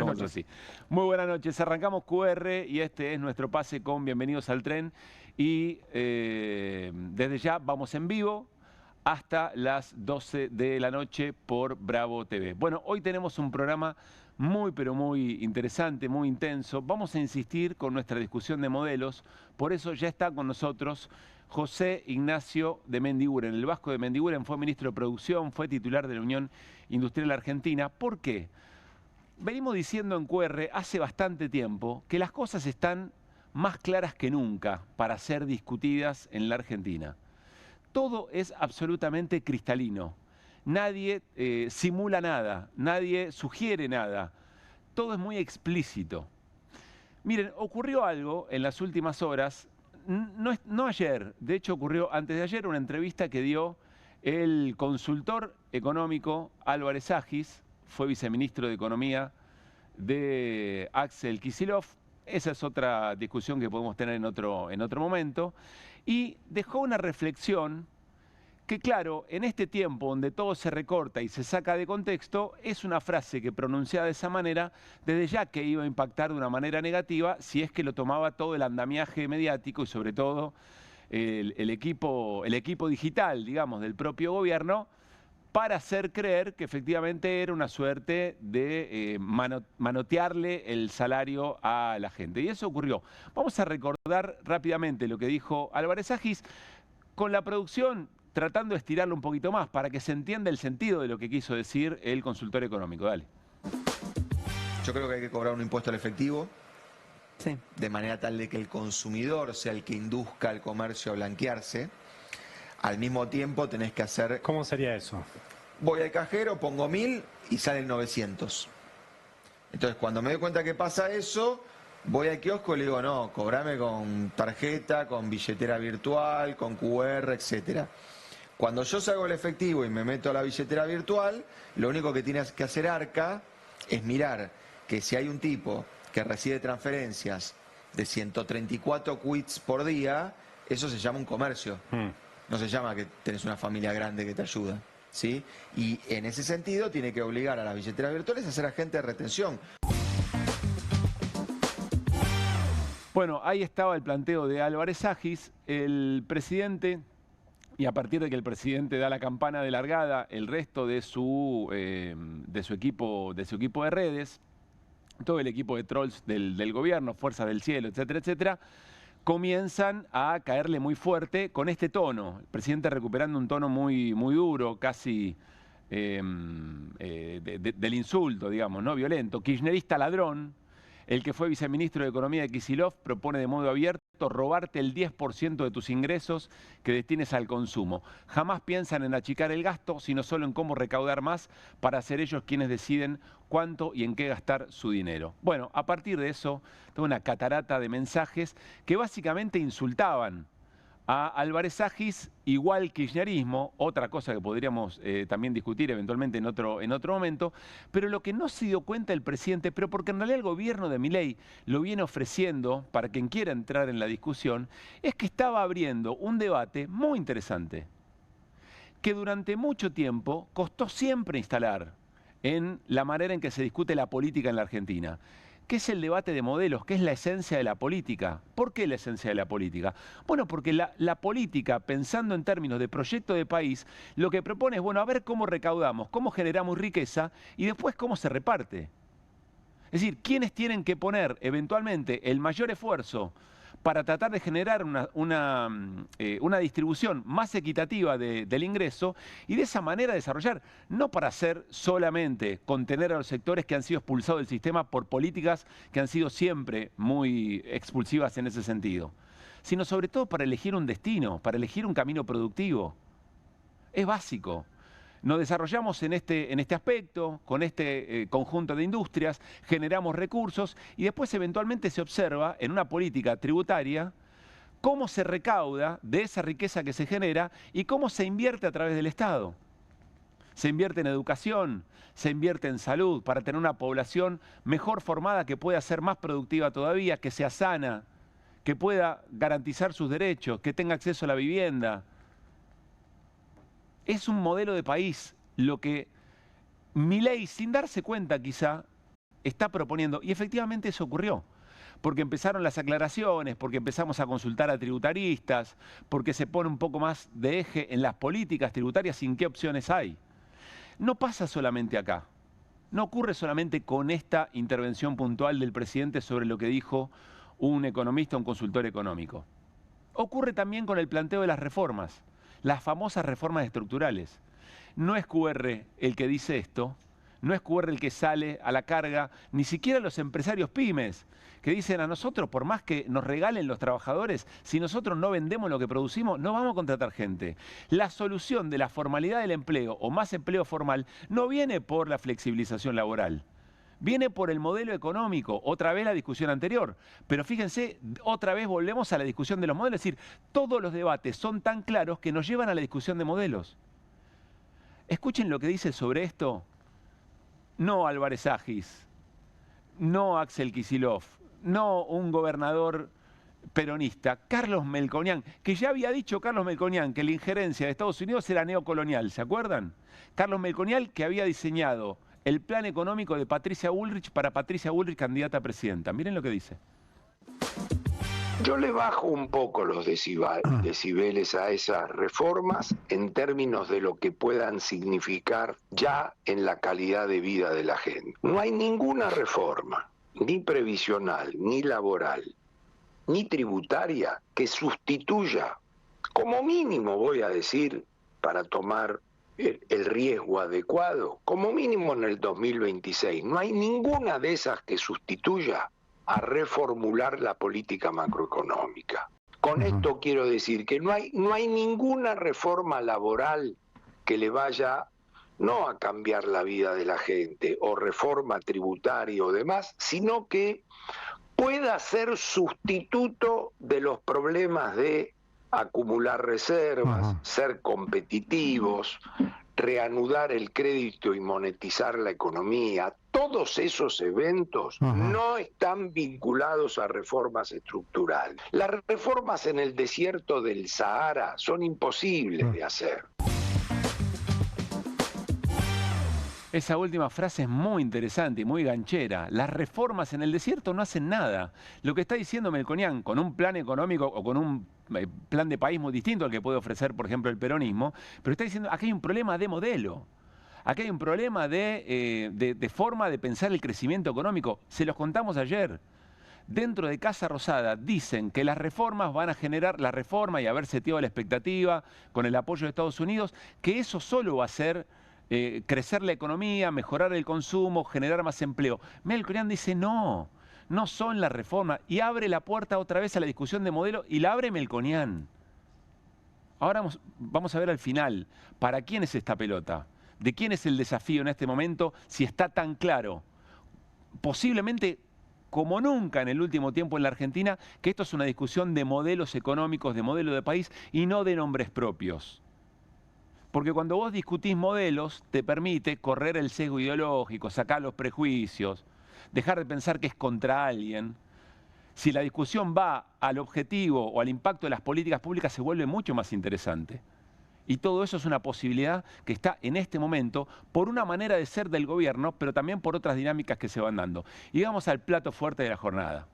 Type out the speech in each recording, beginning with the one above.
Buenas noches. Muy buenas noches. Arrancamos QR y este es nuestro pase con Bienvenidos al Tren. Y desde ya vamos en vivo hasta las 12 de la noche por Bravo TV. Bueno, hoy tenemos un programa muy, pero muy interesante, muy intenso. Vamos a insistir con nuestra discusión de modelos. Por eso ya está con nosotros José Ignacio de Mendiguren. El Vasco de Mendiguren fue ministro de Producción, fue titular de la Unión Industrial Argentina. ¿Por qué? Venimos diciendo en QR hace bastante tiempo que las cosas están más claras que nunca para ser discutidas en la Argentina. Todo es absolutamente cristalino. Nadie simula nada, nadie sugiere nada. Todo es muy explícito. Miren, ocurrió algo en las últimas horas, no ayer, de hecho ocurrió antes de ayer, una entrevista que dio el consultor económico Álvarez Agis, fue viceministro de Economía de Axel Kicillof. Esa es otra discusión que podemos tener en otro momento. Y dejó una reflexión que, claro, en este tiempo donde todo se recorta y se saca de contexto, es una frase que pronunciada de esa manera, desde ya que iba a impactar de una manera negativa si es que lo tomaba todo el andamiaje mediático y sobre todo el equipo digital, digamos, del propio gobierno, para hacer creer que efectivamente era una suerte de manotearle el salario a la gente. Y eso ocurrió. Vamos a recordar rápidamente lo que dijo Álvarez Agis, con la producción tratando de estirarlo un poquito más para que se entienda el sentido de lo que quiso decir el consultor económico. Dale. Yo creo que hay que cobrar un impuesto al efectivo, sí, de manera tal de que el consumidor sea el que induzca al comercio a blanquearse. Al mismo tiempo tenés que hacer... ¿Cómo sería eso? Voy al cajero, pongo 1000 y salen 900. Entonces, cuando me doy cuenta que pasa eso, voy al kiosco y le digo, no, cobrame con tarjeta, con billetera virtual, con QR, etcétera. Cuando yo salgo el efectivo y me meto a la billetera virtual, lo único que tiene que hacer Arca es mirar que si hay un tipo que recibe transferencias de 134 quits por día, eso se llama un comercio. No se llama que tenés una familia grande que te ayuda, ¿sí? Y en ese sentido tiene que obligar a las billeteras virtuales a ser agente de retención. Bueno, ahí estaba el planteo de Álvarez Agis, el presidente, y a partir de que el presidente da la campana de largada, el resto de su equipo de redes, todo el equipo de trolls del gobierno, Fuerzas del Cielo, etcétera, etcétera, comienzan a caerle muy fuerte con este tono. El presidente recuperando un tono muy, muy duro, casi del insulto, digamos, ¿no? Violento. Kirchnerista ladrón, el que fue viceministro de Economía de Kicillof, propone de modo abierto robarte el 10% de tus ingresos que destines al consumo. Jamás piensan en achicar el gasto, sino solo en cómo recaudar más para ser ellos quienes deciden cuánto y en qué gastar su dinero. Bueno, a partir de eso, toda una catarata de mensajes que básicamente insultaban a Álvarez Agis, igual kirchnerismo, otra cosa que podríamos también discutir eventualmente en otro momento, pero lo que no se dio cuenta el presidente, pero porque en realidad el gobierno de Milei lo viene ofreciendo para quien quiera entrar en la discusión, es que estaba abriendo un debate muy interesante, que durante mucho tiempo costó siempre instalar en la manera en que se discute la política en la Argentina, que es el debate de modelos, que es la esencia de la política. ¿Por qué la esencia de la política? Bueno, porque la política, pensando en términos de proyecto de país, lo que propone es, bueno, a ver cómo recaudamos, cómo generamos riqueza y después cómo se reparte. Es decir, quiénes tienen que poner eventualmente el mayor esfuerzo para tratar de generar una distribución más equitativa del ingreso y de esa manera desarrollar, no para hacer solamente contener a los sectores que han sido expulsados del sistema por políticas que han sido siempre muy expulsivas en ese sentido, sino sobre todo para elegir un destino, para elegir un camino productivo. Es básico. Nos desarrollamos en este aspecto, con este conjunto de industrias, generamos recursos y después eventualmente se observa en una política tributaria cómo se recauda de esa riqueza que se genera y cómo se invierte a través del Estado. Se invierte en educación, se invierte en salud para tener una población mejor formada que pueda ser más productiva todavía, que sea sana, que pueda garantizar sus derechos, que tenga acceso a la vivienda. Es un modelo de país lo que Milei, sin darse cuenta quizá, está proponiendo, y efectivamente eso ocurrió, porque empezaron las aclaraciones, porque empezamos a consultar a tributaristas, porque se pone un poco más de eje en las políticas tributarias sin qué opciones hay. No pasa solamente acá, no ocurre solamente con esta intervención puntual del presidente sobre lo que dijo un economista, un consultor económico. Ocurre también con el planteo de las reformas, las famosas reformas estructurales. No es QR el que dice esto, no es QR el que sale a la carga, ni siquiera los empresarios pymes, que dicen a nosotros, por más que nos regalen los trabajadores, si nosotros no vendemos lo que producimos, no vamos a contratar gente. La solución de la formalidad del empleo o más empleo formal no viene por la flexibilización laboral. Viene por el modelo económico, otra vez la discusión anterior. Pero fíjense, otra vez volvemos a la discusión de los modelos. Es decir, todos los debates son tan claros que nos llevan a la discusión de modelos. Escuchen lo que dice sobre esto. No Álvarez Agis, no Axel Kicillof, no un gobernador peronista, Carlos Melconian, que ya había dicho Carlos Melconian que la injerencia de Estados Unidos era neocolonial, ¿se acuerdan? Carlos Melconian, que había diseñado el plan económico de Patricia Bullrich para Patricia Bullrich candidata a presidenta. Miren lo que dice. Yo le bajo un poco los decibeles a esas reformas en términos de lo que puedan significar ya en la calidad de vida de la gente. No hay ninguna reforma, ni previsional, ni laboral, ni tributaria, que sustituya, como mínimo voy a decir, para tomar el riesgo adecuado, como mínimo en el 2026. No hay ninguna de esas que sustituya a reformular la política macroeconómica. Con esto quiero decir que no hay ninguna reforma laboral que le vaya no a cambiar la vida de la gente o reforma tributaria o demás, sino que pueda ser sustituto de los problemas de acumular reservas, ser competitivos, reanudar el crédito y monetizar la economía. Todos esos eventos no están vinculados a reformas estructurales. Las reformas en el desierto del Sahara son imposibles de hacer. Esa última frase es muy interesante y muy ganchera. Las reformas en el desierto no hacen nada. Lo que está diciendo Melconian, con un plan económico o con un plan de país muy distinto al que puede ofrecer, por ejemplo, el peronismo, pero está diciendo, aquí hay un problema de modelo. Aquí hay un problema de forma de pensar el crecimiento económico. Se los contamos ayer. Dentro de Casa Rosada dicen que las reformas van a generar, la reforma y haber seteado la expectativa con el apoyo de Estados Unidos, que eso solo va a hacer crecer la economía, mejorar el consumo, generar más empleo. Melconian dice no, no son las reformas y abre la puerta otra vez a la discusión de modelo y la abre Melconian. Ahora vamos a ver al final, ¿para quién es esta pelota? ¿De quién es el desafío en este momento si está tan claro? Posiblemente como nunca en el último tiempo en la Argentina, que esto es una discusión de modelos económicos, de modelo de país y no de nombres propios. Porque cuando vos discutís modelos, te permite correr el sesgo ideológico, sacar los prejuicios, dejar de pensar que es contra alguien. Si la discusión va al objetivo o al impacto de las políticas públicas, se vuelve mucho más interesante. Y todo eso es una posibilidad que está en este momento por una manera de ser del gobierno, pero también por otras dinámicas que se van dando. Y vamos al plato fuerte de la jornada.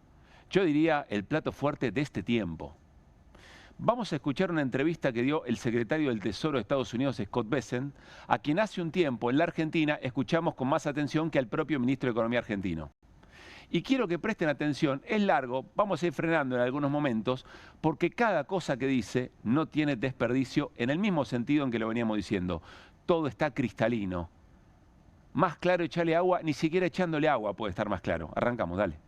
Yo diría el plato fuerte de este tiempo. Vamos a escuchar una entrevista que dio el secretario del Tesoro de Estados Unidos, Scott Bessent, a quien hace un tiempo en la Argentina escuchamos con más atención que al propio ministro de Economía argentino. Y quiero que presten atención, es largo, vamos a ir frenando en algunos momentos, porque cada cosa que dice no tiene desperdicio en el mismo sentido en que lo veníamos diciendo. Todo está cristalino. Más claro echarle agua, ni siquiera echándole agua puede estar más claro. Arrancamos, dale.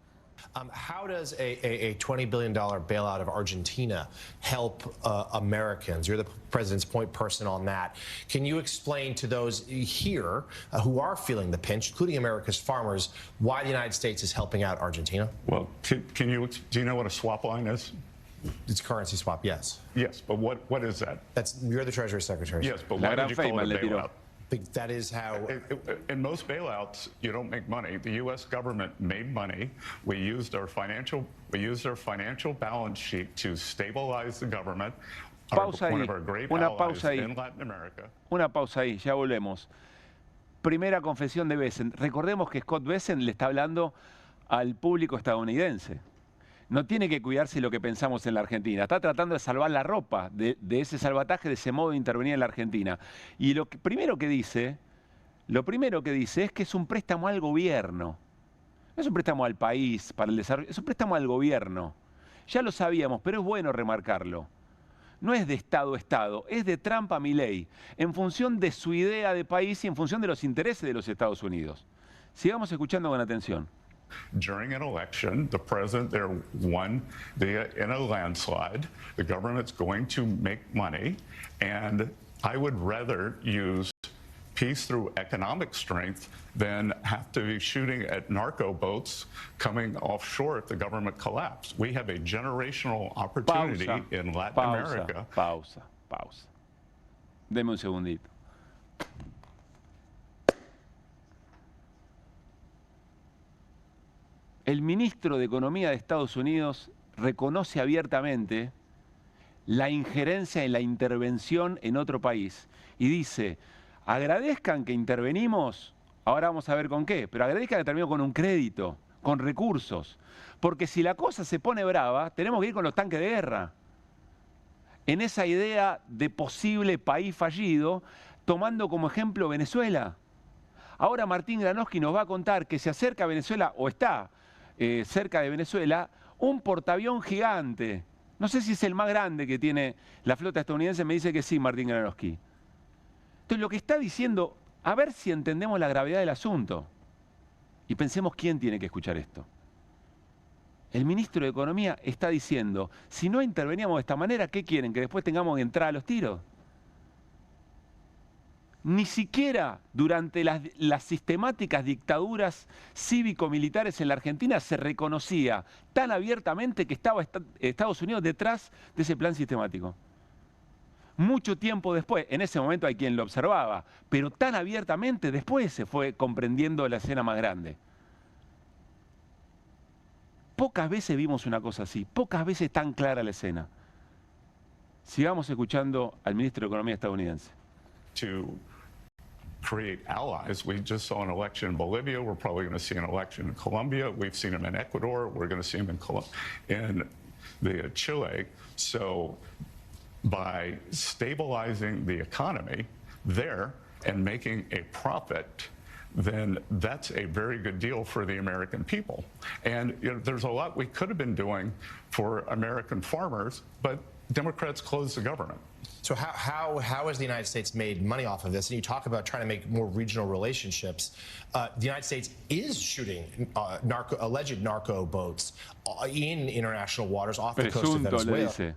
How does a $20 billion bailout of Argentina help Americans? You're the president's point person on that. Can you explain to those here who are feeling the pinch, including America's farmers, why the United States is helping out Argentina? Well, do you know what a swap line is? It's currency swap, yes. Yes, but what is that? You're the Treasury Secretary. Yes, but why did you call it a bailout? That is how... In most bailouts, you don't make money. The U.S. government made money. We used our financial balance sheet to stabilize the government. Pausa ahí. Una pausa ahí. In Latin America. Una pausa ahí, ya volvemos. Primera confesión de Bessent. Recordemos que Scott Bessent le está hablando al público estadounidense. No tiene que cuidarse lo que pensamos en la Argentina. Está tratando de salvar la ropa de ese salvataje, de ese modo de intervenir en la Argentina. Y lo primero que dice es que es un préstamo al gobierno. No es un préstamo al país para el desarrollo, es un préstamo al gobierno. Ya lo sabíamos, pero es bueno remarcarlo. No es de Estado a Estado, es de Trump a Milei, en función de su idea de país y en función de los intereses de los Estados Unidos. Sigamos escuchando con atención. During an election, the president there won in a landslide. The government's going to make money, and I would rather use peace through economic strength than have to be shooting at narco boats coming offshore if the government collapsed. We have a generational opportunity in Latin America. Pausa. Deme un segundito. El ministro de Economía de Estados Unidos reconoce abiertamente la injerencia en la intervención en otro país y dice: agradezcan que intervenimos, ahora vamos a ver con qué, pero agradezcan que intervenimos con un crédito, con recursos, porque si la cosa se pone brava, tenemos que ir con los tanques de guerra. En esa idea de posible país fallido, tomando como ejemplo Venezuela. Ahora Martín Granowski nos va a contar que se acerca a Venezuela, o está cerca de Venezuela, un portaavión gigante. No sé si es el más grande que tiene la flota estadounidense, me dice que sí, Martín Granowski. Entonces lo que está diciendo, a ver si entendemos la gravedad del asunto. Y pensemos quién tiene que escuchar esto. El ministro de Economía está diciendo, si no interveníamos de esta manera, ¿qué quieren? ¿Que después tengamos que entrar a los tiros? Ni siquiera durante las sistemáticas dictaduras cívico-militares en la Argentina se reconocía tan abiertamente que estaba Estados Unidos detrás de ese plan sistemático. Mucho tiempo después, en ese momento hay quien lo observaba, pero tan abiertamente después se fue comprendiendo la escena más grande. Pocas veces vimos una cosa así, pocas veces tan clara la escena. Sigamos escuchando al ministro de Economía estadounidense. To create allies. We just saw an election in Bolivia. We're probably going to see an election in Colombia. We've seen them in Ecuador. We're going to see them in Chile. So by stabilizing the economy there and making a profit, then that's a very good deal for the American people. And there's a lot we could have been doing for American farmers, but Democrats closed the government. So how has the United States made money off of this? And you talk about trying to make more regional relationships. The United States is shooting alleged narco boats in international waters off the coast of Venezuela.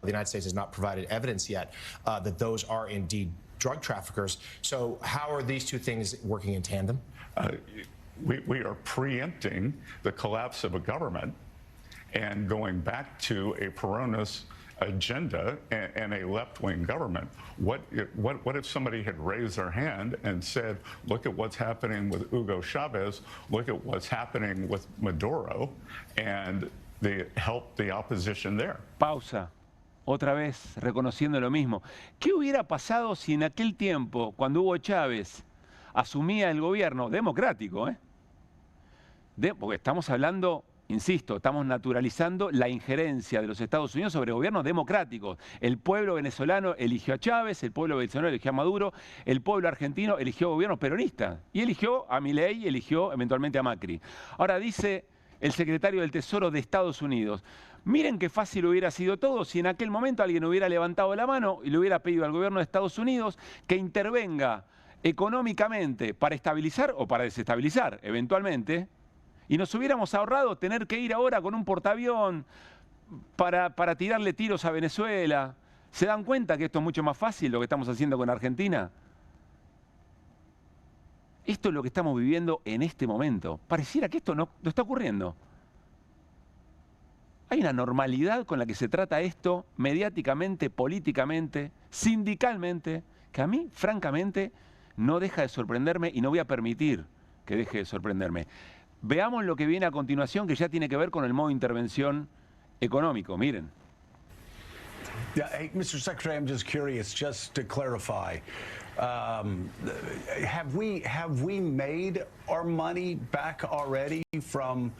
The United States has not provided evidence yet that those are indeed drug traffickers. So how are these two things working in tandem? We are preempting the collapse of a government and going back to a Peronist agenda and a left-wing government. What if somebody had raised their hand and said, look at what's happening with Hugo Chavez, look at what's happening with Maduro, and they help the opposition there? Pausa. Otra vez, reconociendo lo mismo. ¿Qué hubiera pasado si en aquel tiempo, cuando Hugo Chávez asumía el gobierno democrático, porque estamos hablando, insisto, estamos naturalizando la injerencia de los Estados Unidos sobre gobiernos democráticos. El pueblo venezolano eligió a Chávez, el pueblo venezolano eligió a Maduro, el pueblo argentino eligió gobiernos peronistas y eligió a Milei y eligió eventualmente a Macri. Ahora dice el secretario del Tesoro de Estados Unidos, miren qué fácil hubiera sido todo si en aquel momento alguien hubiera levantado la mano y le hubiera pedido al gobierno de Estados Unidos que intervenga económicamente para estabilizar o para desestabilizar eventualmente, y nos hubiéramos ahorrado tener que ir ahora con un portaavión para tirarle tiros a Venezuela. ¿Se dan cuenta que esto es mucho más fácil lo que estamos haciendo con Argentina? Esto es lo que estamos viviendo en este momento. Pareciera que esto no está ocurriendo. Hay una normalidad con la que se trata esto mediáticamente, políticamente, sindicalmente, que a mí, francamente, no deja de sorprenderme y no voy a permitir que deje de sorprenderme. Veamos lo que viene a continuación, que ya tiene que ver con el modo de intervención económico. Miren. Yeah, hey, Mr. Secretary, I'm just curious, just to clarify, Have we made our money back already from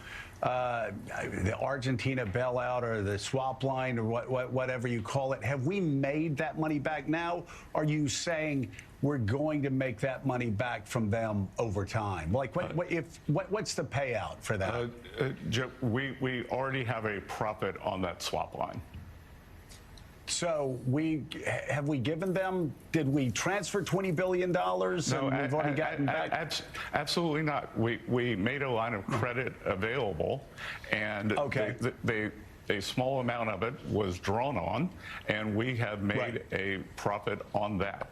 the Argentina bailout or the swap line or whatever you call it? Have we made that money back now? Are you saying we're going to make that money back from them over time? Like, what's the payout for that? Joe, we already have a profit on that swap line. So have we given them? Did we transfer $20 billion? No, and we've already gotten back. Absolutely not. We made a line of credit available, and a small amount of it was drawn on, and we have made a profit on that.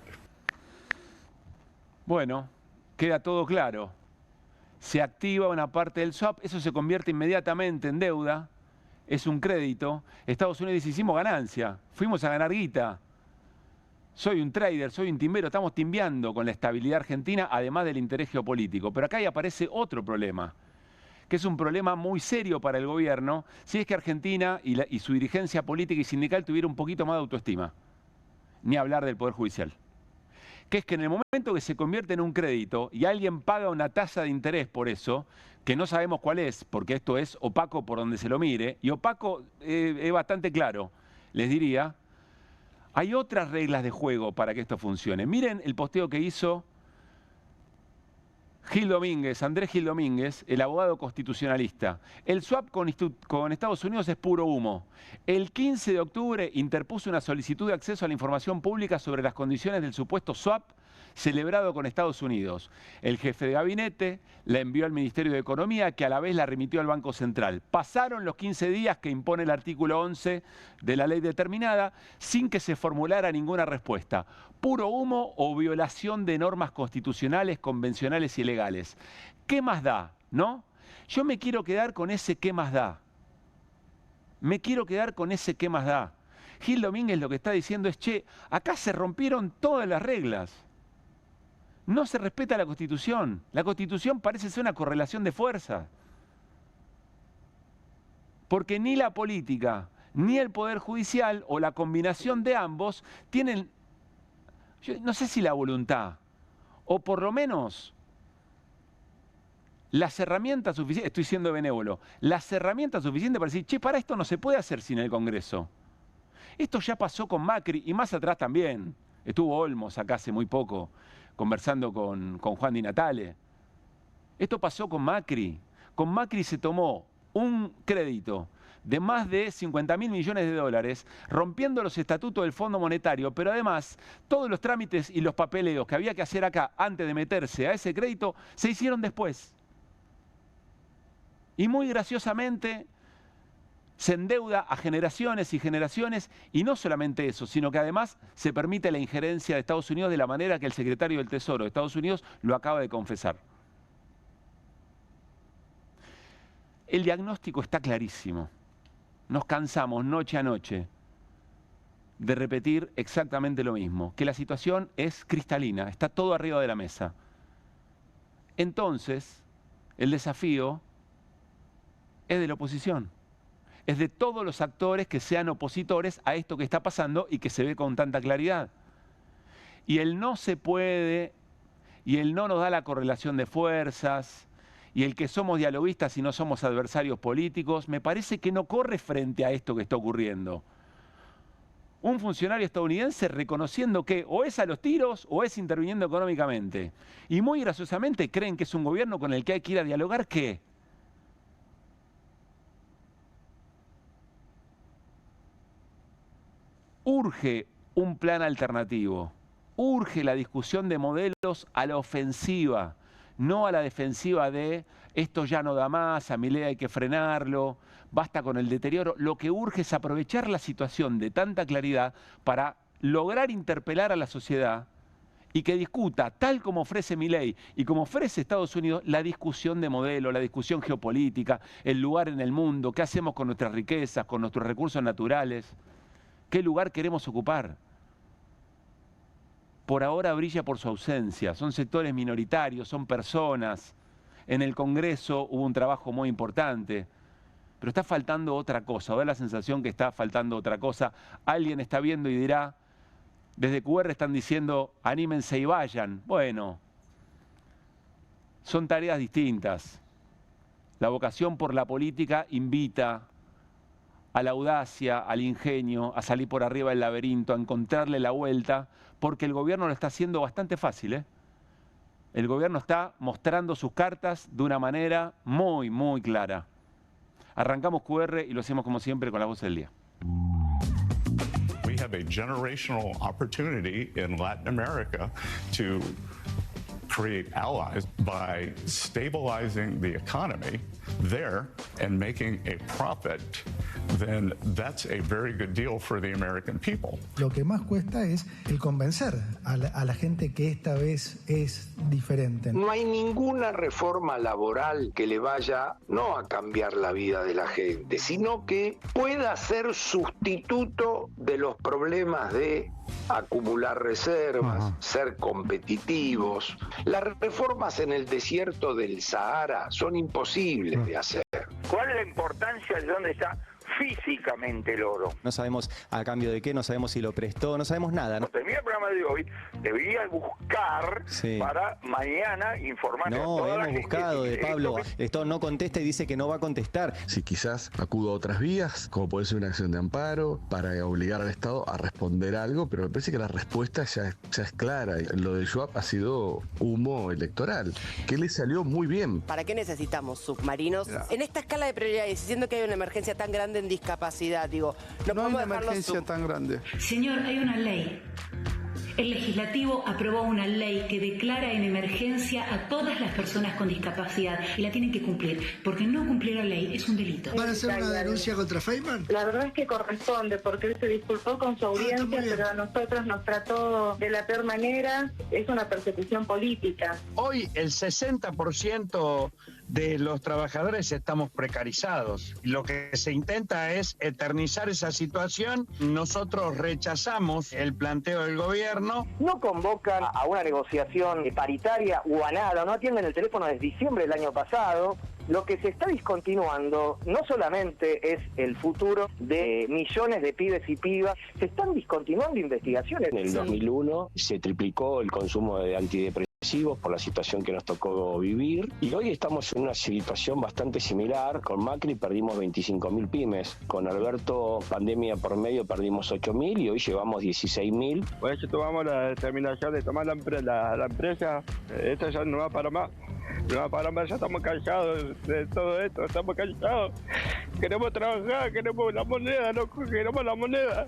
Bueno, queda todo claro. Se activa una parte del swap, eso se convierte inmediatamente en deuda. Es un crédito. Estados Unidos dice, hicimos ganancia, fuimos a ganar guita. Soy un trader, soy un timbero, estamos timbeando con la estabilidad argentina, además del interés geopolítico. Pero acá ahí aparece otro problema, que es un problema muy serio para el gobierno, si es que Argentina y su dirigencia política y sindical tuviera un poquito más de autoestima. Ni hablar del Poder Judicial. Que es que en el momento que se convierte en un crédito y alguien paga una tasa de interés por eso, que no sabemos cuál es, porque esto es opaco por donde se lo mire, y opaco es bastante claro, les diría, hay otras reglas de juego para que esto funcione. Miren el posteo que hizo Andrés Gil Domínguez, el abogado constitucionalista. El swap con Estados Unidos es puro humo. El 15 de octubre interpuso una solicitud de acceso a la información pública sobre las condiciones del supuesto swap celebrado con Estados Unidos. El jefe de gabinete la envió al Ministerio de Economía, que a la vez la remitió al Banco Central. Pasaron los 15 días que impone el artículo 11 de la ley determinada sin que se formulara ninguna respuesta. Puro humo o violación de normas constitucionales, convencionales y legales. ¿Qué más da? ¿No? Yo me quiero quedar con ese qué más da. Me quiero quedar con ese qué más da. Gil Domínguez lo que está diciendo es, che, acá se rompieron todas las reglas. No se respeta la Constitución. La Constitución parece ser una correlación de fuerzas. Porque ni la política, ni el Poder Judicial, o la combinación de ambos, tienen, yo no sé si la voluntad, o por lo menos las herramientas suficientes, estoy siendo benévolo, las herramientas suficientes para decir, che, para esto no se puede hacer sin el Congreso. Esto ya pasó con Macri y más atrás también. Estuvo Olmos acá hace muy poco, conversando con Juan Di Natale. Esto pasó con Macri. Con Macri se tomó un crédito de más de 50.000 millones de dólares, rompiendo los estatutos del Fondo Monetario, pero además todos los trámites y los papeleos que había que hacer acá antes de meterse a ese crédito, se hicieron después. Y muy graciosamente se endeuda a generaciones y generaciones, y no solamente eso, sino que además se permite la injerencia de Estados Unidos de la manera que el secretario del Tesoro de Estados Unidos lo acaba de confesar. El diagnóstico está clarísimo. Nos cansamos noche a noche de repetir exactamente lo mismo, que la situación es cristalina, está todo arriba de la mesa. Entonces, el desafío es de la oposición. Es de todos los actores que sean opositores a esto que está pasando y que se ve con tanta claridad. Y el no se puede, y el no nos da la correlación de fuerzas, y el que somos dialoguistas y no somos adversarios políticos, me parece que no corre frente a esto que está ocurriendo. Un funcionario estadounidense reconociendo que o es a los tiros o es interviniendo económicamente. Y muy graciosamente creen que es un gobierno con el que hay que ir a dialogar, ¿qué? Urge un plan alternativo, urge la discusión de modelos a la ofensiva, no a la defensiva de esto ya no da más, a Milei hay que frenarlo, basta con el deterioro. Lo que urge es aprovechar la situación de tanta claridad para lograr interpelar a la sociedad y que discuta, tal como ofrece Milei y como ofrece Estados Unidos, la discusión de modelo, la discusión geopolítica, el lugar en el mundo, qué hacemos con nuestras riquezas, con nuestros recursos naturales. ¿Qué lugar queremos ocupar? Por ahora brilla por su ausencia. Son sectores minoritarios, son personas. En el Congreso hubo un trabajo muy importante, pero está faltando otra cosa. O da la sensación que está faltando otra cosa. Alguien está viendo y dirá, Desde QR están diciendo, anímense y vayan. Bueno, son tareas distintas. La vocación por la política invita a la audacia, al ingenio, a salir por arriba del laberinto, a encontrarle la vuelta, porque el gobierno lo está haciendo bastante fácil, ¿eh? El gobierno está mostrando sus cartas de una manera muy, muy clara. Arrancamos QR y lo hacemos como siempre con la voz del día. We have a generational opportunity in Latin America to create allies by stabilizing the economy there and making a profit. Then that's a very good deal for the American people. Lo que más cuesta es el convencer a la gente que esta vez es diferente. No hay ninguna reforma laboral que le vaya no a cambiar la vida de la gente, sino que pueda ser sustituto de los problemas de acumular reservas, ser competitivos. Las reformas en el desierto del Sahara son imposibles de hacer. ¿Cuál es la importancia de dónde está físicamente el oro? No sabemos a cambio de qué, no sabemos si lo prestó, no sabemos nada. Cuando termine el programa de hoy, deberías buscar para mañana informar a toda la gente. No, hemos buscado de Pablo. Esto no contesta y dice que no va a contestar. Si quizás acudo a otras vías, como puede ser una acción de amparo, para obligar al Estado a responder algo, pero me parece que la respuesta ya es clara. Lo de Schwab ha sido humo electoral, que le salió muy bien. ¿Para qué necesitamos submarinos? En esta escala de prioridades, diciendo que hay una emergencia tan grande en discapacidad, digo, no hay una emergencia tan grande. Señor, hay una ley. El legislativo aprobó una ley que declara en emergencia a todas las personas con discapacidad y la tienen que cumplir, porque no cumplir la ley es un delito. ¿Van a hacer una denuncia contra Feynman? La verdad es que corresponde, porque él se disculpó con su audiencia, pero a nosotros nos trató de la peor manera. Es una persecución política. Hoy el 60% de los trabajadores estamos precarizados. Lo que se intenta es eternizar esa situación. Nosotros rechazamos el planteo del gobierno. No convocan a una negociación paritaria o a nada, no atienden el teléfono desde diciembre del año pasado. Lo que se está discontinuando no solamente es el futuro de millones de pibes y pibas, se están discontinuando investigaciones. En el 2001 se triplicó el consumo de antidepresivos por la situación que nos tocó vivir y hoy estamos en una situación bastante similar. Con Macri perdimos 25.000 pymes, con Alberto pandemia por medio perdimos 8.000 y hoy llevamos 16.000. Por eso tomamos la determinación de tomar la empresa. Esto ya no va para más. No va para más, ya estamos cansados de todo esto, estamos cansados. Queremos trabajar, queremos la moneda, no queremos la moneda.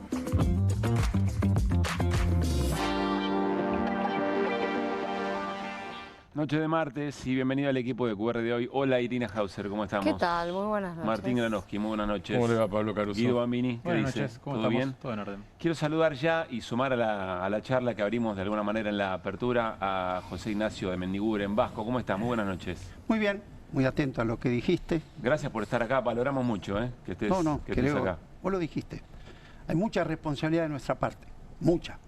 Noche de martes y bienvenido al equipo de QR de hoy. Hola Irina Hauser, ¿cómo estamos? ¿Qué tal? Muy buenas noches. Martín Granowski, muy buenas noches. ¿Cómo le va, Pablo Caruso? Guido Bambini, ¿qué buenas dice? Noches. ¿Cómo ¿Todo estamos? bien? Todo en orden. Quiero saludar ya y sumar a la charla que abrimos de alguna manera en la apertura a José Ignacio de Mendiguren. Vasco, ¿cómo estás? Muy buenas noches. Muy bien, muy atento a lo que dijiste. Gracias por estar acá, valoramos mucho que estés, que estés acá. Vos lo dijiste. Hay mucha responsabilidad de nuestra parte, mucha.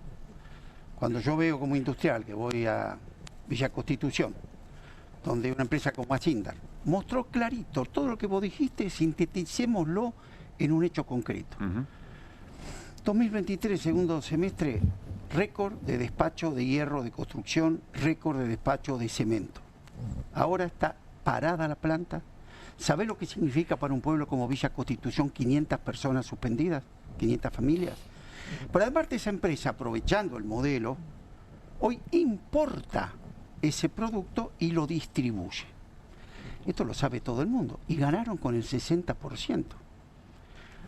Cuando yo veo como industrial que voy a Villa Constitución, donde una empresa como Ashindar mostró clarito todo lo que vos dijiste, sinteticémoslo en un hecho concreto. 2023, segundo semestre, récord de despacho de hierro de construcción, récord de despacho de cemento. Ahora está parada la planta. ¿Sabés lo que significa para un pueblo como Villa Constitución 500 personas suspendidas, 500 familias? Pero además de esa empresa, aprovechando el modelo, hoy importa ese producto y lo distribuye. Esto lo sabe todo el mundo. Y ganaron con el 60%.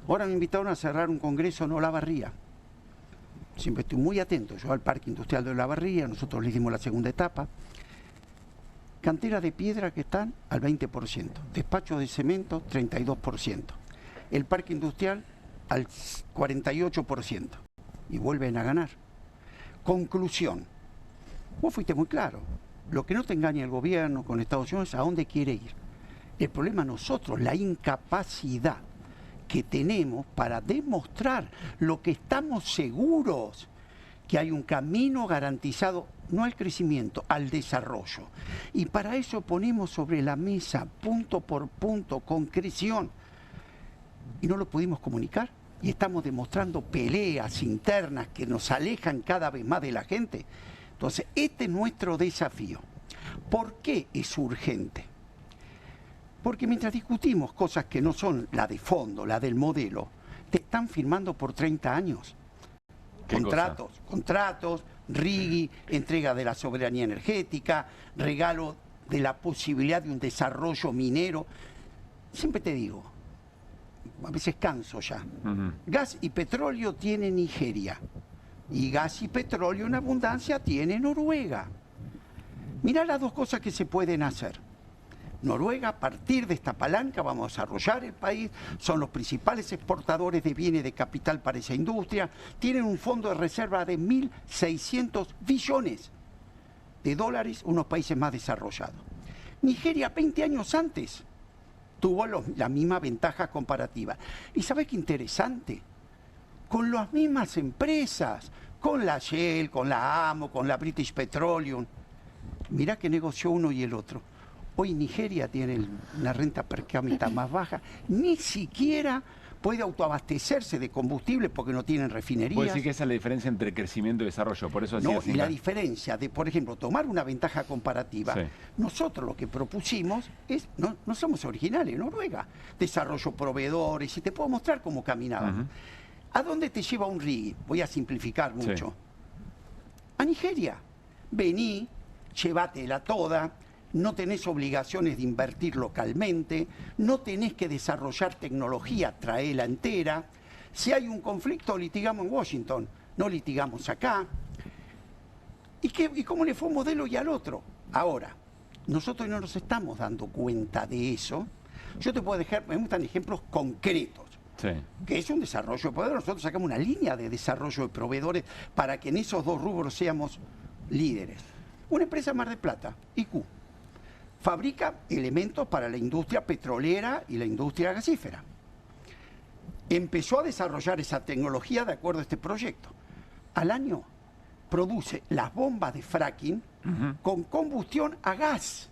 Ahora me invitaron a cerrar un congreso en Olavarría. Siempre estoy muy atento yo al Parque Industrial de Olavarría. Nosotros le dimos la segunda etapa. Cantera de piedra que están al 20%. Despacho de cemento, 32%. El Parque Industrial al 48%. Y vuelven a ganar. Conclusión. Vos fuiste muy claro. Lo que no te engaña el gobierno con Estados Unidos es a dónde quiere ir. El problema nosotros, la incapacidad que tenemos para demostrar lo que estamos seguros, que hay un camino garantizado, no al crecimiento, al desarrollo. Y para eso ponemos sobre la mesa, punto por punto, concreción. Y no lo pudimos comunicar. y estamos demostrando peleas internas que nos alejan cada vez más de la gente. Entonces, este es nuestro desafío. ¿Por qué es urgente? Porque mientras discutimos cosas que no son la de fondo, la del modelo, te están firmando por 30 años. Contratos, RIGI, entrega de la soberanía energética, regalo de la posibilidad de un desarrollo minero. Siempre te digo, a veces canso ya. Gas y petróleo tiene Nigeria. Y gas y petróleo en abundancia tiene Noruega. Mirá las dos cosas que se pueden hacer. Noruega, a partir de esta palanca, vamos a desarrollar el país, son los principales exportadores de bienes de capital para esa industria, tienen un fondo de reserva de 1.600 billones de dólares, unos países más desarrollados. Nigeria, 20 años antes, tuvo la misma ventaja comparativa. ¿Y sabés qué interesante? Con las mismas empresas, con la Shell, con la AMO, con la British Petroleum. Mirá que negoció uno y el otro. Hoy Nigeria tiene una renta per cápita más baja, ni siquiera puede autoabastecerse de combustible porque no tienen refinerías. Puede decir que esa es la diferencia entre crecimiento y desarrollo, por eso no, y la diferencia de, por ejemplo, tomar una ventaja comparativa. Sí. Nosotros lo que propusimos es, no somos originales, Noruega, desarrollo proveedores, y te puedo mostrar cómo caminaban. ¿A dónde te lleva un RIGI? Voy a simplificar mucho. Sí. A Nigeria. Vení, llévatela toda. No tenés obligaciones de invertir localmente, no tenés que desarrollar tecnología, traela entera. Si hay un conflicto, litigamos en Washington, no litigamos acá. ¿Y cómo le fue un modelo y al otro? Ahora, nosotros no nos estamos dando cuenta de eso. Yo te puedo dejar, me gustan ejemplos concretos. Sí. Que es un desarrollo de proveedores. Nosotros sacamos una línea de desarrollo de proveedores para que en esos dos rubros seamos líderes. Una empresa Mar del Plata, IQ. Fabrica elementos para la industria petrolera y la industria gasífera. Empezó a desarrollar esa tecnología de acuerdo a este proyecto. Al año produce las bombas de fracking con combustión a gas,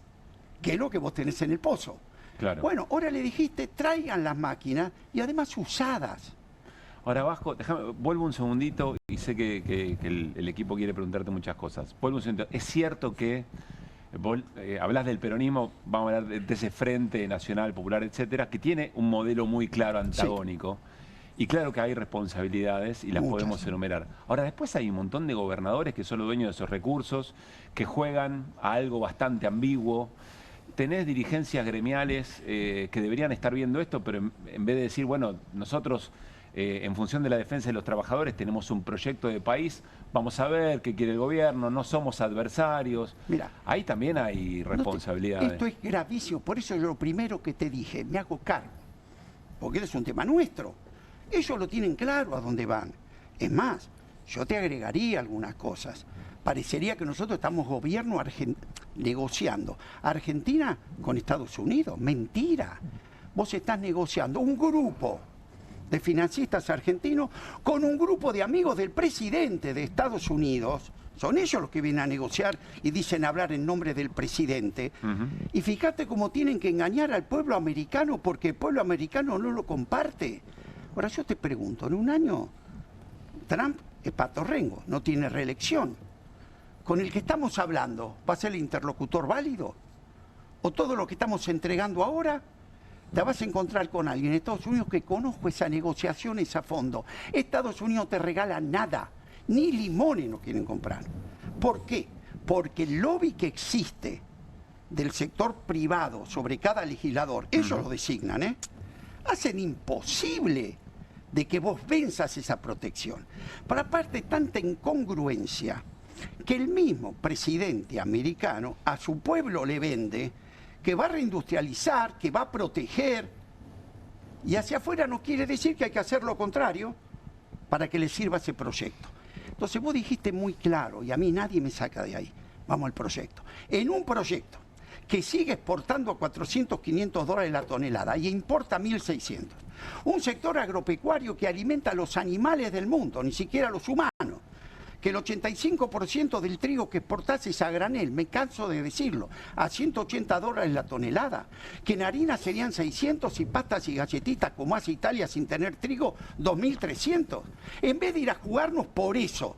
que es lo que vos tenés en el pozo. Claro. Bueno, ahora le dijiste, traigan las máquinas y además usadas. Ahora, Vasco, vuelvo un segundito y sé que el equipo quiere preguntarte muchas cosas. Vuelvo un segundito. Es cierto que vos hablas del peronismo, vamos a hablar de ese Frente Nacional, Popular, etcétera, que tiene un modelo muy claro antagónico. Sí. Y claro que hay responsabilidades y las podemos enumerar. Ahora, después hay un montón de gobernadores que son los dueños de esos recursos, que juegan a algo bastante ambiguo. Tenés dirigencias gremiales que deberían estar viendo esto, pero en vez de decir, bueno, nosotros en función de la defensa de los trabajadores tenemos un proyecto de país, vamos a ver qué quiere el gobierno, no somos adversarios. Mira, ahí también hay responsabilidades. Esto es gravísimo, por eso yo lo primero que te dije, me hago cargo, porque es un tema nuestro. Ellos lo tienen claro a dónde van. Es más, yo te agregaría algunas cosas. Parecería que nosotros estamos gobierno negociando Argentina con Estados Unidos. Mentira. Vos estás negociando un grupo de financistas argentinos con un grupo de amigos del presidente de Estados Unidos. Son ellos los que vienen a negociar y dicen hablar en nombre del presidente. Y fíjate cómo tienen que engañar al pueblo americano porque el pueblo americano no lo comparte. Ahora yo te pregunto, en un año Trump es patorrengo, no tiene reelección. ¿Con el que estamos hablando va a ser el interlocutor válido? ¿O todo lo que estamos entregando ahora? Te vas a encontrar con alguien en Estados Unidos que conozco esas negociaciones a fondo. Estados Unidos te regala nada, ni limones no quieren comprar. ¿Por qué? Porque el lobby que existe del sector privado sobre cada legislador, ellos lo designan, hacen imposible de que vos venzas esa protección. Pero aparte, tanta incongruencia que el mismo presidente americano a su pueblo le vende que va a reindustrializar, que va a proteger, y hacia afuera no quiere decir que hay que hacer lo contrario para que le sirva ese proyecto. Entonces vos dijiste muy claro, y a mí nadie me saca de ahí, vamos al proyecto. En un proyecto que sigue exportando a 400, 500 dólares la tonelada y importa 1.600. Un sector agropecuario que alimenta a los animales del mundo, ni siquiera a los humanos, que el 85% del trigo que exportás es a granel, me canso de decirlo, a $180 la tonelada, que en harina serían 600 y pastas y galletitas como hace Italia sin tener trigo, 2.300. En vez de ir a jugarnos por eso,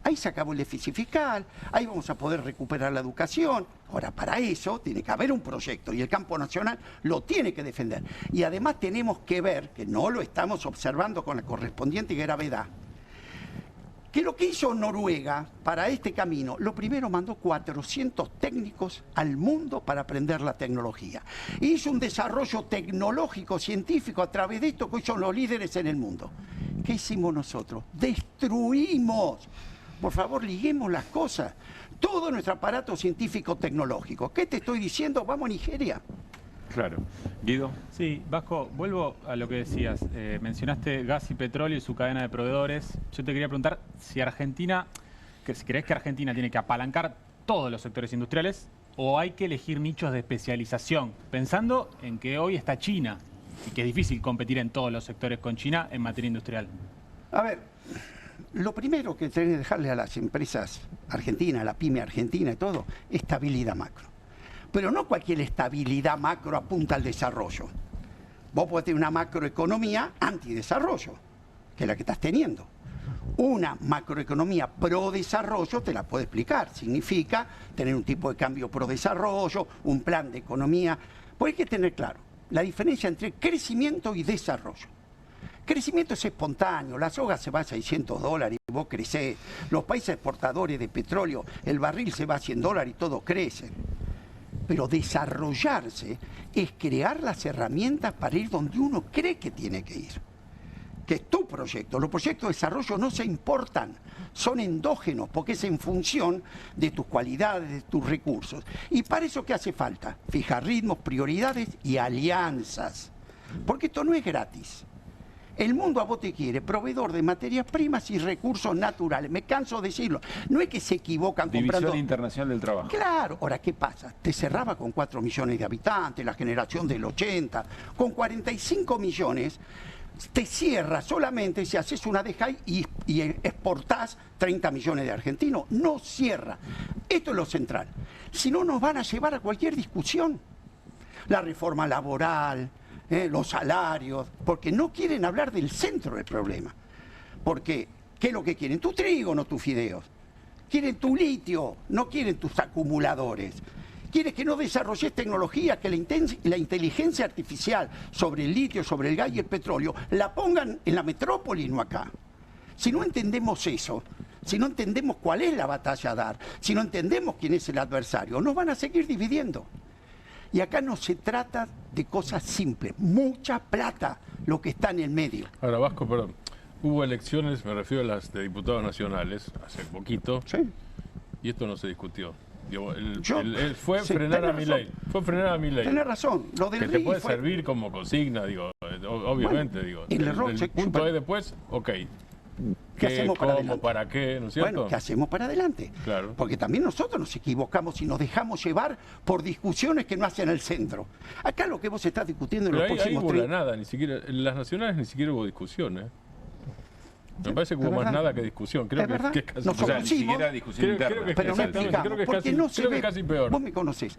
ahí se acabó el déficit fiscal, ahí vamos a poder recuperar la educación. Ahora, para eso tiene que haber un proyecto y el campo nacional lo tiene que defender. Y además tenemos que ver, que no lo estamos observando con la correspondiente gravedad, que lo que hizo Noruega para este camino, lo primero mandó 400 técnicos al mundo para aprender la tecnología. Hizo un desarrollo tecnológico, científico a través de esto que hoy son los líderes en el mundo. ¿Qué hicimos nosotros? Destruimos. Por favor, liguemos las cosas. Todo nuestro aparato científico-tecnológico. ¿Qué te estoy diciendo? Vamos a Nigeria. Claro. Guido. Sí, Vasco, vuelvo a lo que decías. Mencionaste gas y petróleo y su cadena de proveedores. Yo te quería preguntar si Argentina, si crees que Argentina tiene que apalancar todos los sectores industriales o hay que elegir nichos de especialización, pensando en que hoy está China y que es difícil competir en todos los sectores con China en materia industrial. A ver, lo primero que tenés que dejarle a las empresas argentinas, la pyme argentina y todo, estabilidad macro. Pero no cualquier estabilidad macro apunta al desarrollo. Vos podés tener una macroeconomía antidesarrollo, que es la que estás teniendo. Una macroeconomía pro desarrollo te la puedo explicar. Significa tener un tipo de cambio pro desarrollo, un plan de economía. Pues hay que tener claro la diferencia entre crecimiento y desarrollo. Crecimiento es espontáneo, la soga se va a $600 y vos crecés. Los países exportadores de petróleo, el barril se va a $100 y todo crece. Pero desarrollarse es crear las herramientas para ir donde uno cree que tiene que ir. Que es tu proyecto. Los proyectos de desarrollo no se importan, son endógenos, porque es en función de tus cualidades, de tus recursos. Y para eso, ¿qué hace falta? Fijar ritmos, prioridades y alianzas. Porque esto no es gratis. El mundo a vos te quiere proveedor de materias primas y recursos naturales. Me canso de decirlo. No es que se equivocan comprando... División Internacional del Trabajo. Claro. Ahora, ¿qué pasa? Te cerraba con 4 millones de habitantes, la generación del 80. Con 45 millones te cierra solamente si haces una deja y exportás 30 millones de argentinos. No cierra. Esto es lo central. Si no, nos van a llevar a cualquier discusión. La reforma laboral... los salarios, porque no quieren hablar del centro del problema. Porque, ¿qué es lo que quieren? Tu trigo, no tus fideos. Quieren tu litio, no quieren tus acumuladores. Quieren que no desarrolles tecnología, que la inteligencia artificial sobre el litio, sobre el gas y el petróleo, la pongan en la metrópoli, no acá. Si no entendemos eso, si no entendemos cuál es la batalla a dar, si no entendemos quién es el adversario, nos van a seguir dividiendo. Y acá no se trata de cosas simples, mucha plata lo que está en el medio. Ahora, Vasco, perdón, hubo elecciones, me refiero a las de diputados nacionales, hace poquito, sí. Y esto no se discutió. Digo, fue frenar a Milei. Fue frenar a Milei. Tenés razón. Lo del que te puede servir como consigna, digo, obviamente, bueno, digo. El punto es después, ok. ¿Qué hacemos para adelante? ¿Para qué? ¿No es cierto? Bueno, ¿qué hacemos para adelante? Claro. Porque también nosotros nos equivocamos y nos dejamos llevar por discusiones que no hacen el centro. Acá lo que vos estás discutiendo en los próximos 3... nada, ni siquiera, en las nacionales ni siquiera hubo discusión, ¿eh? Me parece que hubo más nada que discusión. Creo que es casi, nos ni siquiera discusión interna. Pero no explicamos, porque no se ve, casi peor. Vos me conocés,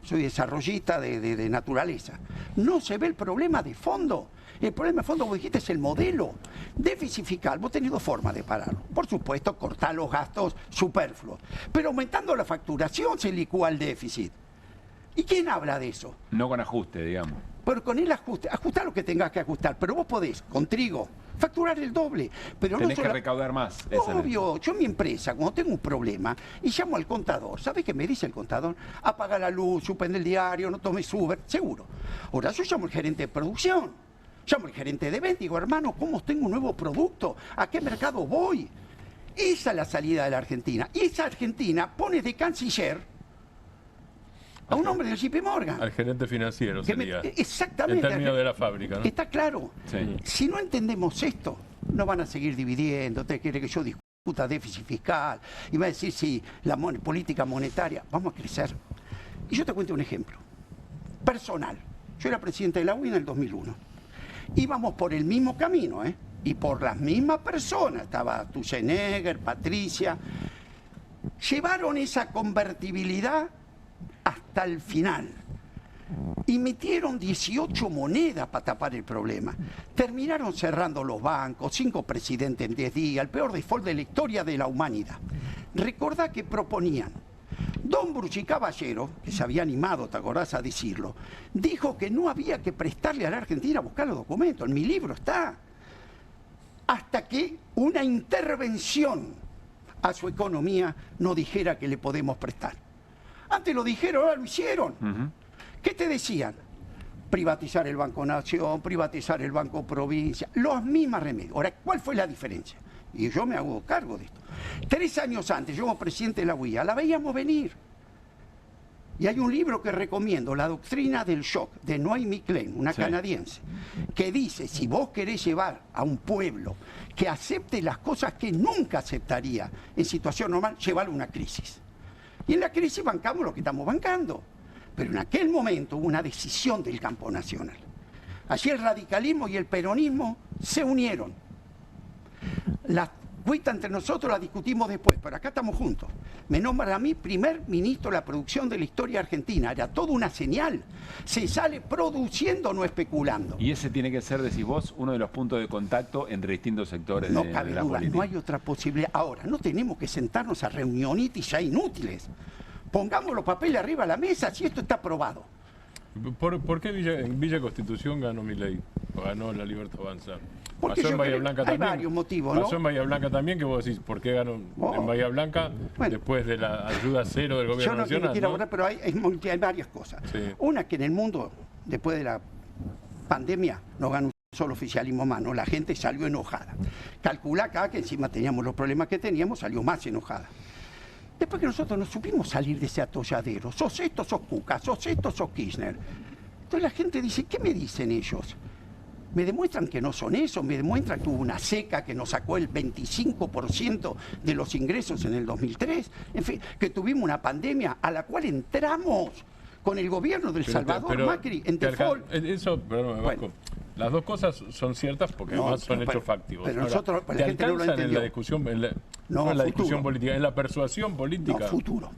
soy desarrollista de naturaleza. No se ve el problema de fondo. El problema de fondo, vos dijiste, es el modelo. Déficit fiscal, vos tenés dos formas de pararlo. Por supuesto, cortar los gastos superfluos. Pero aumentando la facturación se licúa el déficit. ¿Y quién habla de eso? No con ajuste, digamos. Pero con el ajuste, ajustar lo que tengas que ajustar. Pero vos podés, con trigo, facturar el doble. Pero tenés que recaudar más. Obvio, yo en mi empresa, cuando tengo un problema y llamo al contador, ¿sabés qué me dice el contador? Apaga la luz, suspende el diario, no tomes Uber, seguro. Ahora yo llamo al gerente de producción, llamo al gerente de venta y digo, hermano, ¿cómo tengo un nuevo producto? ¿A qué mercado voy? Esa es la salida de la Argentina. Y esa Argentina pone de canciller a un hombre del JP Morgan. Al gerente financiero sería. Exactamente. En términos de la fábrica, ¿no? Está claro. Sí. Si no entendemos esto, no van a seguir dividiendo. Usted quiere que yo discuta déficit fiscal y va a decir si la política monetaria. Vamos a crecer. Y yo te cuento un ejemplo. Personal. Yo era presidente de la UIA en el 2001. Íbamos por el mismo camino, y por las mismas personas, estaba Tusenegger, Patricia, llevaron esa convertibilidad hasta el final. Emitieron 18 monedas para tapar el problema. Terminaron cerrando los bancos, 5 presidentes en 10 días, el peor default de la historia de la humanidad. Recordá que proponían. Don Bruchi Caballero, que se había animado, ¿te acordás?, a decirlo, dijo que no había que prestarle a la Argentina a buscar los documentos. En mi libro está. Hasta que una intervención a su economía no dijera que le podemos prestar. Antes lo dijeron, ahora lo hicieron. ¿Qué te decían? Privatizar el Banco Nación, privatizar el Banco Provincia, los mismos remedios. Ahora, ¿cuál fue la diferencia? Y yo me hago cargo de esto. 3 años antes, yo como presidente de la UIA, la veíamos venir. Y hay un libro que recomiendo, La doctrina del shock, de Noemi Klein, una canadiense, que dice, si vos querés llevar a un pueblo que acepte las cosas que nunca aceptaría en situación normal, llévalo a una crisis. Y en la crisis bancamos lo que estamos bancando. Pero en aquel momento hubo una decisión del campo nacional. Allí el radicalismo y el peronismo se unieron. La cuita entre nosotros la discutimos después, pero acá estamos juntos. Me nombran a mí primer ministro de la producción de la historia argentina. Era toda una señal. Se sale produciendo, no especulando. Y ese tiene que ser, decís vos, uno de los puntos de contacto entre distintos sectores no de cabe la duda, política. no hay otra posibilidad. Ahora, no tenemos que sentarnos a reunionitis ya inútiles. Pongamos los papeles arriba de la mesa si esto está aprobado. ¿Por qué en Villa Constitución ganó Milei? O ganó la Libertad Avanza. Porque pasó en Bahía Blanca hay también. varios motivos, ¿no? Pasó en Bahía Blanca también, que vos decís, ¿por qué ganó en Bahía Blanca después de la ayuda cero del gobierno nacional? Yo no quiero hablar, pero hay varias cosas. Sí. Una, que en el mundo, después de la pandemia, no ganó un solo oficialismo más, ¿no? La gente salió enojada. Calcula acá que encima teníamos los problemas que teníamos, salió más enojada. Después que nosotros no supimos salir de ese atolladero, sos esto, sos Cuca, sos esto, sos Kirchner. Entonces la gente dice, ¿qué me dicen ellos? Me demuestran que no son eso, me demuestran que hubo una seca que nos sacó el 25% de los ingresos en el 2003, en fin, que tuvimos una pandemia a la cual entramos con el gobierno del Salvador Macri en default. Eso, perdón, Vasco. Las dos cosas son ciertas porque además son hechos factivos. Pero ahora, nosotros, ¿te la gente no lo alcanzan en entendió. la discusión, no en la discusión política, en la persuasión política? No, futuro.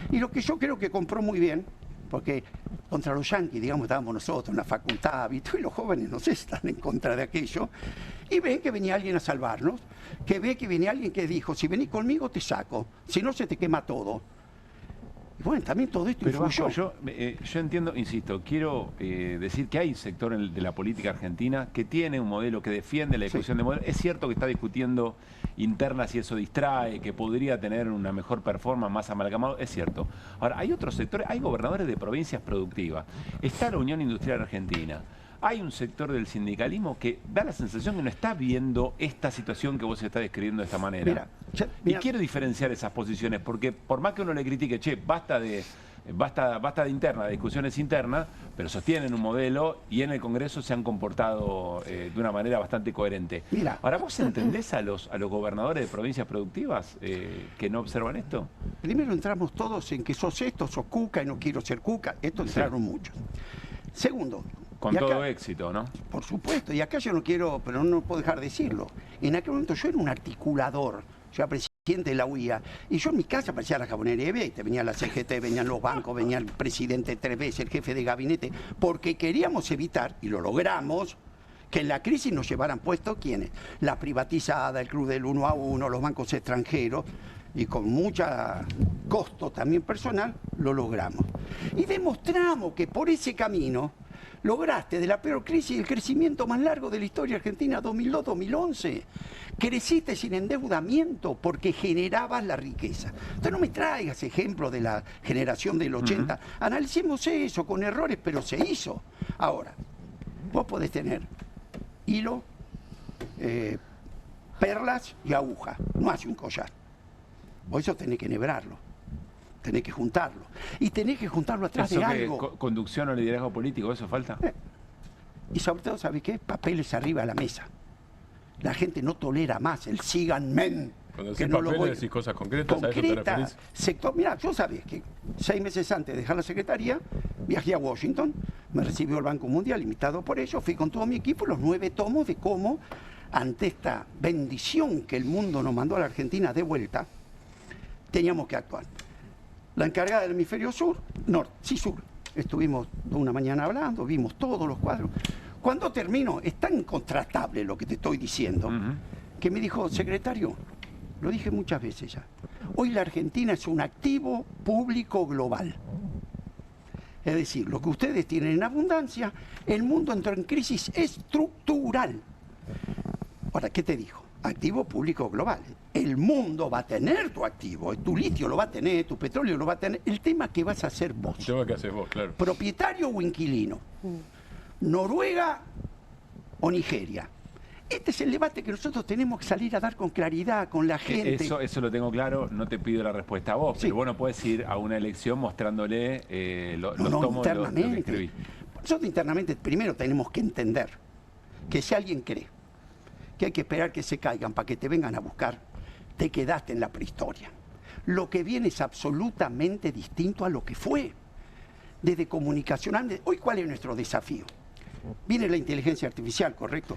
Y lo que yo creo que compró muy bien, porque contra los yanquis, digamos, estábamos nosotros en la facultad, ¿viste? Y los jóvenes no sé, están en contra de aquello, y ven que venía alguien a salvarnos, que ve que venía alguien que dijo, si venís conmigo te saco, si no se te quema todo. Y bueno, también todo esto influyó. Yo entiendo, insisto, quiero decir que hay un sector de la política argentina que tiene un modelo que defiende la discusión de modelo. Es cierto que está discutiendo internas y eso distrae, que podría tener una mejor performance, más amalgamado, es cierto. Ahora, hay otros sectores, hay gobernadores de provincias productivas, está la Unión Industrial Argentina. Hay un sector del sindicalismo que da la sensación que no está viendo esta situación que vos estás describiendo de esta manera. Y quiero diferenciar esas posiciones, porque por más que uno le critique, che, basta de interna, de discusiones internas, pero sostienen un modelo y en el Congreso se han comportado de una manera bastante coherente. Ahora, ¿vos entendés a los gobernadores de provincias productivas que no observan esto? Primero entramos todos en que sos esto, sos Cuca y no quiero ser Cuca. Esto entraron muchos. Segundo, con todo éxito, ¿no? Por supuesto, y acá yo no quiero, pero no puedo dejar de decirlo. En aquel momento yo era un articulador, yo era presidente de la UIA, y yo en mi casa parecía la Jabonera y te venía la CGT, venían los bancos, venía el presidente 3 veces, el jefe de gabinete, porque queríamos evitar, y lo logramos, que en la crisis nos llevaran puestos, ¿quiénes? La privatizada, el club del 1 a 1, los bancos extranjeros, y con mucho costo también personal, lo logramos. Y demostramos que por ese camino lograste de la peor crisis el crecimiento más largo de la historia argentina, 2002-2011. Creciste sin endeudamiento porque generabas la riqueza. Entonces no me traigas ejemplos de la generación del 80. Analicemos eso con errores, pero se hizo. Ahora, vos podés tener hilo, perlas y aguja. No hace un collar. Vos eso tenés que enhebrarlo. Tenés que juntarlo. Y tenés que juntarlo atrás de algo. ¿Conducción o liderazgo político? ¿Eso falta? Y sobre todo, ¿sabés qué? Papeles arriba de la mesa. La gente no tolera más el sigan men. Cuando decís papeles, decís cosas concretas, ¿a eso te referís? Sector, mirá, yo sabés que 6 meses antes de dejar la secretaría, viajé a Washington, me recibió el Banco Mundial, invitado por ello, fui con todo mi equipo, los 9 tomos de cómo ante esta bendición que el mundo nos mandó a la Argentina de vuelta, teníamos que actuar. La encargada del hemisferio sur, norte, sí sur, estuvimos una mañana hablando, vimos todos los cuadros. Cuando termino, es tan incontratable lo que te estoy diciendo, que me dijo, secretario, lo dije muchas veces ya, hoy la Argentina es un activo público global. Es decir, lo que ustedes tienen en abundancia, el mundo entró en crisis estructural. Ahora, ¿qué te dijo? Activo público global. El mundo va a tener tu activo, tu litio lo va a tener, tu petróleo lo va a tener. El tema que vas a hacer vos. El tema que haces vos, claro. Propietario o inquilino. Noruega o Nigeria. Este es el debate que nosotros tenemos que salir a dar con claridad, con la gente. Eso lo tengo claro, no te pido la respuesta a vos, pero vos no podés ir a una elección mostrándole los tomos de lo que escribí. Nosotros internamente primero tenemos que entender que si alguien cree que hay que esperar que se caigan para que te vengan a buscar, te quedaste en la prehistoria. Lo que viene es absolutamente distinto a lo que fue. Desde comunicación, hoy ¿cuál es nuestro desafío? Viene la inteligencia artificial, correcto,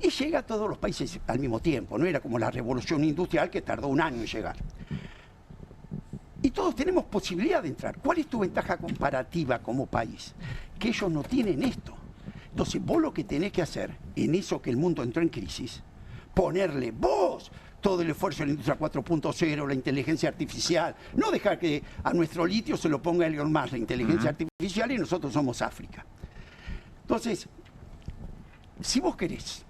y llega a todos los países al mismo tiempo, no era como la revolución industrial que tardó un año en llegar. Y todos tenemos posibilidad de entrar. ¿Cuál es tu ventaja comparativa como país? Que ellos no tienen esto. Entonces vos lo que tenés que hacer, en eso que el mundo entró en crisis, ponerle vos todo el esfuerzo en la industria 4.0, la inteligencia artificial, no dejar que a nuestro litio se lo ponga Elon Musk, la inteligencia artificial, y nosotros somos África. Entonces, si vos querés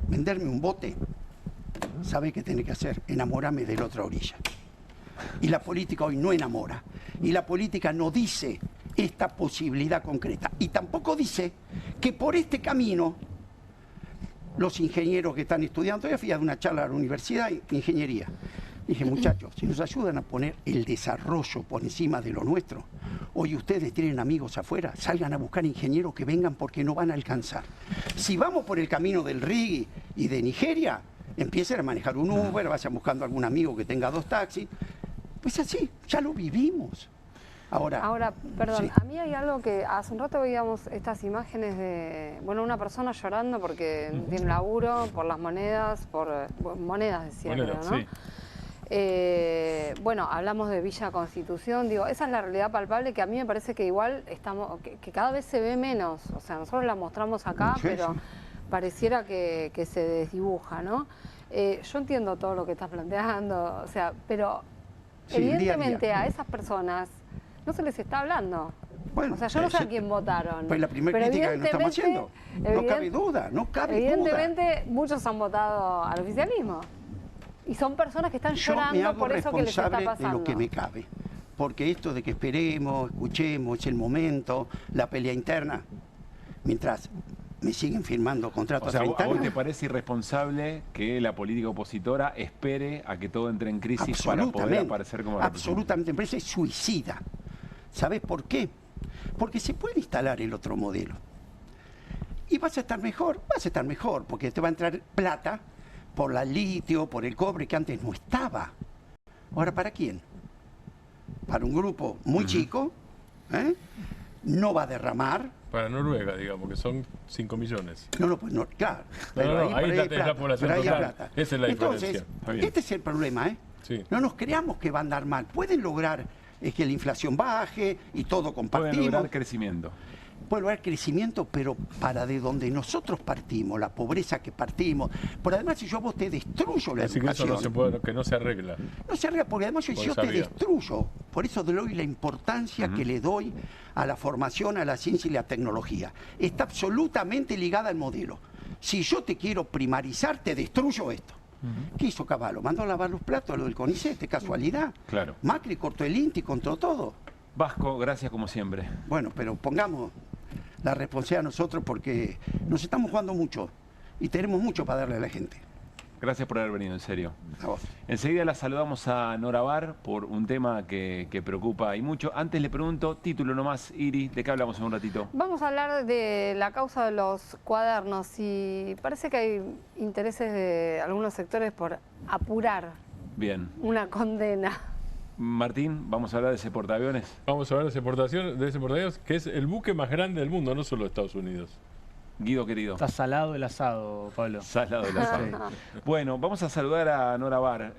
venderme un bote, ¿sabés qué tenés que hacer? Enamorarme de la otra orilla. Y la política hoy no enamora. Y la política no dice esta posibilidad concreta. Y tampoco dice que por este camino los ingenieros que están estudiando, yo fui a una charla a la universidad de ingeniería. Dije, muchachos, si nos ayudan a poner el desarrollo por encima de lo nuestro, hoy ustedes tienen amigos afuera, salgan a buscar ingenieros que vengan porque no van a alcanzar. Si vamos por el camino del RIGI y de Nigeria, empiecen a manejar un Uber, vayan buscando algún amigo que tenga 2 taxis. Pues así, ya lo vivimos. Ahora, perdón, sí. A mí hay algo que hace un rato veíamos estas imágenes de, una persona llorando porque tiene laburo, por las monedas, monedas decía, creo, ¿no? Sí. Hablamos de Villa Constitución, digo, esa es la realidad palpable que a mí me parece que igual que cada vez se ve menos, o sea, nosotros la mostramos acá, pero pareciera que se desdibuja, ¿no? Yo entiendo todo lo que estás planteando, o sea, pero evidentemente a esas personas no se les está hablando. Bueno, o sea, yo no sé a quién votaron. Pues la primera crítica que nos estamos haciendo. No cabe duda, no cabe duda. Evidentemente muchos han votado al oficialismo. Y son personas que están llorando por eso que les está pasando. De lo que me cabe. Porque esto de que esperemos, escuchemos, es el momento, la pelea interna, mientras me siguen firmando contratos a 30 años. ¿A vos te parece irresponsable que la política opositora espere a que todo entre en crisis para poder aparecer como representante? Absolutamente, me parece suicida. ¿Sabés por qué? Porque se puede instalar el otro modelo. ¿Y vas a estar mejor? Vas a estar mejor, porque te va a entrar plata por el litio, por el cobre, que antes no estaba. Ahora, ¿para quién? Para un grupo muy chico, no va a derramar. Para Noruega, digamos, que son 5 millones. Pues no, claro. Ahí está la población total. Esa es la diferencia. Entonces, este es el problema, Sí. No nos creamos que va a andar mal. Pueden lograr que la inflación baje y todo compartimos. Pueden lograr crecimiento. Puede lograr crecimiento, pero para de donde nosotros partimos, la pobreza que partimos. Por además, si yo a vos te destruyo la educación. Que eso no se puede, que no se arregla. No se arregla, porque además yo te destruyo. Por eso le doy la importancia que le doy a la formación, a la ciencia y la tecnología. Está absolutamente ligada al modelo. Si yo te quiero primarizar, te destruyo esto. ¿Qué hizo Cavallo? Mandó a lavar los platos a lo del CONICET, de casualidad. Claro. Macri cortó el INTI, controló todo. Vasco, gracias como siempre. Bueno, pero pongamos la responsabilidad a nosotros porque nos estamos jugando mucho y tenemos mucho para darle a la gente. Gracias por haber venido, en serio. A vos. Enseguida la saludamos a Nora Bar por un tema que preocupa y mucho. Antes le pregunto, título nomás, Iri, ¿de qué hablamos en un ratito? Vamos a hablar de la causa de los cuadernos y parece que hay intereses de algunos sectores por apurar una condena. Martín, vamos a hablar de ese portaaviones. Vamos a hablar de ese portaaviones, que es el buque más grande del mundo, no solo de Estados Unidos. Guido, querido. Está salado el asado, Pablo. Salado el asado. Bueno, vamos a saludar a Nora Bar,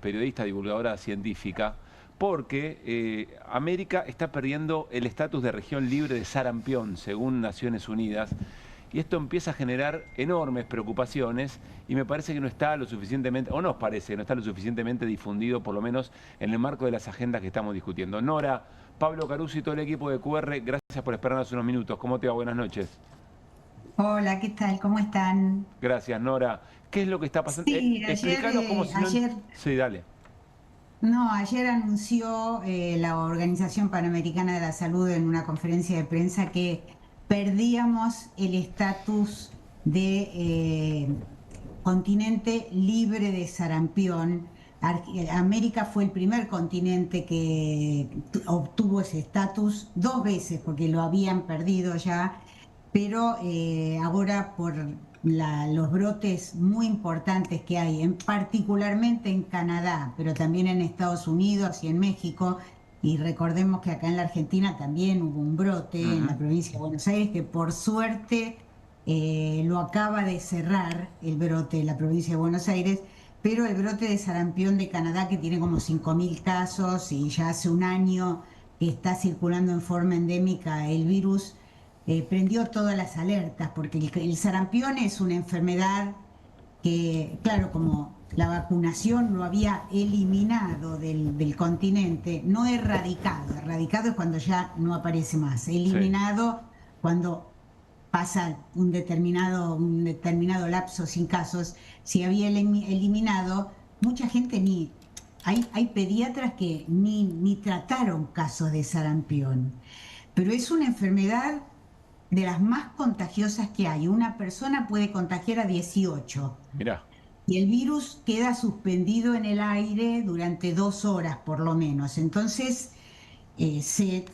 periodista, divulgadora científica, porque América está perdiendo el estatus de región libre de sarampión, según Naciones Unidas. Y esto empieza a generar enormes preocupaciones y me parece que no está lo suficientemente, o nos parece que no está lo suficientemente difundido, por lo menos en el marco de las agendas que estamos discutiendo. Nora, Pablo Caruso y todo el equipo de QR, gracias por esperarnos unos minutos. ¿Cómo te va? Buenas noches. Hola, ¿qué tal? ¿Cómo están? Gracias, Nora. ¿Qué es lo que está pasando? Sí, Explícanos cómo si ayer, Sí, dale. No, ayer anunció la Organización Panamericana de la Salud en una conferencia de prensa que perdíamos el estatus de continente libre de sarampión. América fue el primer continente que obtuvo ese estatus 2 veces, porque lo habían perdido ya, pero ahora por los brotes muy importantes que hay, particularmente en Canadá, pero también en Estados Unidos y en México, y recordemos que acá en la Argentina también hubo un brote en la provincia de Buenos Aires, que por suerte lo acaba de cerrar el brote de la provincia de Buenos Aires, pero el brote de sarampión de Canadá, que tiene como 5.000 casos y ya hace un año que está circulando en forma endémica el virus, prendió todas las alertas, porque el sarampión es una enfermedad que, claro, como la vacunación lo había eliminado del continente, no erradicado. Erradicado es cuando ya no aparece más. Eliminado cuando pasa un determinado lapso sin casos. Si había eliminado, mucha gente hay pediatras que ni trataron casos de sarampión. Pero es una enfermedad de las más contagiosas que hay. Una persona puede contagiar a 18. Mirá. Y el virus queda suspendido en el aire durante 2 horas por lo menos. Entonces se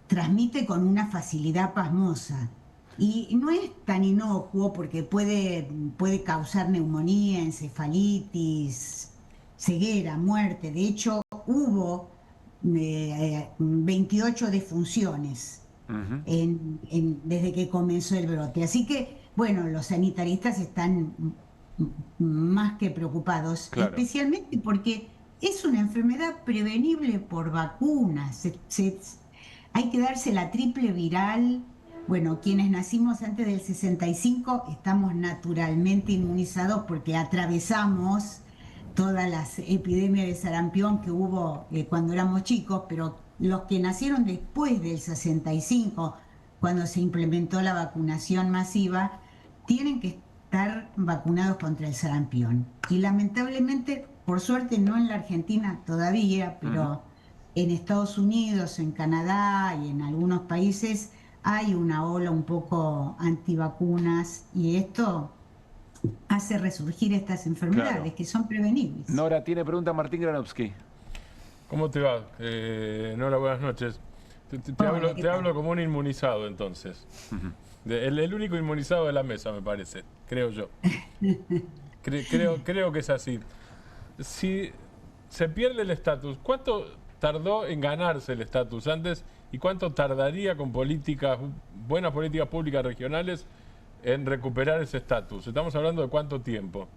transmite con una facilidad pasmosa. Y no es tan inocuo porque puede causar neumonía, encefalitis, ceguera, muerte. De hecho, hubo 28 defunciones desde que comenzó el brote. Así que, bueno, los sanitaristas están más que preocupados, especialmente porque es una enfermedad prevenible por vacunas. Hay que darse la triple viral. Bueno, quienes nacimos antes del 65 estamos naturalmente inmunizados porque atravesamos todas las epidemias de sarampión que hubo cuando éramos chicos, pero los que nacieron después del 65, cuando se implementó la vacunación masiva, tienen que estar vacunados contra el sarampión. Y lamentablemente, por suerte no en la Argentina todavía, pero en Estados Unidos, en Canadá y en algunos países hay una ola un poco antivacunas y esto hace resurgir estas enfermedades que son prevenibles. Nora, tiene pregunta Martín Granovsky. ¿Cómo te va? Nora, buenas noches. Te hablo como un inmunizado entonces. El único inmunizado de la mesa, me parece, creo yo. Creo que es así. Si se pierde el estatus, ¿cuánto tardó en ganarse el estatus antes y cuánto tardaría con buenas políticas públicas regionales en recuperar ese estatus? ¿Estamos hablando de cuánto tiempo?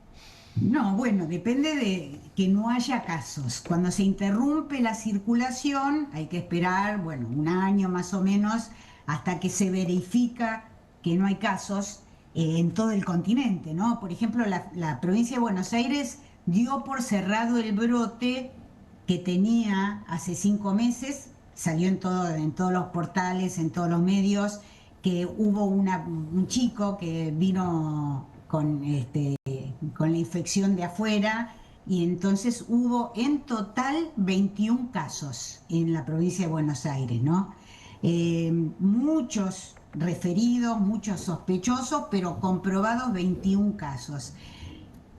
No, bueno, depende de que no haya casos. Cuando se interrumpe la circulación hay que esperar, bueno, 1 año más o menos hasta que se verifica que no hay casos en todo el continente, ¿no? Por ejemplo, la provincia de Buenos Aires dio por cerrado el brote que tenía hace 5 meses, salió en todos los portales, en todos los medios, que hubo un chico que vino con la infección de afuera y entonces hubo en total 21 casos en la provincia de Buenos Aires, ¿no? Muchos referidos, muchos sospechosos, pero comprobados 21 casos.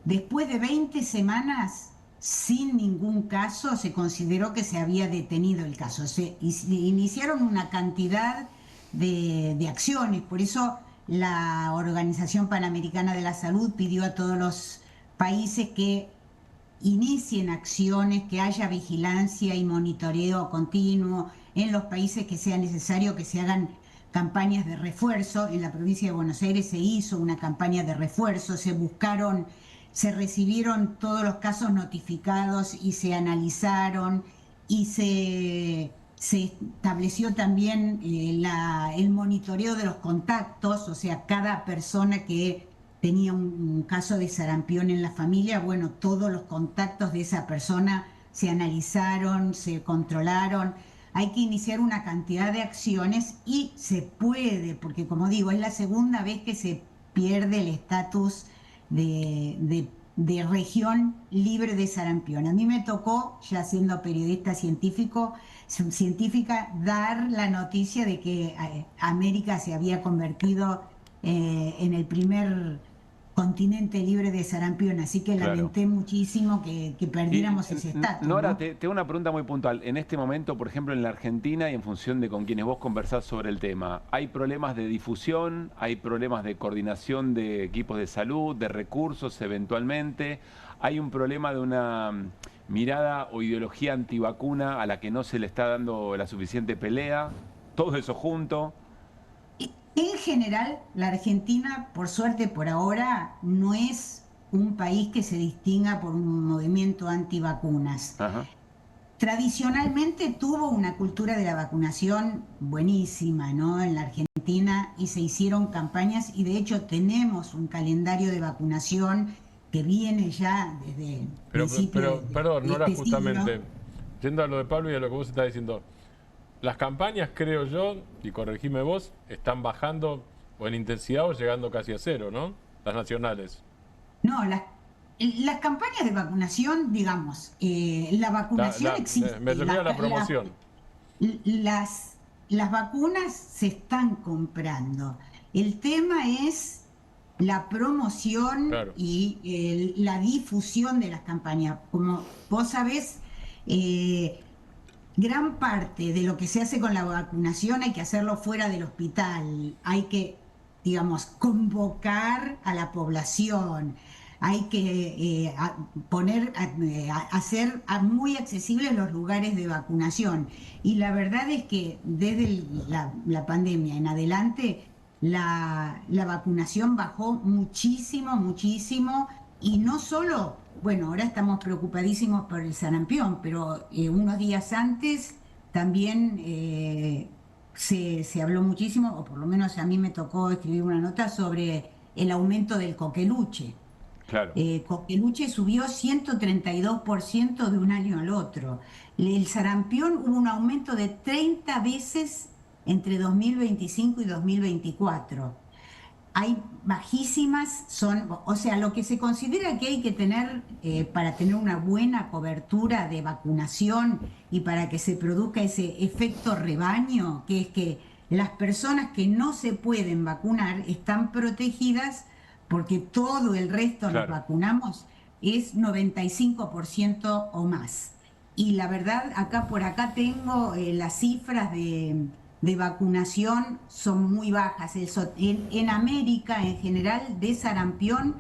Después de 20 semanas sin ningún caso, se consideró que se había detenido el caso. Se iniciaron una cantidad de acciones, por eso la Organización Panamericana de la Salud pidió a todos los países que inicien acciones, que haya vigilancia y monitoreo continuo en los países que sea necesario, que se hagan campañas de refuerzo. En la provincia de Buenos Aires se hizo una campaña de refuerzo, se recibieron todos los casos notificados y se analizaron y se estableció también el monitoreo de los contactos, o sea, cada persona que tenía un caso de sarampión en la familia, bueno, todos los contactos de esa persona se analizaron, se controlaron. Hay que iniciar una cantidad de acciones y se puede, porque como digo, es la segunda vez que se pierde el estatus de región libre de sarampión. A mí me tocó, ya siendo periodista científica, dar la noticia de que América se había convertido en el primer continente libre de sarampión, así que lamenté muchísimo que perdiéramos ese estatus. Nora, ¿no? te hago una pregunta muy puntual. En este momento, por ejemplo, en la Argentina y en función de con quienes vos conversás sobre el tema, ¿hay problemas de difusión? ¿Hay problemas de coordinación de equipos de salud, de recursos eventualmente? ¿Hay un problema de una mirada o ideología antivacuna a la que no se le está dando la suficiente pelea? ¿Todo eso junto? En general, la Argentina, por suerte por ahora, no es un país que se distinga por un movimiento antivacunas. Ajá. Tradicionalmente tuvo una cultura de la vacunación buenísima, ¿no? En la Argentina, y se hicieron campañas y de hecho tenemos un calendario de vacunación que viene ya desde Perdón, Nora, este justamente, siglo. yendo a lo de Pablo y a lo que vos estás diciendo, las campañas, creo yo, y corregime vos, están bajando o en intensidad o llegando casi a cero, ¿no? Las nacionales. No, las campañas de vacunación, digamos, la vacunación existe. Me refiero a la promoción. Las vacunas se están comprando. El tema es la promoción y la difusión de las campañas. Como vos sabés, gran parte de lo que se hace con la vacunación hay que hacerlo fuera del hospital. Hay que, digamos, convocar a la población. Hay que hacer muy accesibles los lugares de vacunación. Y la verdad es que desde la pandemia en adelante la vacunación bajó muchísimo, muchísimo. Y no solo, bueno, ahora estamos preocupadísimos por el sarampión, pero unos días antes también se habló muchísimo, o por lo menos a mí me tocó escribir una nota sobre el aumento del coqueluche. Claro. Coqueluche subió 132% de un año al otro. El sarampión hubo un aumento de 30 veces entre 2025 y 2024. Hay bajísimas, o sea, lo que se considera que hay que tener para tener una buena cobertura de vacunación y para que se produzca ese efecto rebaño, que es que las personas que no se pueden vacunar están protegidas porque todo el resto nos vacunamos, es 95% o más. Y la verdad, por acá tengo las cifras de vacunación, son muy bajas. En América, en general, de sarampión,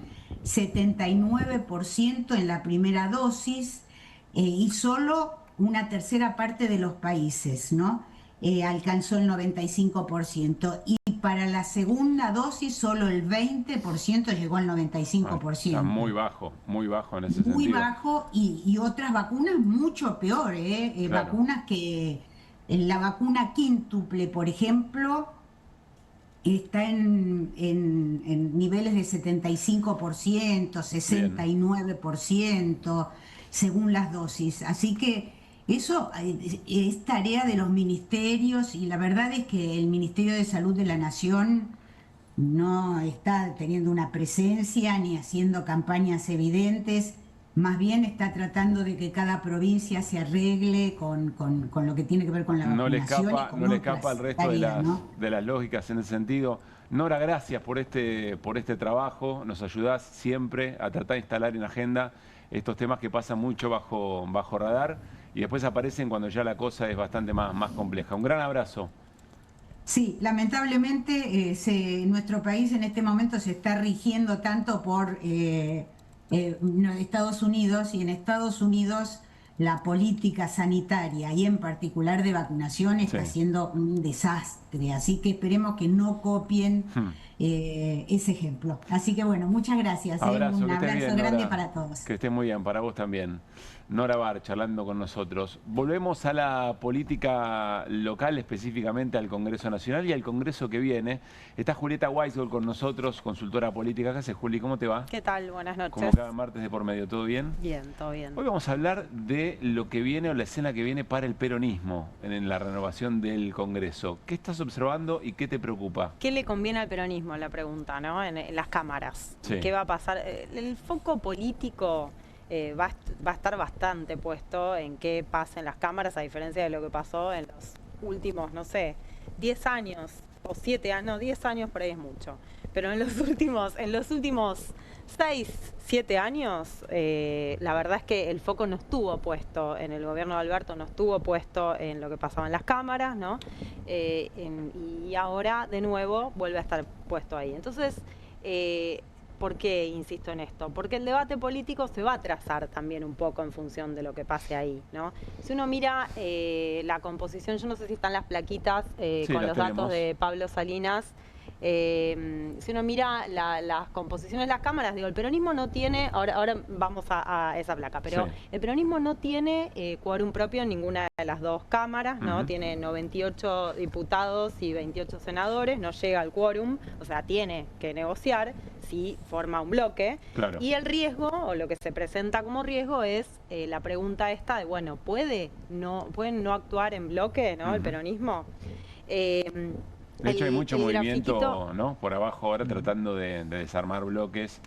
79% en la primera dosis y solo una tercera parte de los países, ¿no? Alcanzó el 95%. Y para la segunda dosis, solo el 20% llegó al 95%. Está muy bajo en ese sentido. Muy bajo y otras vacunas mucho peor, vacunas que... La vacuna quíntuple, por ejemplo, está en niveles de 75%, 69%, según las dosis. Así que eso es tarea de los ministerios y la verdad es que el Ministerio de Salud de la Nación no está teniendo una presencia ni haciendo campañas evidentes. Más bien está tratando de que cada provincia se arregle con lo que tiene que ver con la vacunación. No le escapa al resto de las lógicas en ese sentido. Nora, gracias por este trabajo. Nos ayudás siempre a tratar de instalar en agenda estos temas que pasan mucho bajo radar y después aparecen cuando ya la cosa es bastante más compleja. Un gran abrazo. Sí, lamentablemente nuestro país en este momento se está rigiendo tanto por... Estados Unidos, y en Estados Unidos la política sanitaria y en particular de vacunación está siendo un desastre. Así que esperemos que no copien ese ejemplo. Así que bueno, muchas gracias. Un abrazo bien, grande Nora, para todos. Que esté muy bien, para vos también. Nora Bar, charlando con nosotros. Volvemos a la política local, específicamente al Congreso Nacional y al Congreso que viene. Está Julieta Weisgold con nosotros, consultora política. ¿Qué haces, Juli? ¿Cómo te va? ¿Qué tal? Buenas noches. Como cada martes de por medio, ¿todo bien? Bien, todo bien. Hoy vamos a hablar de lo que viene o la escena que viene para el peronismo en la renovación del Congreso. ¿Qué estás observando y qué te preocupa? ¿Qué le conviene al peronismo? La pregunta, ¿no? En las cámaras. Sí. ¿Qué va a pasar? El foco político va a estar bastante puesto en qué pasa en las cámaras, a diferencia de lo que pasó en los últimos, no sé, 10 años o 7 años, no, 10 años por ahí es mucho, pero en los últimos 6, 7 años, la verdad es que el foco no estuvo puesto en el gobierno de Alberto, no estuvo puesto en lo que pasaba en las cámaras, ¿no? Y ahora, de nuevo, vuelve a estar puesto ahí. Entonces, ¿por qué insisto en esto? Porque el debate político se va a trazar también un poco en función de lo que pase ahí, ¿no? Si uno mira la composición, yo no sé si están las plaquitas con los datos de Pablo Salinas. Si uno mira las composiciones de las cámaras, digo, el peronismo no tiene, ahora vamos a esa placa, pero el peronismo no tiene quórum propio en ninguna de las dos cámaras, ¿no? Tiene 98 diputados y 28 senadores, no llega al quórum, o sea, tiene que negociar si forma un bloque. Claro. Y el riesgo, o lo que se presenta como riesgo, es la pregunta esta de, bueno, ¿pueden no actuar en bloque, ¿no? El peronismo. De hecho, hay mucho movimiento, ¿no? Por abajo ahora tratando de desarmar bloques,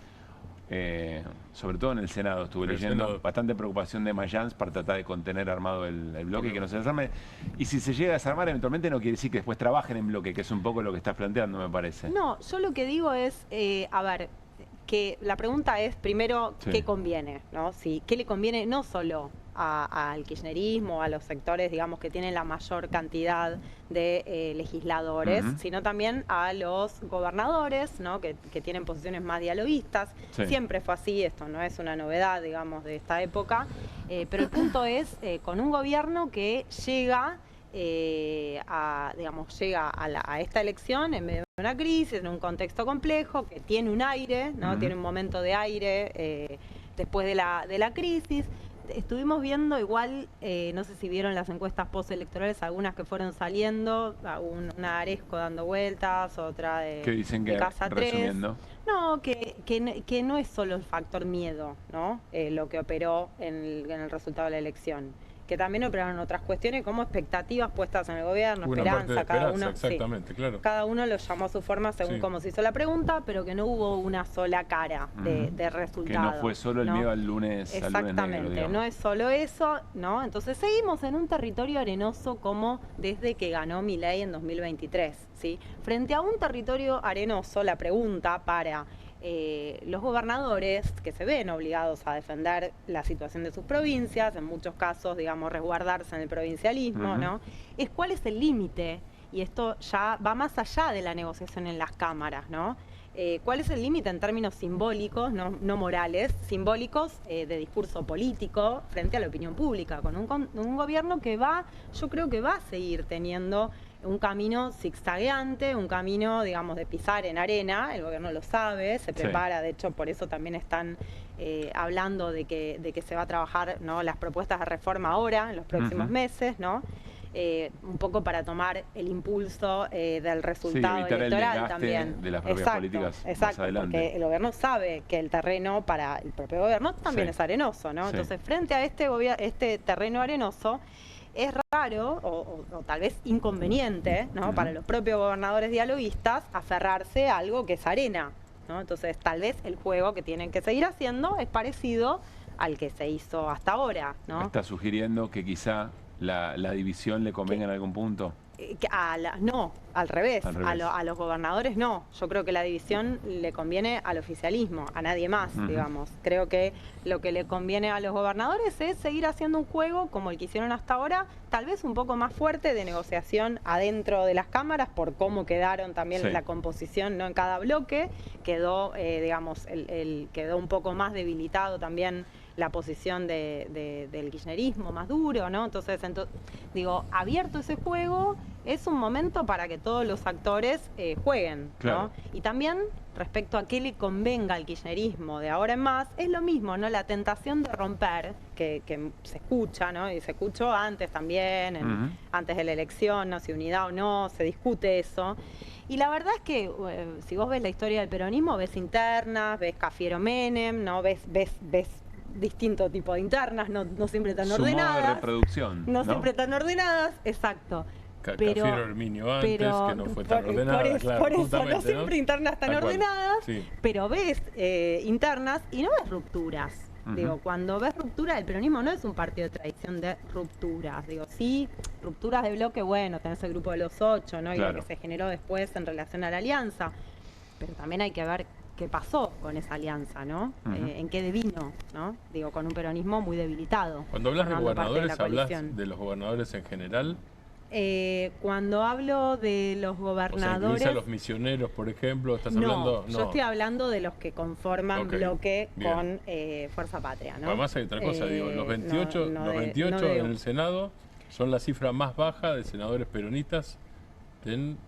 sobre todo en el Senado. Estuve leyendo bastante preocupación de Mayans para tratar de contener armado el bloque y que no se desarme. Y si se llega a desarmar eventualmente no quiere decir que después trabajen en bloque, que es un poco lo que estás planteando, me parece. No, yo lo que digo es, a ver, que la pregunta es primero, ¿qué conviene? ¿No? ¿Qué le conviene no solo al kirchnerismo, a los sectores, digamos, que tienen la mayor cantidad de legisladores, sino también a los gobernadores, ¿no? que tienen posiciones más dialoguistas? Siempre fue así, esto no es una novedad, digamos, de esta época, pero el punto es, con un gobierno que llega a esta elección en medio de una crisis, en un contexto complejo, que tiene un aire, ¿no? Tiene un momento de aire después de la crisis. Estuvimos viendo igual, no sé si vieron las encuestas postelectorales, algunas que fueron saliendo, una Aresco dando vueltas, otra de ¿Qué dicen que, Casa 3. resumiendo? No, que no es solo el factor miedo, ¿no? Lo que operó en el resultado de la elección. Que también operaron otras cuestiones como expectativas puestas en el gobierno, esperanza, cada uno. Exactamente, claro. Cada uno lo llamó a su forma según cómo se hizo la pregunta, pero que no hubo una sola cara de resultado. Que no fue solo el miedo al lunes. Exactamente, negro, no es solo eso, ¿no? Entonces seguimos en un territorio arenoso como desde que ganó Milei en 2023, ¿sí? Frente a un territorio arenoso, la pregunta para los gobernadores que se ven obligados a defender la situación de sus provincias, en muchos casos, digamos, resguardarse en el provincialismo, ¿no? Es cuál es el límite, y esto ya va más allá de la negociación en las cámaras, ¿no? ¿Cuál es el límite en términos simbólicos, no morales, simbólicos de discurso político frente a la opinión pública, con un gobierno que yo creo que va a seguir teniendo un camino zigzagueante, un camino, digamos, de pisar en arena? El gobierno lo sabe, se prepara, de hecho, por eso también están hablando de que se va a trabajar, ¿no?, las propuestas de reforma ahora, en los próximos meses, ¿no? Un poco para tomar el impulso del resultado electoral también. De las propias políticas más adelante. Porque el gobierno sabe que el terreno para el propio gobierno también es arenoso, ¿no? Entonces, frente a este terreno arenoso, es raro o tal vez inconveniente, ¿no?, para los propios gobernadores dialoguistas aferrarse a algo que es arena, ¿no? Entonces, tal vez el juego que tienen que seguir haciendo es parecido al que se hizo hasta ahora, ¿no? ¿Está sugiriendo que quizá la división le convenga en algún punto? No, al revés. A los gobernadores no. Yo creo que la división le conviene al oficialismo, a nadie más, digamos. Creo que lo que le conviene a los gobernadores es seguir haciendo un juego como el que hicieron hasta ahora, tal vez un poco más fuerte de negociación adentro de las cámaras por cómo quedaron también la composición, ¿no?, en cada bloque. Quedó, digamos, quedó un poco más debilitado también la posición del kirchnerismo más duro, ¿no? Entonces, digo, abierto ese juego, es un momento para que todos los actores jueguen, Claro. ¿no? Y también respecto a qué le convenga al kirchnerismo de ahora en más, es lo mismo, ¿no? La tentación de romper, que se escucha, ¿no? Y se escuchó antes también, antes de la elección, ¿no? Si unidad o no, se discute eso. Y la verdad es que si vos ves la historia del peronismo, ves internas, ves Cafiero Menem, ¿no? Ves distintos tipos de internas, no siempre tan Su modo ordenadas. de reproducción. No siempre tan ordenadas, exacto. Cafiero Herminio antes, que no fue tan ordenada, claro, por eso, justamente, no siempre internas tan Tal cual. ordenadas, Sí. pero ves internas y no ves rupturas. Digo, cuando ves ruptura, el peronismo no es un partido de tradición de rupturas. Digo, sí, rupturas de bloque, bueno, tenés el grupo de los 8, ¿no? Y Claro. lo que se generó después en relación a la alianza. Pero también hay que ver qué pasó con esa alianza, ¿no? En qué devino, ¿no? Digo, con un peronismo muy debilitado. Cuando hablas de formando parte gobernadores, la ¿hablas coalición. de los gobernadores en general? Cuando hablo de los O sea, gobernadores... ¿incluís a los misioneros, por ejemplo? ¿Estás hablando? Yo estoy hablando de los que conforman Ok, bloque bien. con Fuerza Patria, ¿no? Además hay otra cosa, digo, los 28, los 28 en el Senado son la cifra más baja de senadores peronistas en,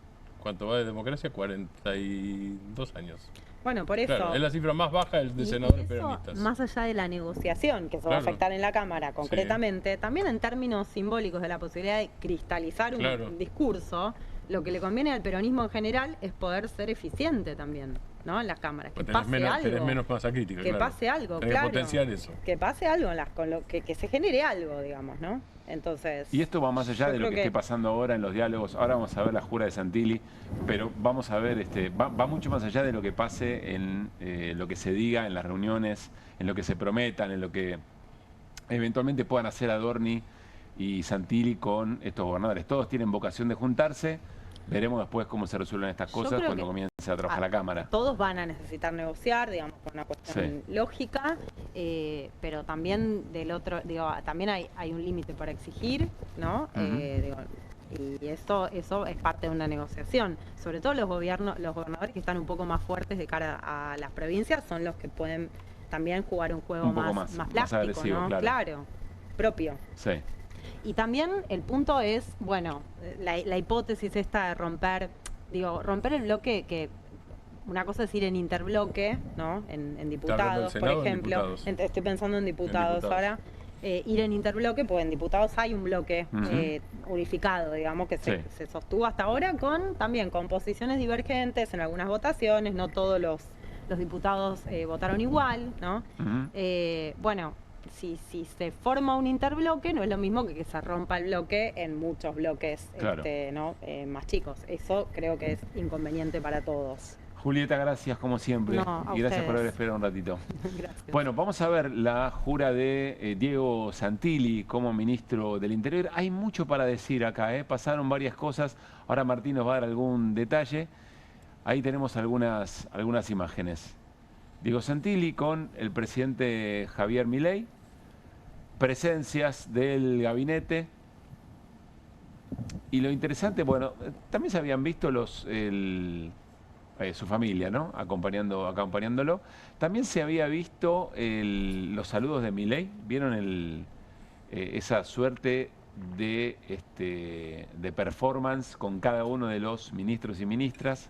¿cuánto va de democracia? 42 años. Bueno, por eso... Claro, es la cifra más baja de Y senadores eso, peronistas. más allá de la negociación que se va a Claro. afectar en la Cámara concretamente, también en términos simbólicos de la posibilidad de cristalizar un Claro. discurso, lo que le conviene al peronismo en general es poder ser eficiente también, ¿no? En las cámaras. Que Tenés pase algo. tenés menos masa crítica, Que claro. pase algo, Tenés claro. que potenciar eso. Que pase algo, que se genere algo, digamos, ¿no? Entonces... Y esto va más allá yo de lo creo que esté pasando ahora en los diálogos. Ahora vamos a ver la jura de Santilli, pero vamos a ver, va mucho más allá de lo que pase en lo que se diga en las reuniones, en lo que se prometan, en lo que eventualmente puedan hacer Adorni y Santilli con estos gobernadores. Todos tienen vocación de juntarse. Veremos después cómo se resuelven estas cosas creo cuando que comience a trabajar la Cámara. Todos van a necesitar negociar, digamos, por una cuestión lógica, pero también del otro, digo, también hay un límite para exigir, ¿no? Digo, y eso es parte de una negociación. Sobre todo los gobernadores que están un poco más fuertes de cara a las provincias son los que pueden también jugar un juego Un poco más más plástico, agresivo, ¿no? claro. Propio. Sí. Y también el punto es, bueno, la hipótesis esta de romper el bloque, que una cosa es ir en interbloque, ¿no? En diputados, por ejemplo. Estoy pensando en diputados ahora. Ir en interbloque, pues en diputados hay un bloque unificado, digamos, que se sostuvo hasta ahora también con posiciones divergentes en algunas votaciones, no todos los diputados votaron igual, ¿no? Bueno, si se forma un interbloque, no es lo mismo que se rompa el bloque en muchos bloques Claro. ¿no? Más chicos. Eso creo que es inconveniente para todos. Julieta, gracias como siempre. No, a y gracias por ustedes. haber esperado un ratito. Gracias. Bueno, vamos a ver la jura de Diego Santilli como ministro del Interior. Hay mucho para decir acá, pasaron varias cosas. Ahora Martín nos va a dar algún detalle. Ahí tenemos algunas imágenes. Diego Santilli con el presidente Javier Milei, presencias del gabinete. Y lo interesante, bueno, también se habían visto su familia, ¿no? Acompañándolo. También se había visto los saludos de Milei. ¿Vieron esa suerte de performance con cada uno de los ministros y ministras?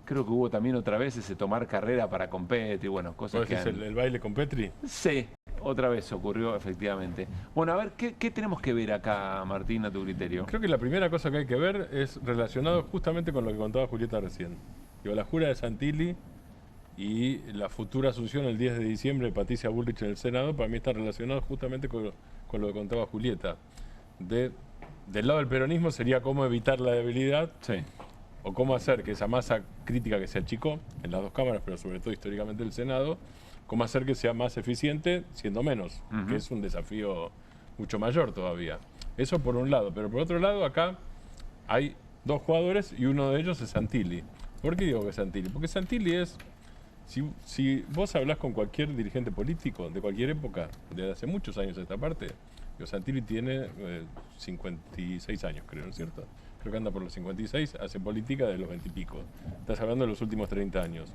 Creo que hubo también otra vez ese tomar carrera para con Petri, bueno, cosas que ¿El baile con Petri? Sí, otra vez ocurrió efectivamente. Bueno, a ver, ¿qué tenemos que ver acá, Martín, a tu criterio? Creo que la primera cosa que hay que ver es relacionado justamente con lo que contaba Julieta recién. Digo, la jura de Santilli y la futura asunción el 10 de diciembre de Patricia Bullrich en el Senado, para mí está relacionado justamente con lo que contaba Julieta. Del lado del peronismo sería cómo evitar la debilidad. Sí. O cómo hacer que esa masa crítica que se achicó en las dos cámaras, pero sobre todo históricamente el Senado, cómo hacer que sea más eficiente siendo menos, que es un desafío mucho mayor todavía. Eso por un lado, pero por otro lado acá hay dos jugadores y uno de ellos es Santilli. ¿Por qué digo que es Santilli? Porque Santilli es, si vos hablás con cualquier dirigente político de cualquier época, desde hace muchos años a esta parte, Santilli tiene 56 años, creo, ¿no es cierto? Creo que anda por los 56, hace política de los 20 y pico. Estás hablando de los últimos 30 años.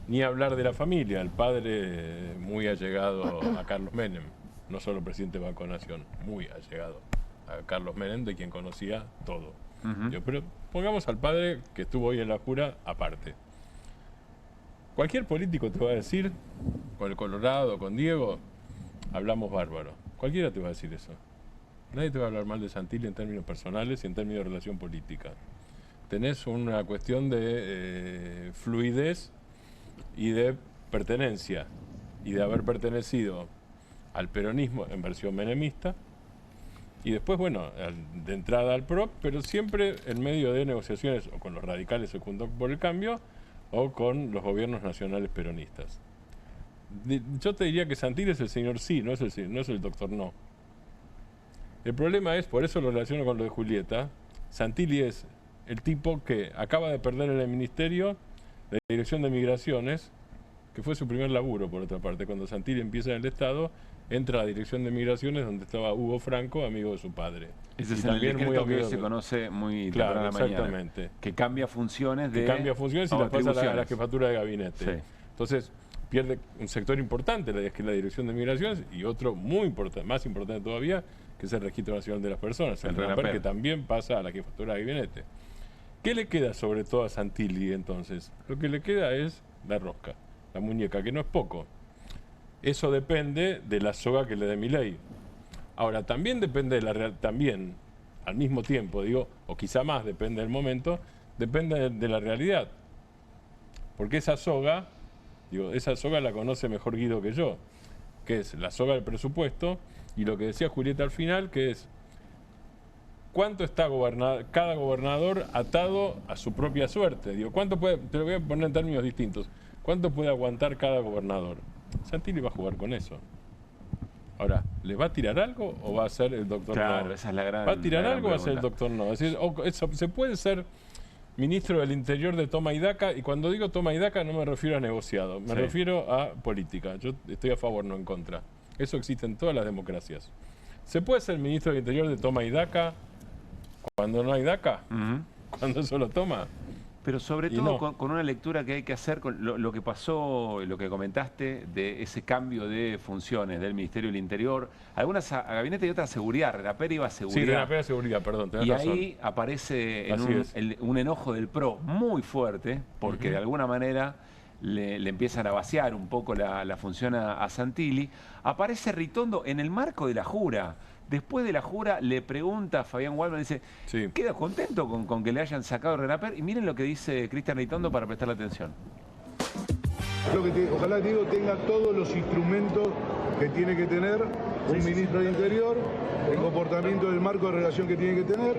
Ni hablar de la familia, el padre muy allegado a Carlos Menem, no solo presidente de Banco Nación, muy allegado a Carlos Menem, de quien conocía todo. Pero pongamos al padre que estuvo hoy en la jura aparte. Cualquier político te va a decir, con el Colorado, con Diego, hablamos bárbaro. Cualquiera te va a decir eso. Nadie te va a hablar mal de Santilli en términos personales y en términos de relación política. Tenés una cuestión de fluidez y de pertenencia, y de haber pertenecido al peronismo en versión menemista, y después, bueno, de entrada al PRO, pero siempre en medio de negociaciones o con los radicales o Juntos por el Cambio o con los gobiernos nacionales peronistas. Yo te diría que Santilli es el señor sí, no es el doctor no. El problema es, por eso lo relaciono con lo de Julieta, Santilli es el tipo que acaba de perder en el ministerio la Dirección de Migraciones, que fue su primer laburo, por otra parte. Cuando Santilli empieza en el Estado, entra a la Dirección de Migraciones, donde estaba Hugo Franco, amigo de su padre. Ese es el decreto que se conoce muy temprano mañana. Exactamente. Que cambia funciones y las pasa a la jefatura de gabinete. Sí. Entonces, pierde un sector importante, que es la Dirección de Migraciones, y otro muy importante, más importante todavía, que es el Registro Nacional de las Personas, el RENAPER, que también pasa a la jefatura de gabinete. ¿Qué le queda sobre todo a Santilli entonces? Lo que le queda es la rosca, la muñeca, que no es poco. Eso depende de la soga que le dé Milei. Ahora, también depende de la realidad, también, al mismo tiempo, digo, o quizá más, depende del momento, depende de la realidad. Porque esa soga la conoce mejor Guido que yo, que es la soga del presupuesto, y lo que decía Julieta al final, que es ¿cuánto está cada gobernador atado a su propia suerte? Digo, ¿cuánto puede, te lo voy a poner en términos distintos, ¿cuánto puede aguantar cada gobernador? Santilli va a jugar con eso. Ahora, ¿le va a tirar algo o va a ser el doctor no? Esa es la gran, ¿va a tirar algo o va a ser el pregunta. doctor no? Es decir, se puede ser ministro del Interior de toma y daca, y cuando digo toma y daca no me refiero a negociado, me refiero a política. Yo estoy a favor, no en contra. Eso existe en todas las democracias. ¿Se puede ser ministro del Interior de toma y daca cuando no hay daca? ¿Cuando solo toma? Pero sobre todo con una lectura que hay que hacer con lo que pasó, lo que comentaste, de ese cambio de funciones del Ministerio del Interior, algunas a gabinete y otras a seguridad. RENAPER iba a seguridad. Sí, RENAPER a seguridad, perdón, tenés razón. Ahí aparece un enojo del PRO muy fuerte, porque de alguna manera le empiezan a vaciar un poco la función a Santilli. Aparece Ritondo en el marco de la jura. Después de la jura le pregunta a Fabián Waldman, dice, ¿queda contento con que le hayan sacado el RENAPER? Y miren lo que dice Cristian Ritondo para prestarle atención. Ojalá Diego tenga todos los instrumentos que tiene que tener un ministro del Interior, el comportamiento del marco de relación que tiene que tener.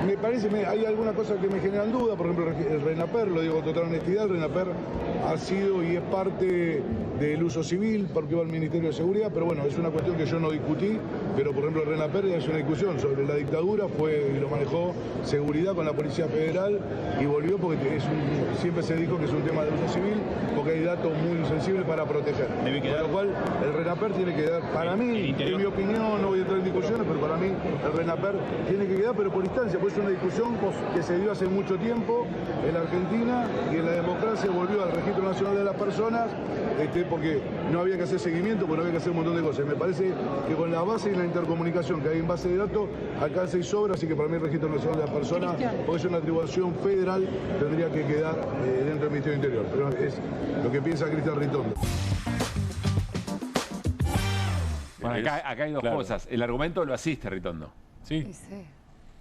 Me parece, hay algunas cosas que me generan duda, por ejemplo el RENAPER, lo digo con total honestidad, el RENAPER ha sido y es parte del uso civil porque va al Ministerio de Seguridad, pero bueno, es una cuestión que yo no discutí, pero por ejemplo el RENAPER es una discusión sobre la dictadura, y lo manejó Seguridad con la Policía Federal y volvió porque siempre se dijo que es un tema de uso civil porque hay datos muy sensibles para proteger. Con lo cual el RENAPER tiene que quedar, para mí, en mi opinión, no voy a entrar en discusiones, pero para mí el RENAPER tiene que quedar, pero por instancia, pues es una discusión que se dio hace mucho tiempo en la Argentina y en la democracia volvió al Registro Nacional de las Personas porque no había que hacer seguimiento, porque no había que hacer un montón de cosas. Me parece que con la base y la intercomunicación que hay en base de datos alcanza y sobra, así que para mí el Registro Nacional de las Personas, porque es una atribución federal, tendría que quedar dentro del Ministerio del Interior. Pero es lo que piensa Cristian Ritondo. Bueno, acá hay dos cosas. El argumento lo asiste Ritondo. Sí.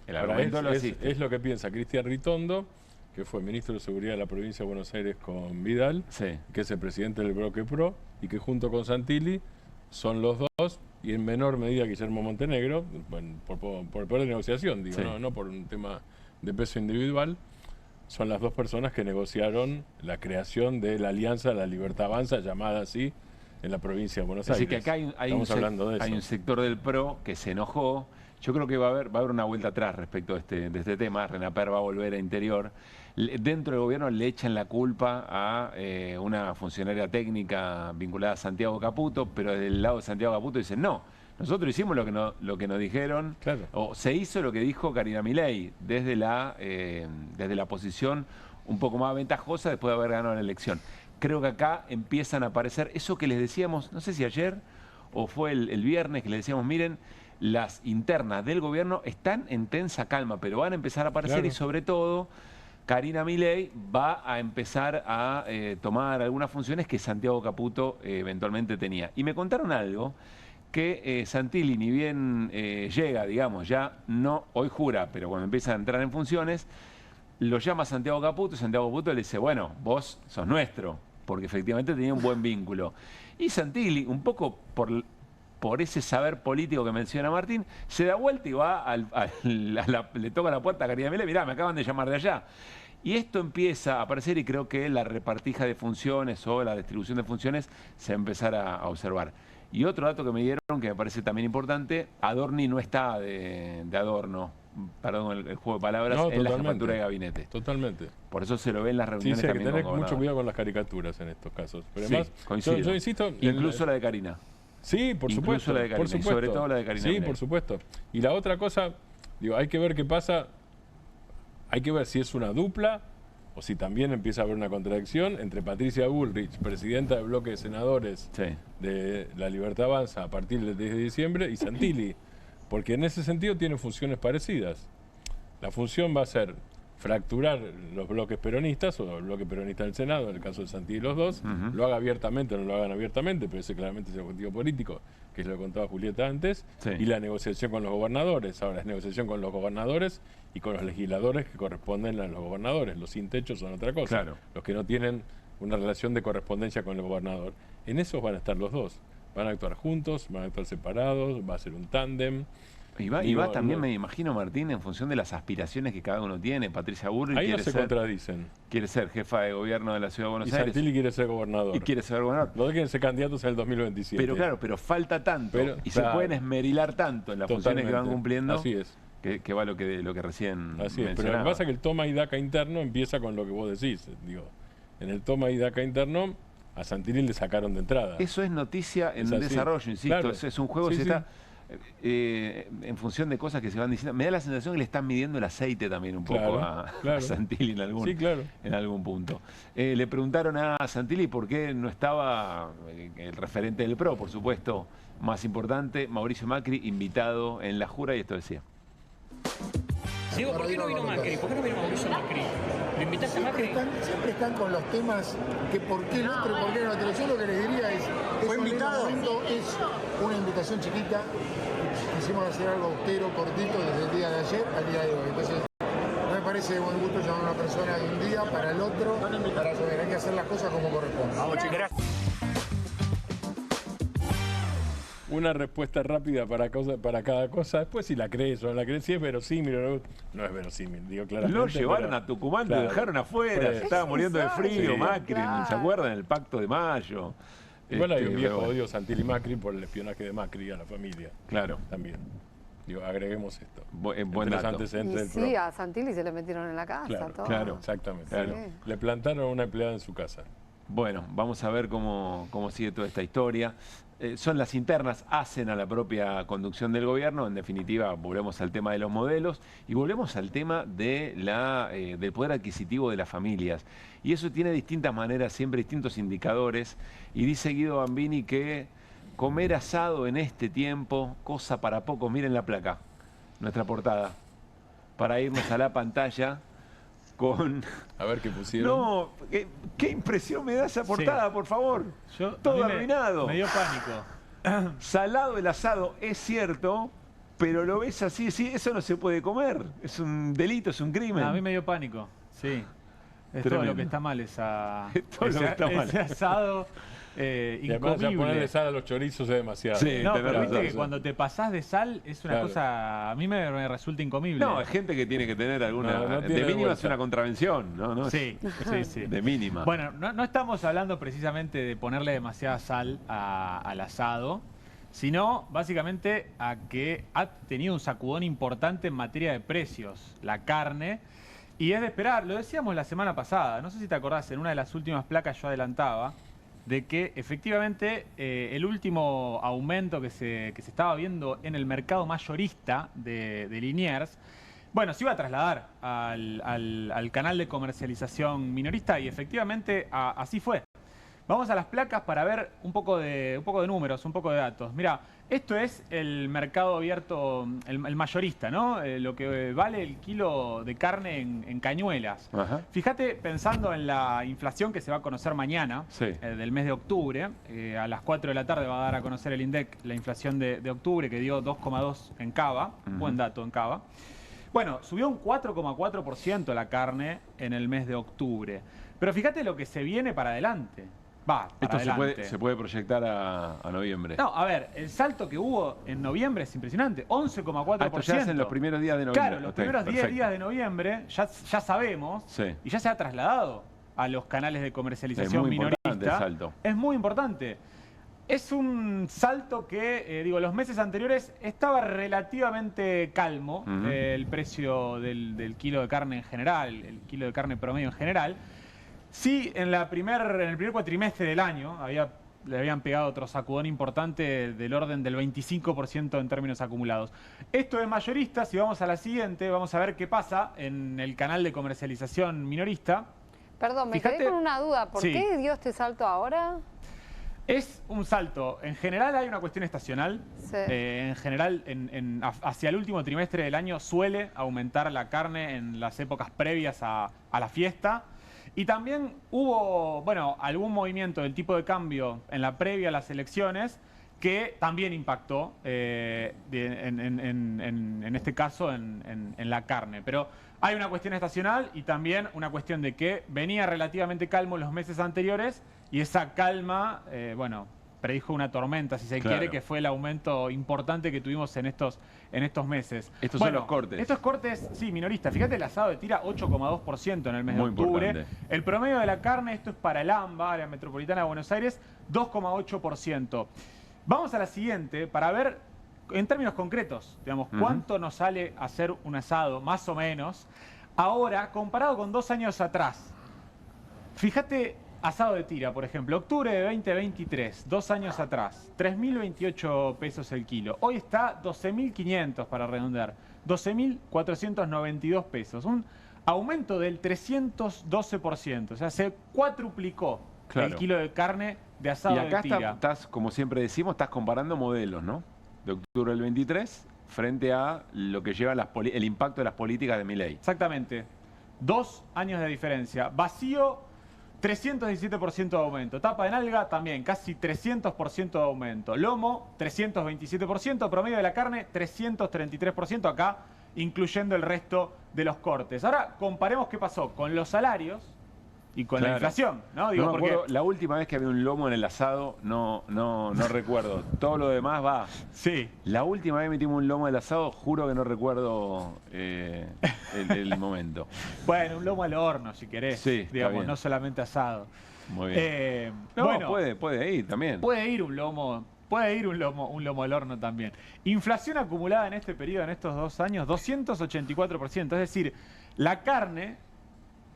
El argumento lo asiste. Es lo que piensa Cristian Ritondo, que fue ministro de Seguridad de la provincia de Buenos Aires con Vidal, que es el presidente del bloque PRO, y que junto con Santilli son los dos, y en menor medida Guillermo Montenegro, bueno, por el poder de negociación, digo, no por un tema de peso individual, son las dos personas que negociaron la creación de la Alianza La Libertad Avanza, llamada así, en la provincia de Buenos Aires. Así que acá hay un sector del PRO que se enojó. Yo creo que va a haber una vuelta atrás respecto de este tema. RENAPER va a volver a Interior. Dentro del gobierno le echan la culpa a una funcionaria técnica vinculada a Santiago Caputo, pero desde el lado de Santiago Caputo dicen no. Nosotros hicimos lo que nos dijeron, o se hizo lo que dijo Karina Milei desde la posición un poco más ventajosa después de haber ganado la elección. creo que acá empiezan a aparecer eso que les decíamos, no sé si ayer o fue el viernes, que les decíamos, miren, las internas del gobierno están en tensa calma, pero van a empezar a aparecer y sobre todo Karina Milei va a empezar a tomar algunas funciones que Santiago Caputo eventualmente tenía. Y me contaron algo que Santilli, ni bien llega, digamos, ya no, hoy jura, pero cuando empieza a entrar en funciones, lo llama Santiago Caputo y Santiago Caputo le dice, bueno, vos sos nuestro, porque efectivamente tenía un buen vínculo. Y Santilli, un poco por ese saber político que menciona Martín, se da vuelta y va le toca la puerta a Karina Milei, mirá, me acaban de llamar de allá. Y esto empieza a aparecer y creo que la repartija de funciones o la distribución de funciones se va a empezar a observar. Y otro dato que me dieron que me parece también importante, Adorni no está de Adorno, perdón, el juego de palabras, en la jefatura de gabinete. Totalmente. Por eso se lo ve en las reuniones sí, hay también. que tener mucho cuidado con las caricaturas en estos casos. Pero además, coincido. yo insisto... Incluso la de Karina. Sí, por supuesto. La de Karina, por supuesto. Y sobre todo la de Karina. Sí, Milei. por supuesto. Y la otra cosa, digo, hay que ver qué pasa, hay que ver si es una dupla o si también empieza a haber una contradicción entre Patricia Bullrich, presidenta del bloque de senadores de La Libertad Avanza a partir del 10 de diciembre, y Santilli, porque en ese sentido tienen funciones parecidas. La función va a ser fracturar los bloques peronistas o el bloque peronista del Senado, en el caso de Santilli los dos, lo haga abiertamente o no lo hagan abiertamente, pero ese claramente es el objetivo político, que es lo que contaba Julieta antes, y la negociación con los gobernadores. Ahora es negociación con los gobernadores y con los legisladores que corresponden a los gobernadores. Los sin techo son otra cosa, los que no tienen una relación de correspondencia con el gobernador. En esos van a estar los dos, van a actuar juntos, van a actuar separados, va a ser un tándem. Y va también, me imagino, Martín, en función de las aspiraciones que cada uno tiene. Patricia Bullrich ahí no se contradicen. Quiere ser jefa de gobierno de la Ciudad de Buenos Aires. Y Santilli quiere ser gobernador. Y quiere ser gobernador. Los dos quieren ser candidatos en el 2027. Pero claro, falta tanto. Se pueden esmerilar tanto en las funciones que van cumpliendo. Así es. Que va lo que recién Así es. Pero lo que pasa es que el toma y daca interno empieza con lo que vos decís. Digo, en el toma y daca interno a Santilli le sacaron de entrada. Eso es noticia en desarrollo, insisto. Claro. Es un juego que se está... en función de cosas que se van diciendo, me da la sensación que le están midiendo el aceite también un poco a Santilli en algún punto. Le preguntaron a Santilli por qué no estaba el referente del PRO, por supuesto, más importante, Mauricio Macri, invitado en la jura, y esto decía. Digo, ¿por qué no vino Macri? ¿Por qué no vino Mauricio Macri? ¿Lo invitaste a Macri? Siempre están con los temas que por qué el otro y por qué el otro. Yo lo que les diría es, ¿fue invitado? Es una invitación chiquita. Quisimos hacer algo austero, cortito, desde el día de ayer al día de hoy. Entonces, no me parece de buen gusto llamar a una persona de un día para el otro, para saber, hay que hacer las cosas como corresponde. Vamos, chicos. Una respuesta rápida para cada cosa. Después si la crees o no la crees, si es verosímil o no es verosímil, digo claramente. Lo llevaron a Tucumán, lo dejaron afuera, se estaba muriendo de frío, Macri, ¿se acuerdan? El Pacto de Mayo. Igual hay un viejo odio Santilli Macri por el espionaje de Macri a la familia. Claro. También. Digo, agreguemos esto. Buen dato. Sí, a Santilli se le metieron en la casa. Claro, todo. claro, exactamente. Claro. Le plantaron a una empleada en su casa. Bueno, vamos a ver cómo sigue toda esta historia. Son las internas, hacen a la propia conducción del gobierno. En definitiva, volvemos al tema de los modelos y volvemos al tema de del poder adquisitivo de las familias. Y eso tiene distintas maneras, siempre distintos indicadores. Y dice Guido Bambini que comer asado en este tiempo, cosa para pocos. Miren la placa, nuestra portada, para irnos a la pantalla. A ver qué pusieron. No, qué impresión me da esa portada, por favor. Todo arruinado. Me dio pánico. Salado el asado, es cierto, pero lo ves así, sí, eso no se puede comer. Es un delito, es un crimen. A mí me dio pánico, sí. Es todo lo que está mal ese asado. Y además ya ponerle sal a los chorizos es demasiado. Sí, no, pero viste que cuando te pasás de sal es una cosa, a mí me resulta incomible. No, es gente que tiene que tener alguna, de mínima es una contravención, ¿no? Sí, sí. De mínima. Bueno, no estamos hablando precisamente de ponerle demasiada sal al asado, sino básicamente a que ha tenido un sacudón importante en materia de precios, la carne. Y es de esperar, lo decíamos la semana pasada, no sé si te acordás, en una de las últimas placas yo adelantaba, de que efectivamente el último aumento que se estaba viendo en el mercado mayorista de Liniers, bueno, se iba a trasladar al canal de comercialización minorista y efectivamente así fue. Vamos a las placas para ver un poco de números, un poco de datos. Mira, esto es el mercado abierto, el mayorista, ¿no? Lo que vale el kilo de carne en cañuelas. Ajá. Fíjate, pensando en la inflación que se va a conocer mañana, del mes de octubre, a las 4 de la tarde va a dar a conocer el INDEC la inflación de octubre, que dio 2,2 en Cava, buen dato en Cava. Bueno, subió un 4,4% la carne en el mes de octubre. Pero fíjate lo que se viene para adelante. Esto se puede proyectar a noviembre. No, a ver, el salto que hubo en noviembre es impresionante, 11,4%. Esto ya es en los primeros días de noviembre. Claro, los primeros 10 días de noviembre ya sabemos y ya se ha trasladado a los canales de comercialización minorista. Es muy importante el salto. Es muy importante. Es un salto que, los meses anteriores estaba relativamente calmo, el precio del kilo de carne en general, el kilo de carne promedio en general. Sí, en el primer cuatrimestre del año le habían pegado otro sacudón importante del orden del 25% en términos acumulados. Esto es mayorista. Si vamos a la siguiente, vamos a ver qué pasa en el canal de comercialización minorista. Perdón, me quedé con una duda. ¿Por qué dio este salto ahora? Es un salto. En general hay una cuestión estacional. Sí. En general, hacia el último trimestre del año suele aumentar la carne en las épocas previas a la fiesta. Y también hubo, algún movimiento del tipo de cambio en la previa a las elecciones que también impactó, en este caso, en la carne. Pero hay una cuestión estacional y también una cuestión de que venía relativamente calmo los meses anteriores y esa calma, predijo una tormenta, si se quiere, que fue el aumento importante que tuvimos en estos meses. Estos son los cortes. Estos cortes, sí, minoristas. Fíjate, el asado de tira 8,2% en el mes de octubre. Importante. El promedio de la carne, esto es para el AMBA, área metropolitana de Buenos Aires, 2,8%. Vamos a la siguiente para ver, en términos concretos, cuánto nos sale hacer un asado, más o menos, ahora, comparado con 2 años atrás. Fíjate, asado de tira, por ejemplo, octubre de 2023, 2 años atrás, 3.028 pesos el kilo. Hoy está 12.500 para redondear, 12.492 pesos. Un aumento del 312%, o sea, se cuatruplicó el kilo de carne de asado de tira. Y acá estás, como siempre decimos, estás comparando modelos, ¿no? De octubre del 23 frente a lo que lleva el impacto de las políticas de Milei. Exactamente. 2 años de diferencia. Vacío, 317% de aumento. Tapa de nalga también, casi 300% de aumento. Lomo, 327%. Promedio de la carne, 333%. Acá, incluyendo el resto de los cortes. Ahora, comparemos qué pasó con los salarios y con la inflación, ¿no? Digo, porque la última vez que había un lomo en el asado, no recuerdo. Todo lo demás va. Sí. La última vez metimos un lomo en el asado, juro que no recuerdo el momento. Bueno, un lomo al horno, si querés. Sí, no solamente asado. Muy bien. Puede ir también. Puede ir un lomo al horno también. Inflación acumulada en este periodo, en estos 2 años, 284%. Es decir, la carne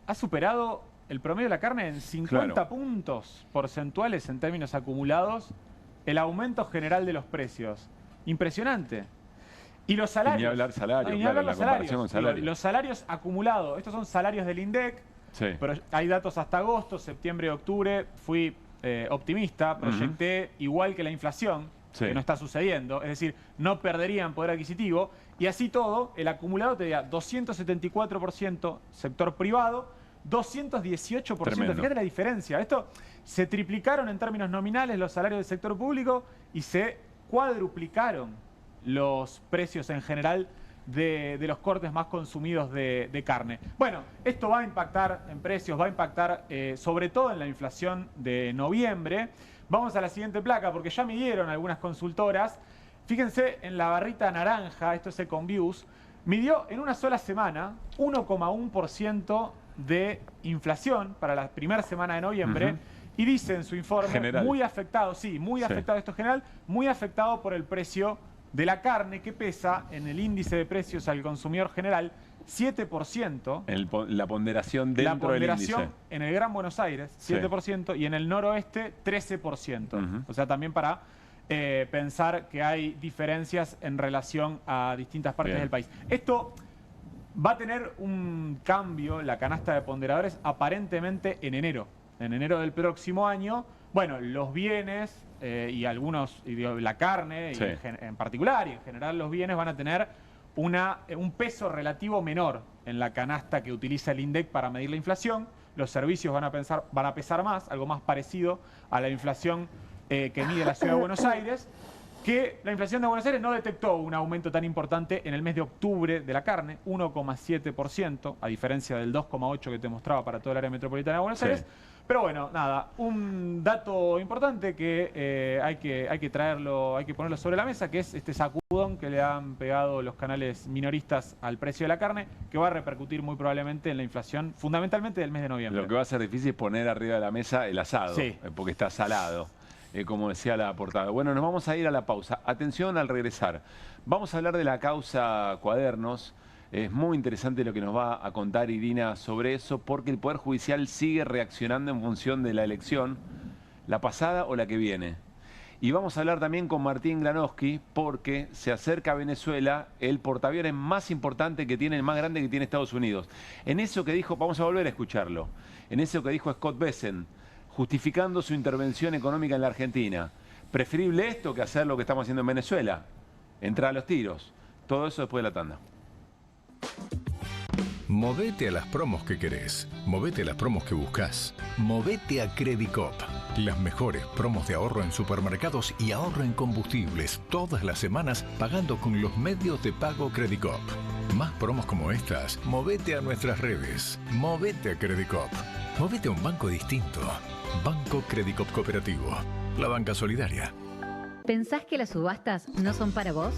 ha superado el promedio de la carne en 50 puntos porcentuales en términos acumulados, el aumento general de los precios. Impresionante. Y los salarios. Y ni hablar salarios, la comparación con salarios. Los salarios acumulados, estos son salarios del INDEC, pero hay datos hasta agosto, septiembre y octubre. Fui optimista, proyecté igual que la inflación, que no está sucediendo, es decir, no perderían poder adquisitivo, y así todo, el acumulado te da 274% sector privado, 218%. Tremendo. Fíjate la diferencia. Esto se triplicaron en términos nominales los salarios del sector público y se cuadruplicaron los precios en general de los cortes más consumidos de carne. Bueno, esto va a impactar en precios, va a impactar sobre todo en la inflación de noviembre. Vamos a la siguiente placa porque ya midieron algunas consultoras. Fíjense en la barrita naranja, esto es Econviews, midió en una sola semana 1,1% de inflación para la primera semana de noviembre y dice en su informe, general. muy afectado, afectado esto general, muy afectado por el precio de la carne que pesa en el índice de precios al consumidor general 7%. La ponderación dentro del índice. En el Gran Buenos Aires, 7%, y en el noroeste, 13%. O sea, también para pensar que hay diferencias en relación a distintas partes del país. Esto va a tener un cambio, la canasta de ponderadores, aparentemente en enero. En enero del próximo año Bueno, los bienes y algunos, la carne Sí. en particular, y en general los bienes van a tener un peso relativo menor en la canasta que utiliza el INDEC para medir la inflación. Los servicios van a pesar más, algo más parecido a la inflación que mide la Ciudad de Buenos Aires, que la inflación de Buenos Aires no detectó un aumento tan importante en el mes de octubre de la carne, 1,7%, a diferencia del 2,8% que te mostraba para toda el área metropolitana de Buenos Aires. Pero bueno, nada, un dato importante que hay que traerlo, hay que ponerlo sobre la mesa, que es este sacudón que le han pegado los canales minoristas al precio de la carne, que va a repercutir muy probablemente en la inflación, fundamentalmente del mes de noviembre. Lo que va a ser difícil es poner arriba de la mesa el asado, Sí. Porque está salado, como decía la portada. Bueno, nos vamos a ir a la pausa. Atención al regresar. Vamos a hablar de la causa Cuadernos. Es muy interesante lo que nos va a contar Irina sobre eso, porque el Poder Judicial sigue reaccionando en función de la elección, la pasada o la que viene. Y vamos a hablar también con Martín Granowski, porque se acerca a Venezuela el portaaviones más importante que tiene, el más grande que tiene Estados Unidos. En eso que dijo, vamos a volver a escucharlo, en eso que dijo Scott Bessent, justificando su intervención económica en la Argentina. Preferible esto que hacer lo que estamos haciendo en Venezuela, entrar a los tiros. Todo eso después de la tanda. Movete a las promos que querés. Movete a las promos que buscas. Movete a Credicop. Las mejores promos de ahorro en supermercados y ahorro en combustibles todas las semanas pagando con los medios de pago Credicop. Más promos como estas, movete a nuestras redes. Movete a Credicop. Movete a un banco distinto. Banco Credicop Cooperativo. La banca solidaria. ¿Pensás que las subastas no son para vos?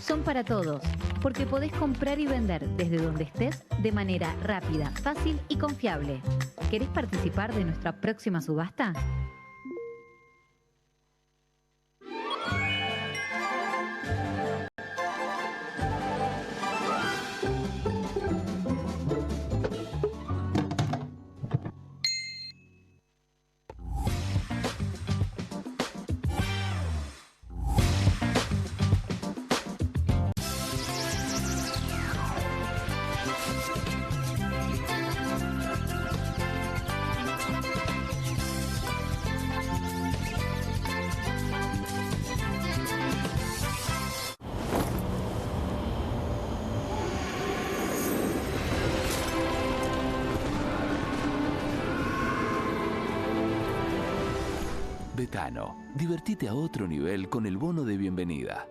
Son para todos, porque podés comprar y vender desde donde estés de manera rápida, fácil y confiable. ¿Querés participar de nuestra próxima subasta? Betano, divertite a otro nivel con el bono de bienvenida.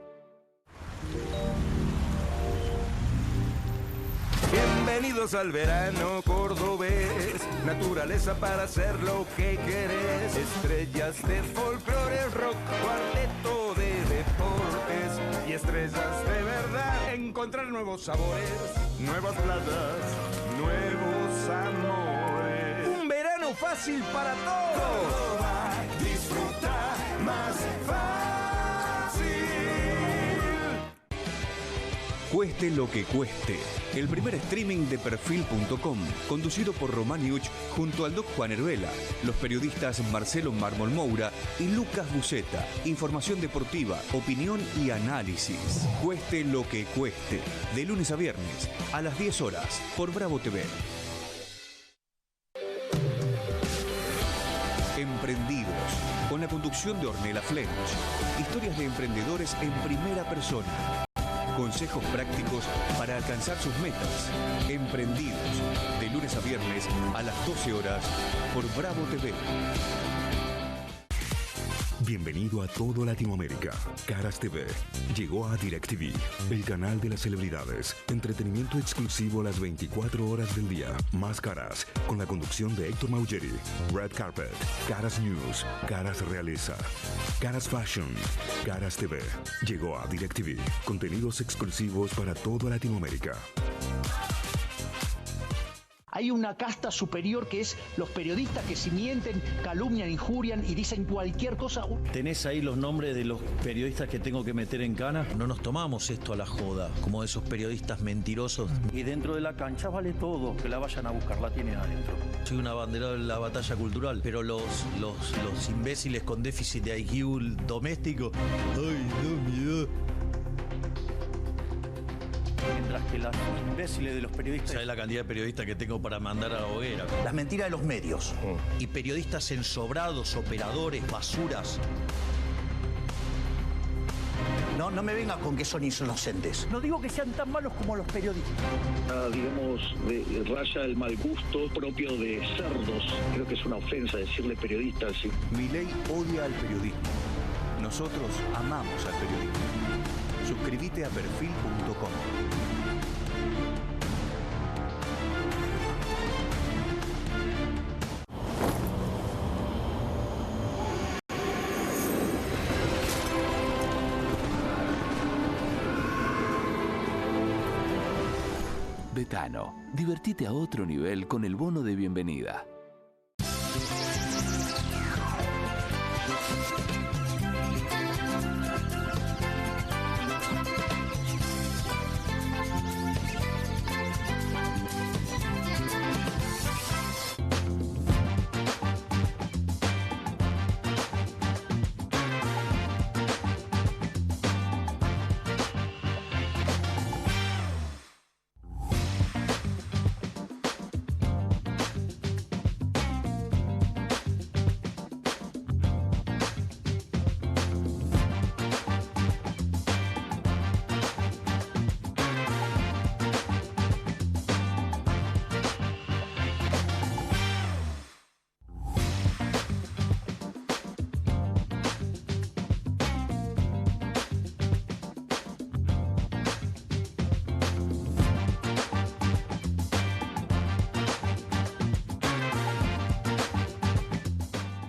Bienvenidos al verano cordobés, naturaleza para hacer lo que querés, estrellas de folclore, rock, cuarteto de deportes y estrellas de verdad. Encontrar nuevos sabores, nuevas playas, nuevos amores. Un verano fácil para todos. Disfruta más fácil. Cueste lo que cueste. El primer streaming de Perfil.com, conducido por Romaniuch junto al Doc Juan Heruela, los periodistas Marcelo Mármol Moura y Lucas Buceta. Información deportiva, opinión y análisis. Cueste lo que cueste. De lunes a viernes, a las 10 horas, por Bravo TV. Emprendidos, con la conducción de Ornella Flench. Historias de emprendedores en primera persona. Consejos prácticos para alcanzar sus metas. Emprendidos, de lunes a viernes a las 12 horas por Bravo TV. Bienvenido a todo Latinoamérica. Caras TV llegó a DirecTV, el canal de las celebridades. Entretenimiento exclusivo las 24 horas del día. Más Caras, con la conducción de Héctor Maugeri. Red Carpet, Caras News, Caras Realeza, Caras Fashion, Caras TV. Llegó a DirecTV. Contenidos exclusivos para toda Latinoamérica. Hay una casta superior que es los periodistas que si mienten, calumnian, injurian y dicen cualquier cosa. ¿Tenés ahí los nombres de los periodistas que tengo que meter en cana? No nos tomamos esto a la joda, como esos periodistas mentirosos. Y dentro de la cancha vale todo, que la vayan a buscar, la tienen adentro. Soy un abanderado de la batalla cultural, pero los imbéciles con déficit de IQ doméstico, ay, no, miedo. Mientras que las imbéciles de los periodistas... ¿Sabes la cantidad de periodistas que tengo para mandar a la hoguera? Las mentiras de los medios. Y periodistas ensobrados, operadores, basuras. No me vengas con que son inocentes. No digo que sean tan malos como los periodistas. Digamos, raya el mal gusto propio de cerdos. Creo que es una ofensa decirle periodistas. ¿Sí? Milei odia al periodismo. Nosotros amamos al periodismo. Suscríbete a perfil.com. Betano, divertite a otro nivel con el bono de bienvenida.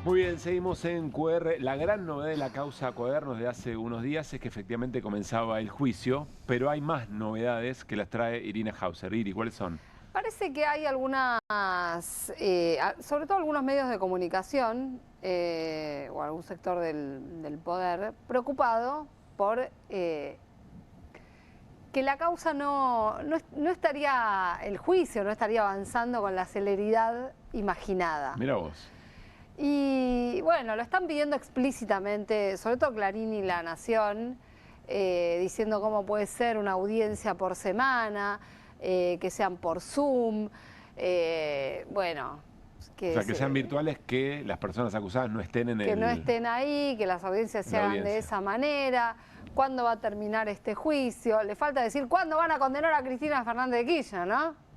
Muy bien, seguimos en QR. La gran novedad de la causa Cuadernos de hace unos días es que efectivamente comenzaba el juicio, pero hay más novedades que las trae Irina Hauser. Iri, ¿cuáles son? Parece que hay algunas, sobre todo algunos medios de comunicación o algún sector del poder preocupado por que la causa no estaría, el juicio no estaría avanzando con la celeridad imaginada. Mira vos. Y bueno, lo están pidiendo explícitamente, sobre todo Clarín y La Nación, diciendo cómo puede ser una audiencia por semana, que sean por Zoom, bueno... o sea, que sean virtuales, que las personas acusadas no estén en el... Que no estén ahí, que las audiencias se hagan de esa manera. ¿Cuándo va a terminar este juicio? Le falta decir cuándo van a condenar a Cristina Fernández de Kirchner, ¿no?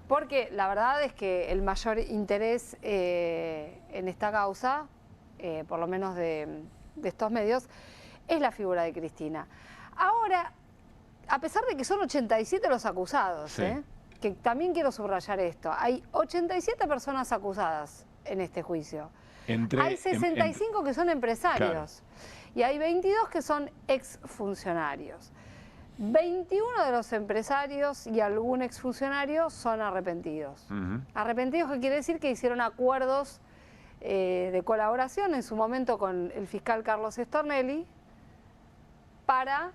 Porque la verdad es que el mayor interés en esta causa, por lo menos de estos medios, es la figura de Cristina. Ahora, a pesar de que son 87 los acusados, sí, que también quiero subrayar esto, hay 87 personas acusadas en este juicio. Hay 65 que son empresarios, claro, y hay 22 que son exfuncionarios. 21 de los empresarios y algún exfuncionario son arrepentidos. Arrepentidos, que quiere decir que hicieron acuerdos de colaboración en su momento con el fiscal Carlos Stornelli para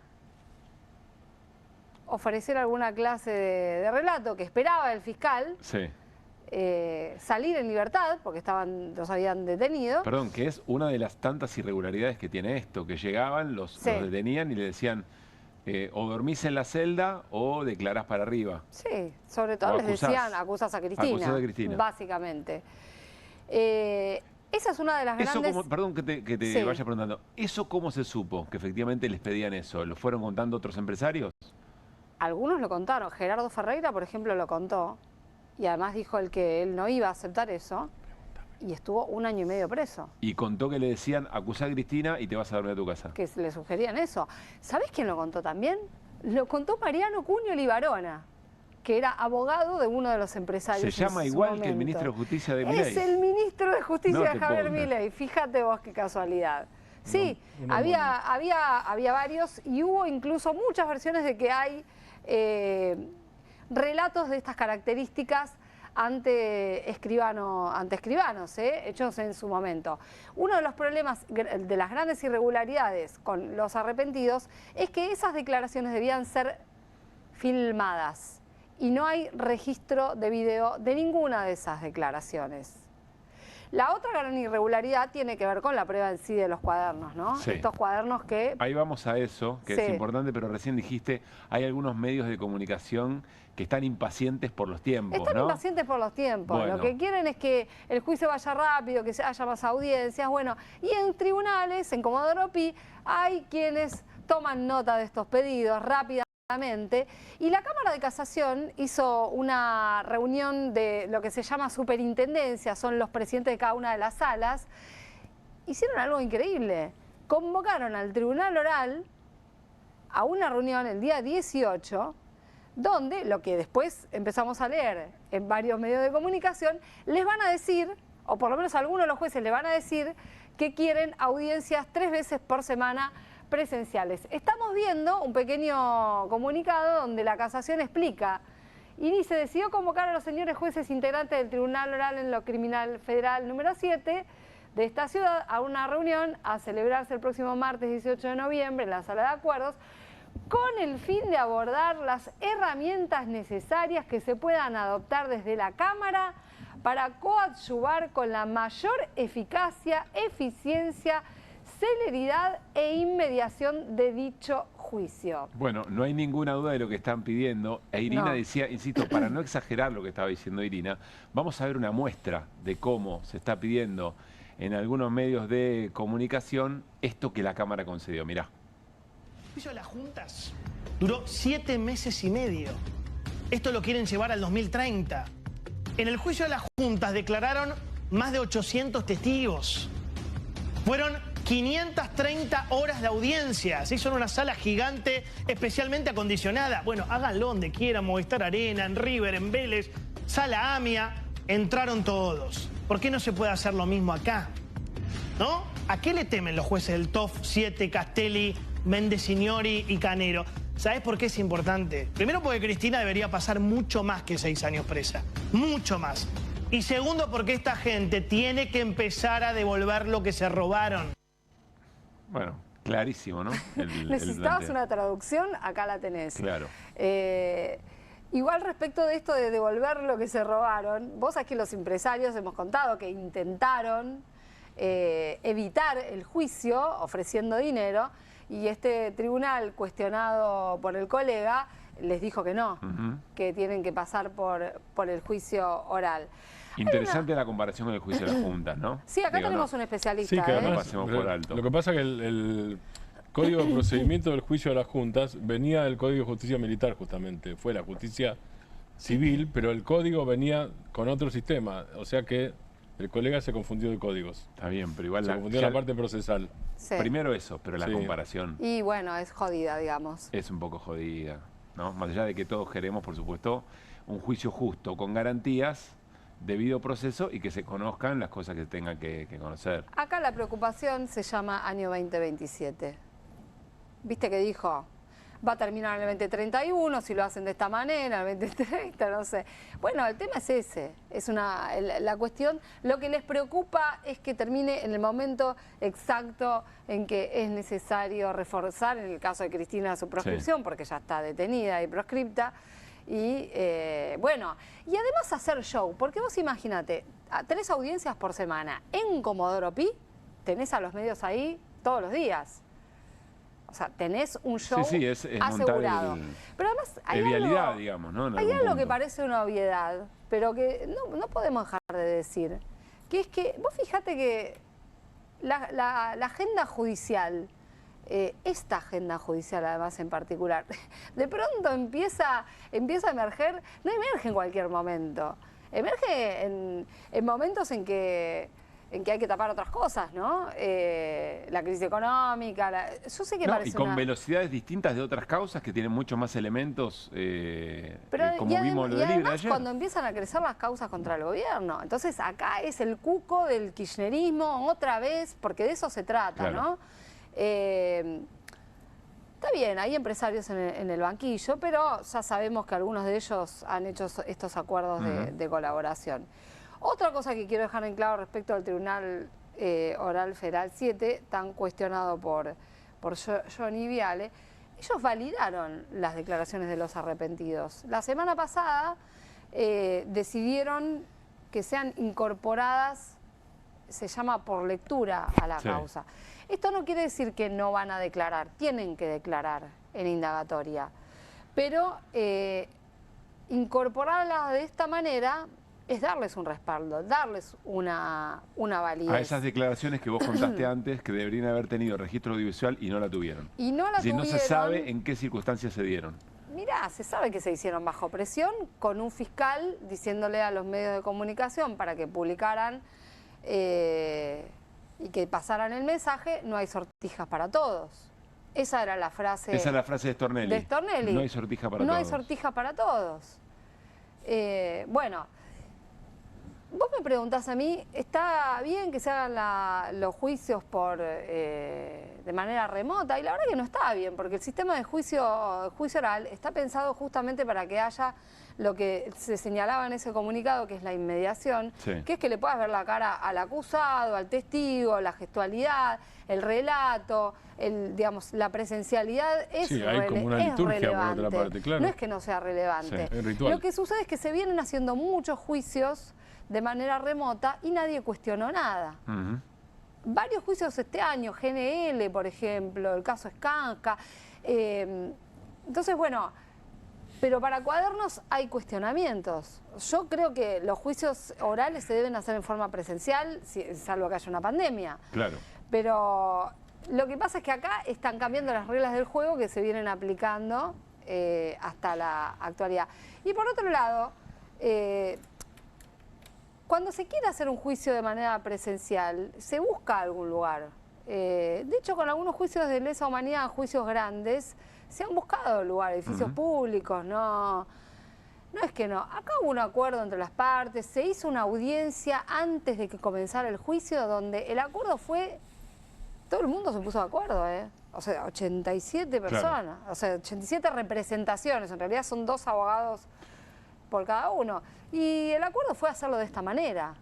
ofrecer alguna clase de relato que esperaba el fiscal, sí, salir en libertad, porque los habían detenido. Perdón, que es una de las tantas irregularidades que tiene esto, que llegaban, los detenían y le decían... o dormís en la celda o declarás para arriba. Sí, sobre todo les decían, acusás a Cristina, básicamente. Esa es una de las grandes... Perdón que te vaya preguntando, ¿eso cómo se supo que efectivamente les pedían eso? ¿Lo fueron contando otros empresarios? Algunos lo contaron. Gerardo Ferreira, por ejemplo, lo contó. Y además dijo que él no iba a aceptar eso. Y estuvo 1 año y medio preso. Y contó que le decían, acusá a Cristina y te vas a dormir a tu casa. Que le sugerían eso. ¿Sabés quién lo contó también? Lo contó Mariano Cunio Libarona, que era abogado de uno de los empresarios. Se llama igual que el ministro de Justicia de Milei. Es el ministro de Justicia de Javier Milei. Fíjate vos qué casualidad. Sí, había varios y hubo incluso muchas versiones de que hay relatos de estas características ante escribanos, hechos en su momento. Uno de los problemas de las grandes irregularidades con los arrepentidos es que esas declaraciones debían ser filmadas y no hay registro de video de ninguna de esas declaraciones. La otra gran irregularidad tiene que ver con la prueba en sí de los cuadernos, ¿no? Sí. Estos cuadernos que... Ahí vamos a eso, que Sí. es importante, pero recién dijiste, hay algunos medios de comunicación que están impacientes por los tiempos, Están ¿no? impacientes por los tiempos. Bueno. Lo que quieren es que el juicio vaya rápido, que haya más audiencias. Bueno, y en tribunales, en Comodoro Pi, hay quienes toman nota de estos pedidos rápidamente. Y la Cámara de Casación hizo una reunión de lo que se llama superintendencia, son los presidentes de cada una de las salas. Hicieron algo increíble. Convocaron al Tribunal Oral a una reunión el día 18, donde, lo que después empezamos a leer en varios medios de comunicación, les van a decir, o por lo menos algunos de los jueces les van a decir, que quieren audiencias 3 veces por semana presenciales. Estamos viendo un pequeño comunicado donde la Casación explica y dice: decidió convocar a los señores jueces integrantes del Tribunal Oral en lo Criminal Federal número 7 de esta ciudad a una reunión a celebrarse el próximo martes 18 de noviembre en la Sala de Acuerdos, con el fin de abordar las herramientas necesarias que se puedan adoptar desde la Cámara para coadyuvar con la mayor eficacia, eficiencia, celeridad e inmediación de dicho juicio. Bueno, no hay ninguna duda de lo que están pidiendo. E Irina No. decía, insisto, para no exagerar lo que estaba diciendo Irina, vamos a ver una muestra de cómo se está pidiendo en algunos medios de comunicación esto que la Cámara concedió. Mirá. El juicio de las juntas duró 7 meses y medio. Esto lo quieren llevar al 2030. En el juicio de las juntas declararon más de 800 testigos. Fueron 530 horas de audiencia. Se hizo en una sala gigante especialmente acondicionada. Bueno, háganlo donde quieran, Movistar Arena, en River, en Vélez, Sala Amia. Entraron todos. ¿Por qué no se puede hacer lo mismo acá? ¿No? ¿A qué le temen los jueces del TOF 7, Castelli, Méndez Signori y Canero? ¿Sabés por qué es importante? Primero, porque Cristina debería pasar mucho más que 6 años presa. Mucho más. Y segundo, porque esta gente tiene que empezar a devolver lo que se robaron. Bueno, clarísimo, ¿no? ¿Necesitabas planteo. una traducción? Acá la tenés. Claro. Igual respecto de esto de devolver lo que se robaron, vos aquí los empresarios hemos contado que intentaron evitar el juicio ofreciendo dinero y este tribunal, cuestionado por el colega, les dijo que no, que tienen que pasar por el juicio oral. Interesante la comparación con el juicio de las juntas, ¿no? Sí, acá Digo, tenemos no. un especialista. Sí, que No además, pasemos por alto. lo que pasa es que el Código de Procedimiento del Juicio de las Juntas venía del Código de Justicia Militar, justamente. Fue la justicia civil, pero el código venía con otro sistema. O sea que el colega se confundió de códigos. Está bien, pero igual se confundió ya- la parte procesal. Sí. Primero eso, pero la Sí. comparación Y bueno, es jodida, digamos. es un poco jodida, ¿no? Más allá de que todos queremos, por supuesto, un juicio justo, con garantías, debido proceso y que se conozcan las cosas que se tengan que conocer. Acá la preocupación se llama año 2027. ¿Viste que dijo? Va a terminar en el 2031, si lo hacen de esta manera, el 2030, no sé. Bueno, el tema es ese. Es la cuestión, lo que les preocupa es que termine en el momento exacto en que es necesario reforzar, en el caso de Cristina, su proscripción, porque ya está detenida y proscripta. Y bueno, y además hacer show, porque vos imagínate, 3 audiencias por semana en Comodoro Pi, tenés a los medios ahí todos los días. O sea, tenés un show Sí, es montar asegurado. Pero además hay vialidad, algo, digamos, ¿no? En hay algún algo que punto. parece una obviedad, pero que no podemos dejar de decir, que es que vos fijate que la agenda judicial, esta agenda judicial además en particular, de pronto empieza a emerger, no emerge en cualquier momento, emerge en momentos en que hay que tapar otras cosas, ¿no? La crisis económica, yo sé que No, parece y con una... velocidades distintas de otras causas que tienen muchos más elementos, como y vimos lo de Libre además ayer. cuando empiezan a crecer las causas contra el gobierno. Entonces acá es el cuco del kirchnerismo otra vez, porque de eso se trata, Claro. ¿no? Está bien, hay empresarios en el banquillo, pero ya sabemos que algunos de ellos han hecho estos acuerdos de colaboración. Otra cosa que quiero dejar en claro respecto al Tribunal Oral Federal 7, tan cuestionado por Johnny Viale, ellos validaron las declaraciones de los arrepentidos. La semana pasada decidieron que sean incorporadas se llama por lectura a la Sí. causa. Esto no quiere decir que no van a declarar, tienen que declarar en indagatoria, pero incorporarla de esta manera es darles un respaldo, darles una validez. A esas declaraciones que vos contaste antes, que deberían haber tenido registro audiovisual y no la tuvieron. Y no la Si no tuvieron. se sabe en qué circunstancias se dieron. Mirá, se sabe que se hicieron bajo presión con un fiscal diciéndole a los medios de comunicación para que publicaran y que pasaran el mensaje, no hay sortijas para todos. Esa era la frase. Esa es la frase de Stornelli. De Stornelli. No hay sortija para No todos. hay sortija para todos. Bueno, vos me preguntás a mí, ¿está bien que se hagan los juicios de manera remota? Y la verdad que no está bien, porque el sistema de juicio oral está pensado justamente para que haya lo que se señalaba en ese comunicado, que es la inmediación, Sí. que es que le puedas ver la cara al acusado, al testigo, la gestualidad, el relato, digamos, la presencialidad es, Sí, hay como una es liturgia por relevante. otra parte, claro. No es que no sea relevante. Sí, es ritual. Lo que sucede es que se vienen haciendo muchos juicios de manera remota y nadie cuestionó nada. Ujú. Varios juicios este año, GNL, por ejemplo, el caso Skanska. Entonces, bueno, pero para Cuadernos hay cuestionamientos. Yo creo que los juicios orales se deben hacer en forma presencial, salvo que haya una pandemia. Claro. Pero lo que pasa es que acá están cambiando las reglas del juego que se vienen aplicando hasta la actualidad. Y por otro lado, cuando se quiere hacer un juicio de manera presencial, se busca algún lugar. De hecho, con algunos juicios de lesa humanidad, juicios grandes, se han buscado lugares, edificios públicos, no es que no. Acá hubo un acuerdo entre las partes, se hizo una audiencia antes de que comenzara el juicio, donde el acuerdo fue, todo el mundo se puso de acuerdo, o sea, 87 personas, o sea, 87 representaciones, en realidad son 2 abogados por cada uno. Y el acuerdo fue hacerlo de esta manera.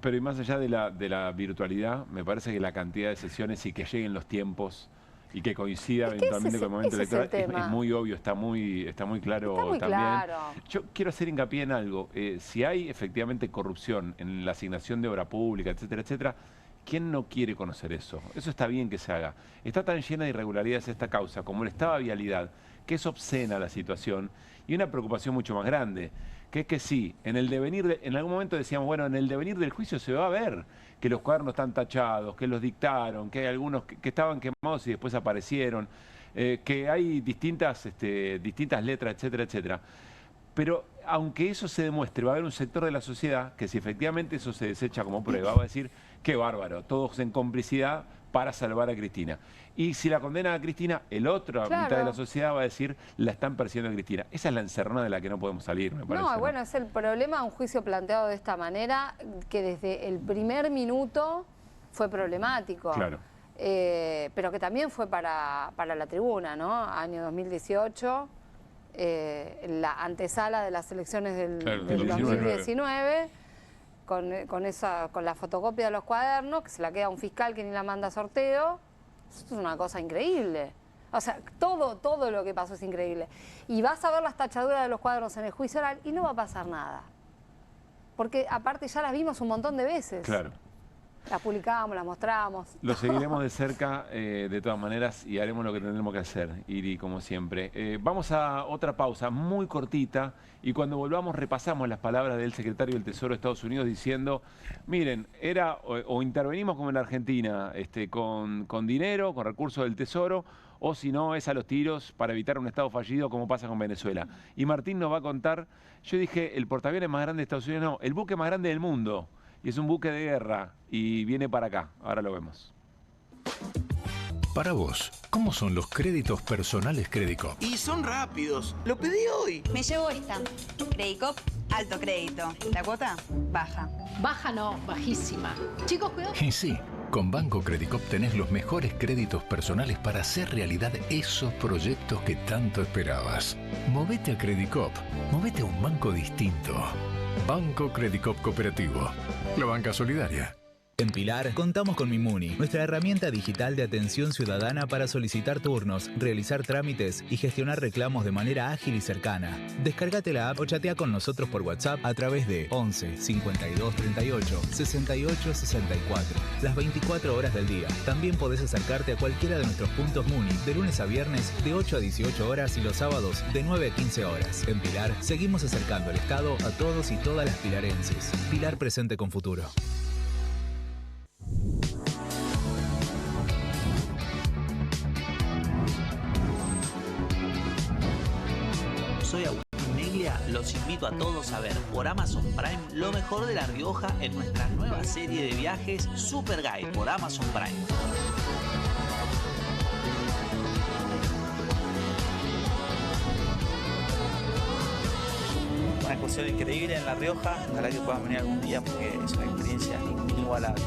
Pero y más allá de la virtualidad, me parece que la cantidad de sesiones y que lleguen los tiempos y que coincida eventualmente con el momento electoral es muy obvio, está muy claro Está muy también. claro. Yo quiero hacer hincapié en algo. Si hay efectivamente corrupción en la asignación de obra pública, etcétera, etcétera, ¿quién no quiere conocer eso? Eso está bien que se haga. Está tan llena de irregularidades esta causa como el estado de vialidad, que es obscena la situación y una preocupación mucho más grande, que es que sí, en algún momento decíamos, bueno, en el devenir del juicio se va a ver que los cuadernos están tachados, que los dictaron, que hay algunos que estaban quemados y después aparecieron, que hay distintas letras, etcétera, etcétera. Pero aunque eso se demuestre, va a haber un sector de la sociedad que si efectivamente eso se desecha como prueba, va a decir, qué bárbaro, todos en complicidad para salvar a Cristina. Y si la condenan a Cristina, el otro mitad de la sociedad va a decir, la están persiguiendo a Cristina. Esa es la encerrona de la que no podemos salir, me parece. No, bueno, es el problema de un juicio planteado de esta manera, que desde el primer minuto fue problemático. Claro. Pero que también fue para la tribuna, ¿no? Año 2018, la antesala de las elecciones del 2019. Con la fotocopia de los cuadernos, que se la queda a un fiscal que ni la manda a sorteo. Eso es una cosa increíble. O sea, todo lo que pasó es increíble. Y vas a ver las tachaduras de los cuadernos en el juicio oral y no va a pasar nada. Porque aparte ya las vimos un montón de veces. Claro. Las publicamos, las mostramos. Lo seguiremos de cerca, de todas maneras, y haremos lo que tendremos que hacer, Iri, como siempre. Vamos a otra pausa muy cortita, y cuando volvamos repasamos las palabras del secretario del Tesoro de Estados Unidos diciendo, miren, o intervenimos como en la Argentina, con dinero, con recursos del Tesoro, o si no, es a los tiros para evitar un Estado fallido como pasa con Venezuela. Y Martín nos va a contar, yo dije, el portaaviones más grande de Estados Unidos, no, el buque más grande del mundo. Y es un buque de guerra y viene para acá. Ahora lo vemos. Para vos, ¿cómo son los créditos personales Credicop? Y son rápidos. Lo pedí hoy. Me llevo esta. Credicop, alto crédito. La cuota, baja. Baja no, bajísima. Chicos, cuidado. Y sí, con Banco Credicop tenés los mejores créditos personales para hacer realidad esos proyectos que tanto esperabas. Movete a Credicop. Movete a un banco distinto. Banco Credicop Cooperativo. La banca solidaria. En Pilar, contamos con Mimuni, nuestra herramienta digital de atención ciudadana para solicitar turnos, realizar trámites y gestionar reclamos de manera ágil y cercana. Descárgate la app o chatea con nosotros por WhatsApp a través de 11 52 38 68 64. Las 24 horas del día. También podés acercarte a cualquiera de nuestros puntos Muni de lunes a viernes de 8 a 18 horas y los sábados de 9 a 15 horas. En Pilar, seguimos acercando el Estado a todos y todas las pilarenses. Pilar presente con futuro. Soy Agustín Neglia, los invito a todos a ver por Amazon Prime lo mejor de La Rioja en nuestra nueva serie de viajes Super Guide por Amazon Prime. Una excursión increíble en La Rioja, ojalá que puedan venir algún día porque es una experiencia inigualable.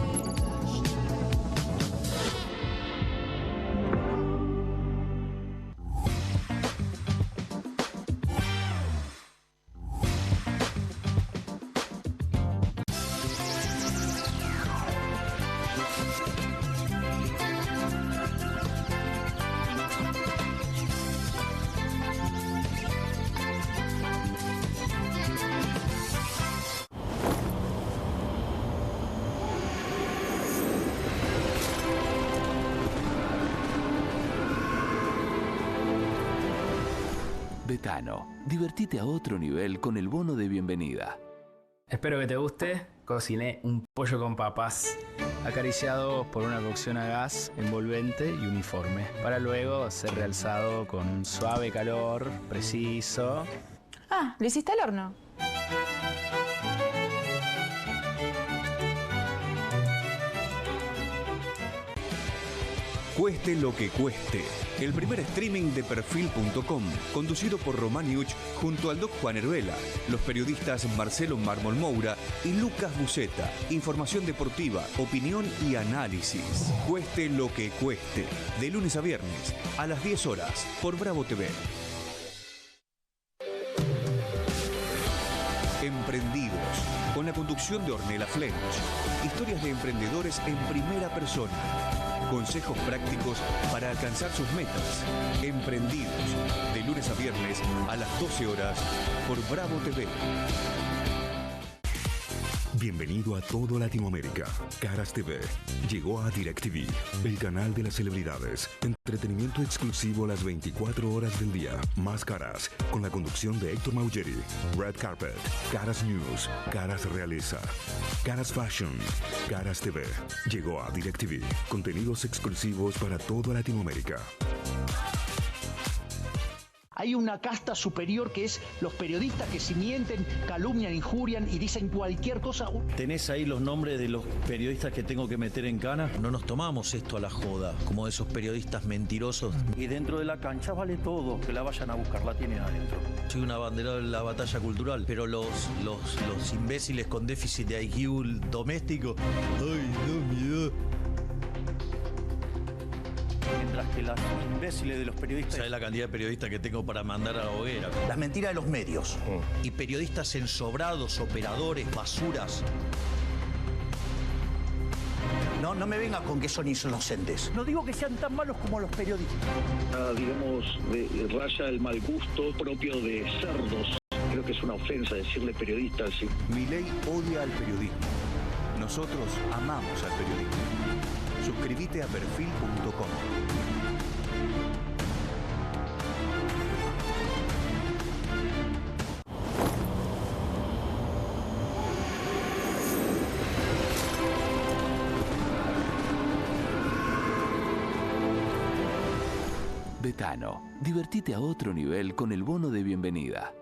Betano, divertite a otro nivel con el bono de bienvenida. Espero que te guste. Cociné un pollo con papas, acariciado por una cocción a gas envolvente y uniforme, para luego ser realzado con un suave calor preciso. Ah, ¿lo hiciste al horno? Cueste lo que cueste. El primer streaming de Perfil.com, conducido por Román Yuch junto al Doc Juan Heruela, los periodistas Marcelo Mármol Moura y Lucas Buceta. Información deportiva, opinión y análisis. Cueste lo que cueste. De lunes a viernes, a las 10 horas, por Bravo TV. Emprendidos, con la conducción de Ornella Flench. Historias de emprendedores en primera persona. Consejos prácticos para alcanzar sus metas. Emprendidos, de lunes a viernes a las 12 horas por Bravo TV. Bienvenido a todo Latinoamérica. Caras TV llegó a DirecTV, el canal de las celebridades. Entretenimiento exclusivo las 24 horas del día. Más Caras, con la conducción de Héctor Maugeri. Red Carpet, Caras News, Caras Realeza, Caras Fashion, Caras TV. Llegó a DirecTV. Contenidos exclusivos para toda Latinoamérica. Hay una casta superior que es los periodistas que si mienten, calumnian, injurian y dicen cualquier cosa. ¿Tenés ahí los nombres de los periodistas que tengo que meter en cana? No nos tomamos esto a la joda, como esos periodistas mentirosos. Y dentro de la cancha vale todo, que la vayan a buscar, la tienen adentro. Soy un abanderado de la batalla cultural, pero los imbéciles con déficit de IQ doméstico, ¡ay, no, miedo! Mientras que los imbéciles de los periodistas... ¿Sabes la cantidad de periodistas que tengo para mandar a la hoguera? Las mentiras de los medios. Y periodistas ensobrados, operadores, basuras. No me venga con que son inocentes. No digo que sean tan malos como los periodistas. Digamos, raya el mal gusto propio de cerdos. Creo que es una ofensa decirle periodista así. Milei odia al periodismo. Nosotros amamos al periodismo. Suscríbete a Perfil.com. Betano, divertite a otro nivel con el bono de bienvenida.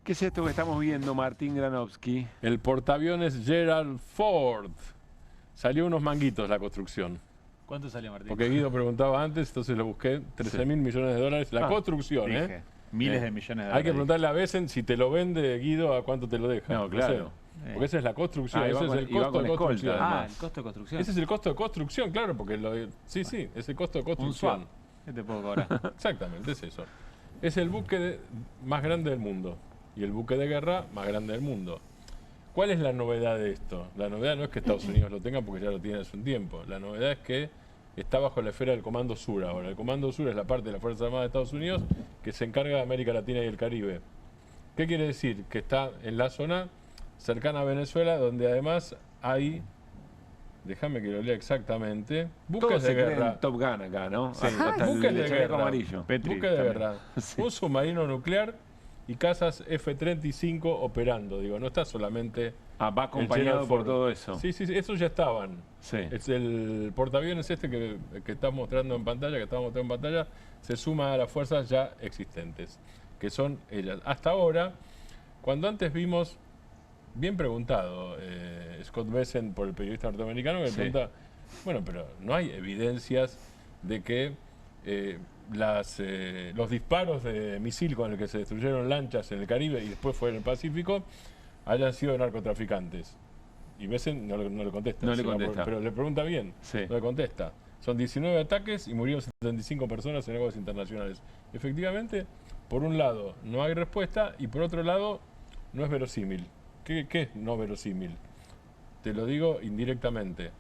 ¿Qué es esto que estamos viendo, Martín Granovsky? El portaaviones Gerald Ford. Salió unos manguitos la construcción. ¿Cuánto salió, Martín? Porque Guido preguntaba antes, entonces lo busqué, 13.000 millones de dólares. La construcción, dije, miles de millones de dólares. Hay que preguntarle a Besen si te lo vende, Guido, a cuánto te lo deja. No, claro. Porque esa es la construcción, ese es el costo de construcción. El costo de construcción. Ese es el costo de construcción, claro, porque sí, es el costo de construcción. Un swap. ¿Qué te puedo cobrar? Exactamente, es eso. Es el buque más grande del mundo y el buque de guerra más grande del mundo. ¿Cuál es la novedad de esto? La novedad no es que Estados Unidos lo tenga porque ya lo tiene hace un tiempo. La novedad es que está bajo la esfera del Comando Sur ahora. El Comando Sur es la parte de la Fuerza Armada de Estados Unidos que se encarga de América Latina y el Caribe. ¿Qué quiere decir? Que está en la zona cercana a Venezuela, donde además hay, déjame que lo lea exactamente, buques de guerra. Top Gun acá, ¿no? Sí, hasta buques de guerra. Amarillo. Buques de guerra. Sí. Un submarino nuclear y cazas F-35 operando. Digo, no está solamente... va acompañado por todo eso. Sí, esos ya estaban. Sí. Es el portaaviones que está mostrando en pantalla, se suma a las fuerzas ya existentes, que son ellas. Hasta ahora, cuando antes vimos, bien preguntado, Scott Bessent por el periodista norteamericano, que pregunta, bueno, pero no hay evidencias de que los disparos de misil con el que se destruyeron lanchas en el Caribe y después fue en el Pacífico hayan sido de narcotraficantes. Y Bessent no le contesta. No le contesta. Pero le pregunta bien, no le contesta. Son 19 ataques y murieron 75 personas en aguas internacionales. Efectivamente, por un lado no hay respuesta y por otro lado no es verosímil. ¿Qué es no verosímil? Te lo digo indirectamente.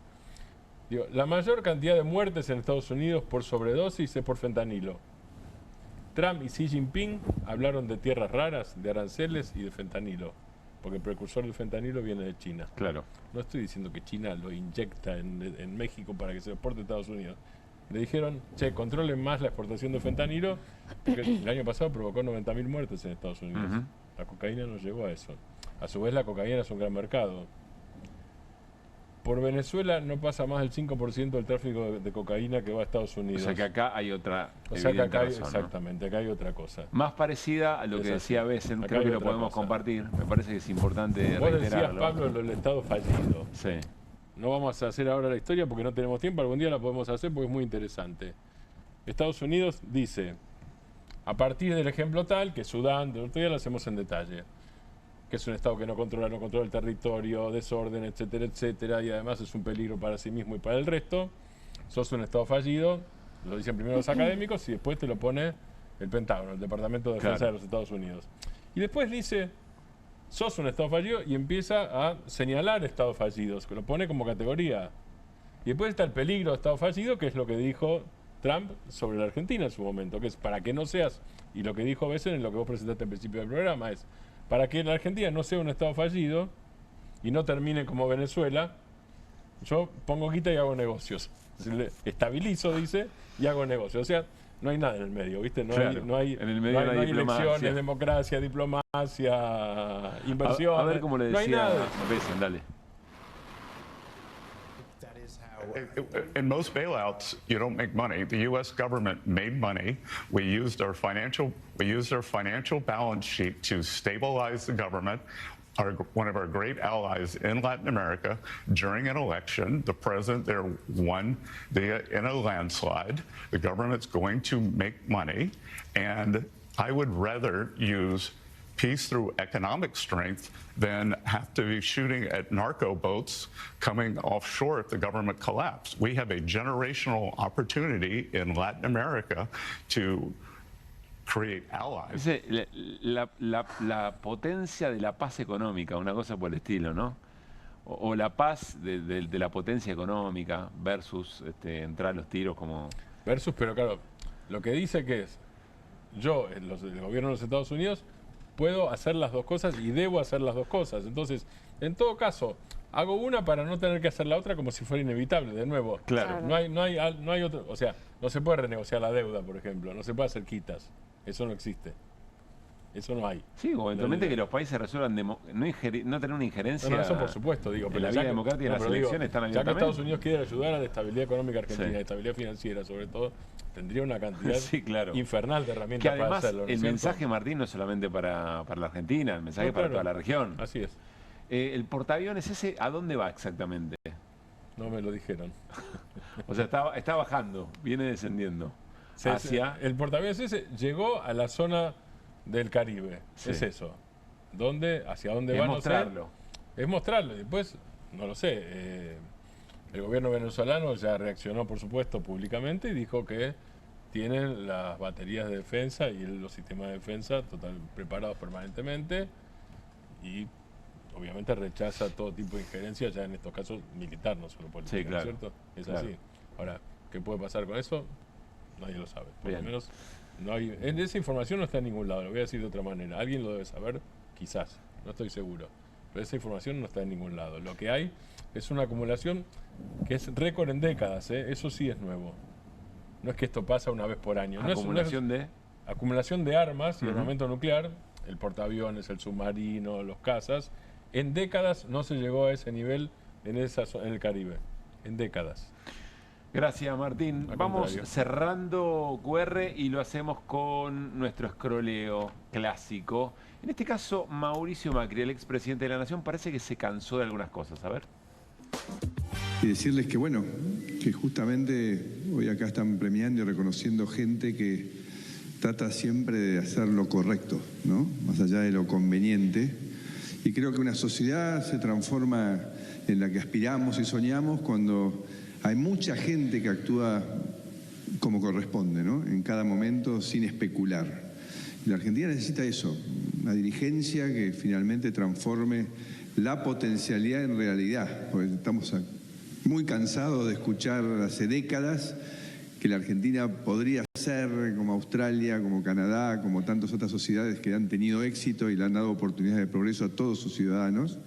Digo, la mayor cantidad de muertes en Estados Unidos por sobredosis es por fentanilo. Trump y Xi Jinping hablaron de tierras raras, de aranceles y de fentanilo, porque el precursor del fentanilo viene de China. Claro. No estoy diciendo que China lo inyecta en México para que se exporte a Estados Unidos. Le dijeron, controlen más la exportación de fentanilo, porque el año pasado provocó 90.000 muertes en Estados Unidos. La cocaína no llegó a eso. A su vez, la cocaína es un gran mercado. Por Venezuela no pasa más del 5% del tráfico de cocaína que va a Estados Unidos. O sea que acá hay otra razón, exactamente, acá hay otra cosa. Más parecida a lo que decía Bessent, creo que lo podemos compartir. Me parece que es importante reiterarlo. Vos decías, Pablo, lo del Estado fallido. Sí. No vamos a hacer ahora la historia porque no tenemos tiempo, algún día la podemos hacer porque es muy interesante. Estados Unidos dice, a partir del ejemplo tal, que Sudán, del otro día lo hacemos en detalle, que es un Estado que no controla el territorio, desorden, etcétera, etcétera, y además es un peligro para sí mismo y para el resto, sos un Estado fallido, lo dicen primero los académicos y después te lo pone el Pentágono, el Departamento de Defensa de los Estados Unidos. Y después dice, sos un Estado fallido y empieza a señalar Estados fallidos, que lo pone como categoría. Y después está el peligro de Estado fallido, que es lo que dijo Trump sobre la Argentina en su momento, que es para que no seas, y lo que dijo Bessent en lo que vos presentaste al principio del programa, es para que la Argentina no sea un Estado fallido y no termine como Venezuela, yo pongo guita y hago negocios. Estabilizo, dice, y hago negocios. O sea, no hay nada en el medio, ¿viste? No hay en el medio no hay elecciones, democracia, diplomacia, inversión. A ver cómo le decía Bessent, dale. In most bailouts, you don't make money. The U.S. government made money. We used our financial balance sheet to stabilize the government. One of our great allies in Latin America, during an election, the president there won in a landslide. The government's going to make money, and I would rather use peace through economic strength than have to be shooting at narco boats coming offshore if the government collapsed. We have a generational opportunity in Latin America to create allies. La potencia de la paz económica, una cosa por el estilo, ¿no? O la paz de la potencia económica versus entrar a los tiros como... Versus, pero claro, lo que dice que es, yo, el gobierno de los Estados Unidos, puedo hacer las dos cosas y debo hacer las dos cosas. Entonces, en todo caso, hago una para no tener que hacer la otra como si fuera inevitable. De nuevo, claro. No hay otro, o sea, no se puede renegociar la deuda, por ejemplo, no se puede hacer quitas. Eso no existe. Eso no hay. Sí, o eventualmente que los países resuelvan no tener una injerencia. No, eso por supuesto, digo. Pero la vida democrática y las elecciones están abiertamente. Ya que Estados Unidos quiere ayudar a la estabilidad económica argentina, la estabilidad financiera, sobre todo, tendría una cantidad infernal de herramientas que además, para hacerlo. El mensaje, Martín, no es solamente para la Argentina, el mensaje es para toda la región. Así es. El portaaviones ese, ¿a dónde va exactamente? No me lo dijeron. O sea, está bajando, viene descendiendo. Hacia... El portaaviones ese llegó a la zona del Caribe. Sí. Es eso. ¿Hacia dónde van? Mostrarlo. Es mostrarlo. Después, no lo sé. El gobierno venezolano ya reaccionó, por supuesto, públicamente y dijo que tienen las baterías de defensa y los sistemas de defensa preparados permanentemente y obviamente rechaza todo tipo de injerencia, ya en estos casos militar, no solo política, sí, claro. ¿cierto? Es claro. así. Ahora, ¿qué puede pasar con eso? Nadie lo sabe. Por lo menos no hay. Esa información no está en ningún lado, lo voy a decir de otra manera. Alguien lo debe saber, quizás, no estoy seguro. Pero esa información no está en ningún lado. Lo que hay es una acumulación que es récord en décadas, ¿eh? Eso sí es nuevo. No es que esto pasa una vez por año. ¿Acumulación de? Acumulación de armas y armamento nuclear, el portaaviones, el submarino, los cazas. En décadas no se llegó a ese nivel en el Caribe. En décadas. Gracias, Martín. Vamos cerrando QR y lo hacemos con nuestro escroleo clásico. En este caso, Mauricio Macri, el expresidente de la Nación, parece que se cansó de algunas cosas. A ver. Y decirles que, bueno, que justamente hoy acá están premiando y reconociendo gente que trata siempre de hacer lo correcto, ¿no? Más allá de lo conveniente. Y creo que una sociedad se transforma en la que aspiramos y soñamos cuando hay mucha gente que actúa como corresponde, ¿no? En cada momento sin especular. Y la Argentina necesita eso, una dirigencia que finalmente transforme la potencialidad en realidad, porque estamos muy cansados de escuchar hace décadas que la Argentina podría ser como Australia, como Canadá, como tantas otras sociedades que han tenido éxito y le han dado oportunidades de progreso a todos sus ciudadanos.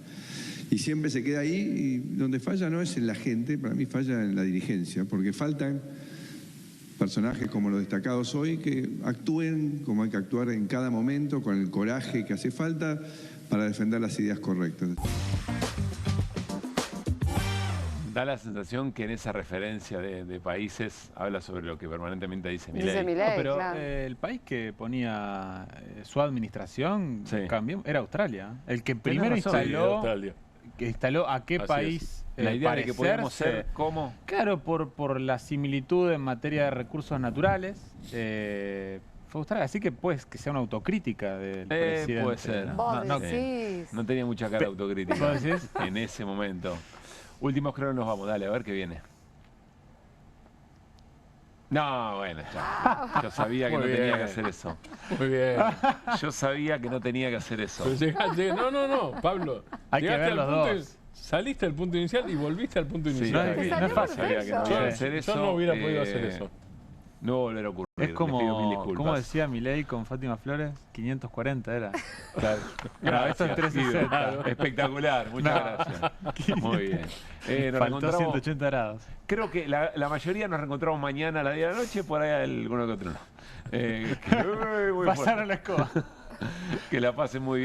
Y siempre se queda ahí, y donde falla no es en la gente, para mí falla en la dirigencia, porque faltan personajes como los destacados hoy que actúen como hay que actuar en cada momento, con el coraje que hace falta para defender las ideas correctas. Da la sensación que en esa referencia de países habla sobre lo que permanentemente dice Milei. Dice Milei, pero claro. el país que ponía su administración cambió, era Australia. El que primero instaló a qué Así país la idea de que podemos ser como... Claro, por la similitud en materia de recursos naturales. Fue Australia, así que pues que sea una autocrítica del presidente. Puede ser. No tenía mucha cara de autocrítica en ese momento. Últimos creo nos vamos, dale, a ver qué viene. No, bueno, ya. Yo sabía que no tenía que hacer eso. Muy bien. Yo sabía que no tenía que hacer eso. Pero no, Pablo. Hay que ver los dos. Saliste del punto inicial y volviste al punto inicial. No es fácil. Yo no hubiera podido hacer eso. No volver a ocurrir. Es como decía Milei con Fátima Flores, 540 era. Claro. Esto es 360. Espectacular, muchas gracias. Muy bien. Faltó 180 grados. Creo que la mayoría nos reencontramos mañana a la 10 de la noche, por ahí alguno que otro no. Pasaron la escoba. Que la pasen muy bien.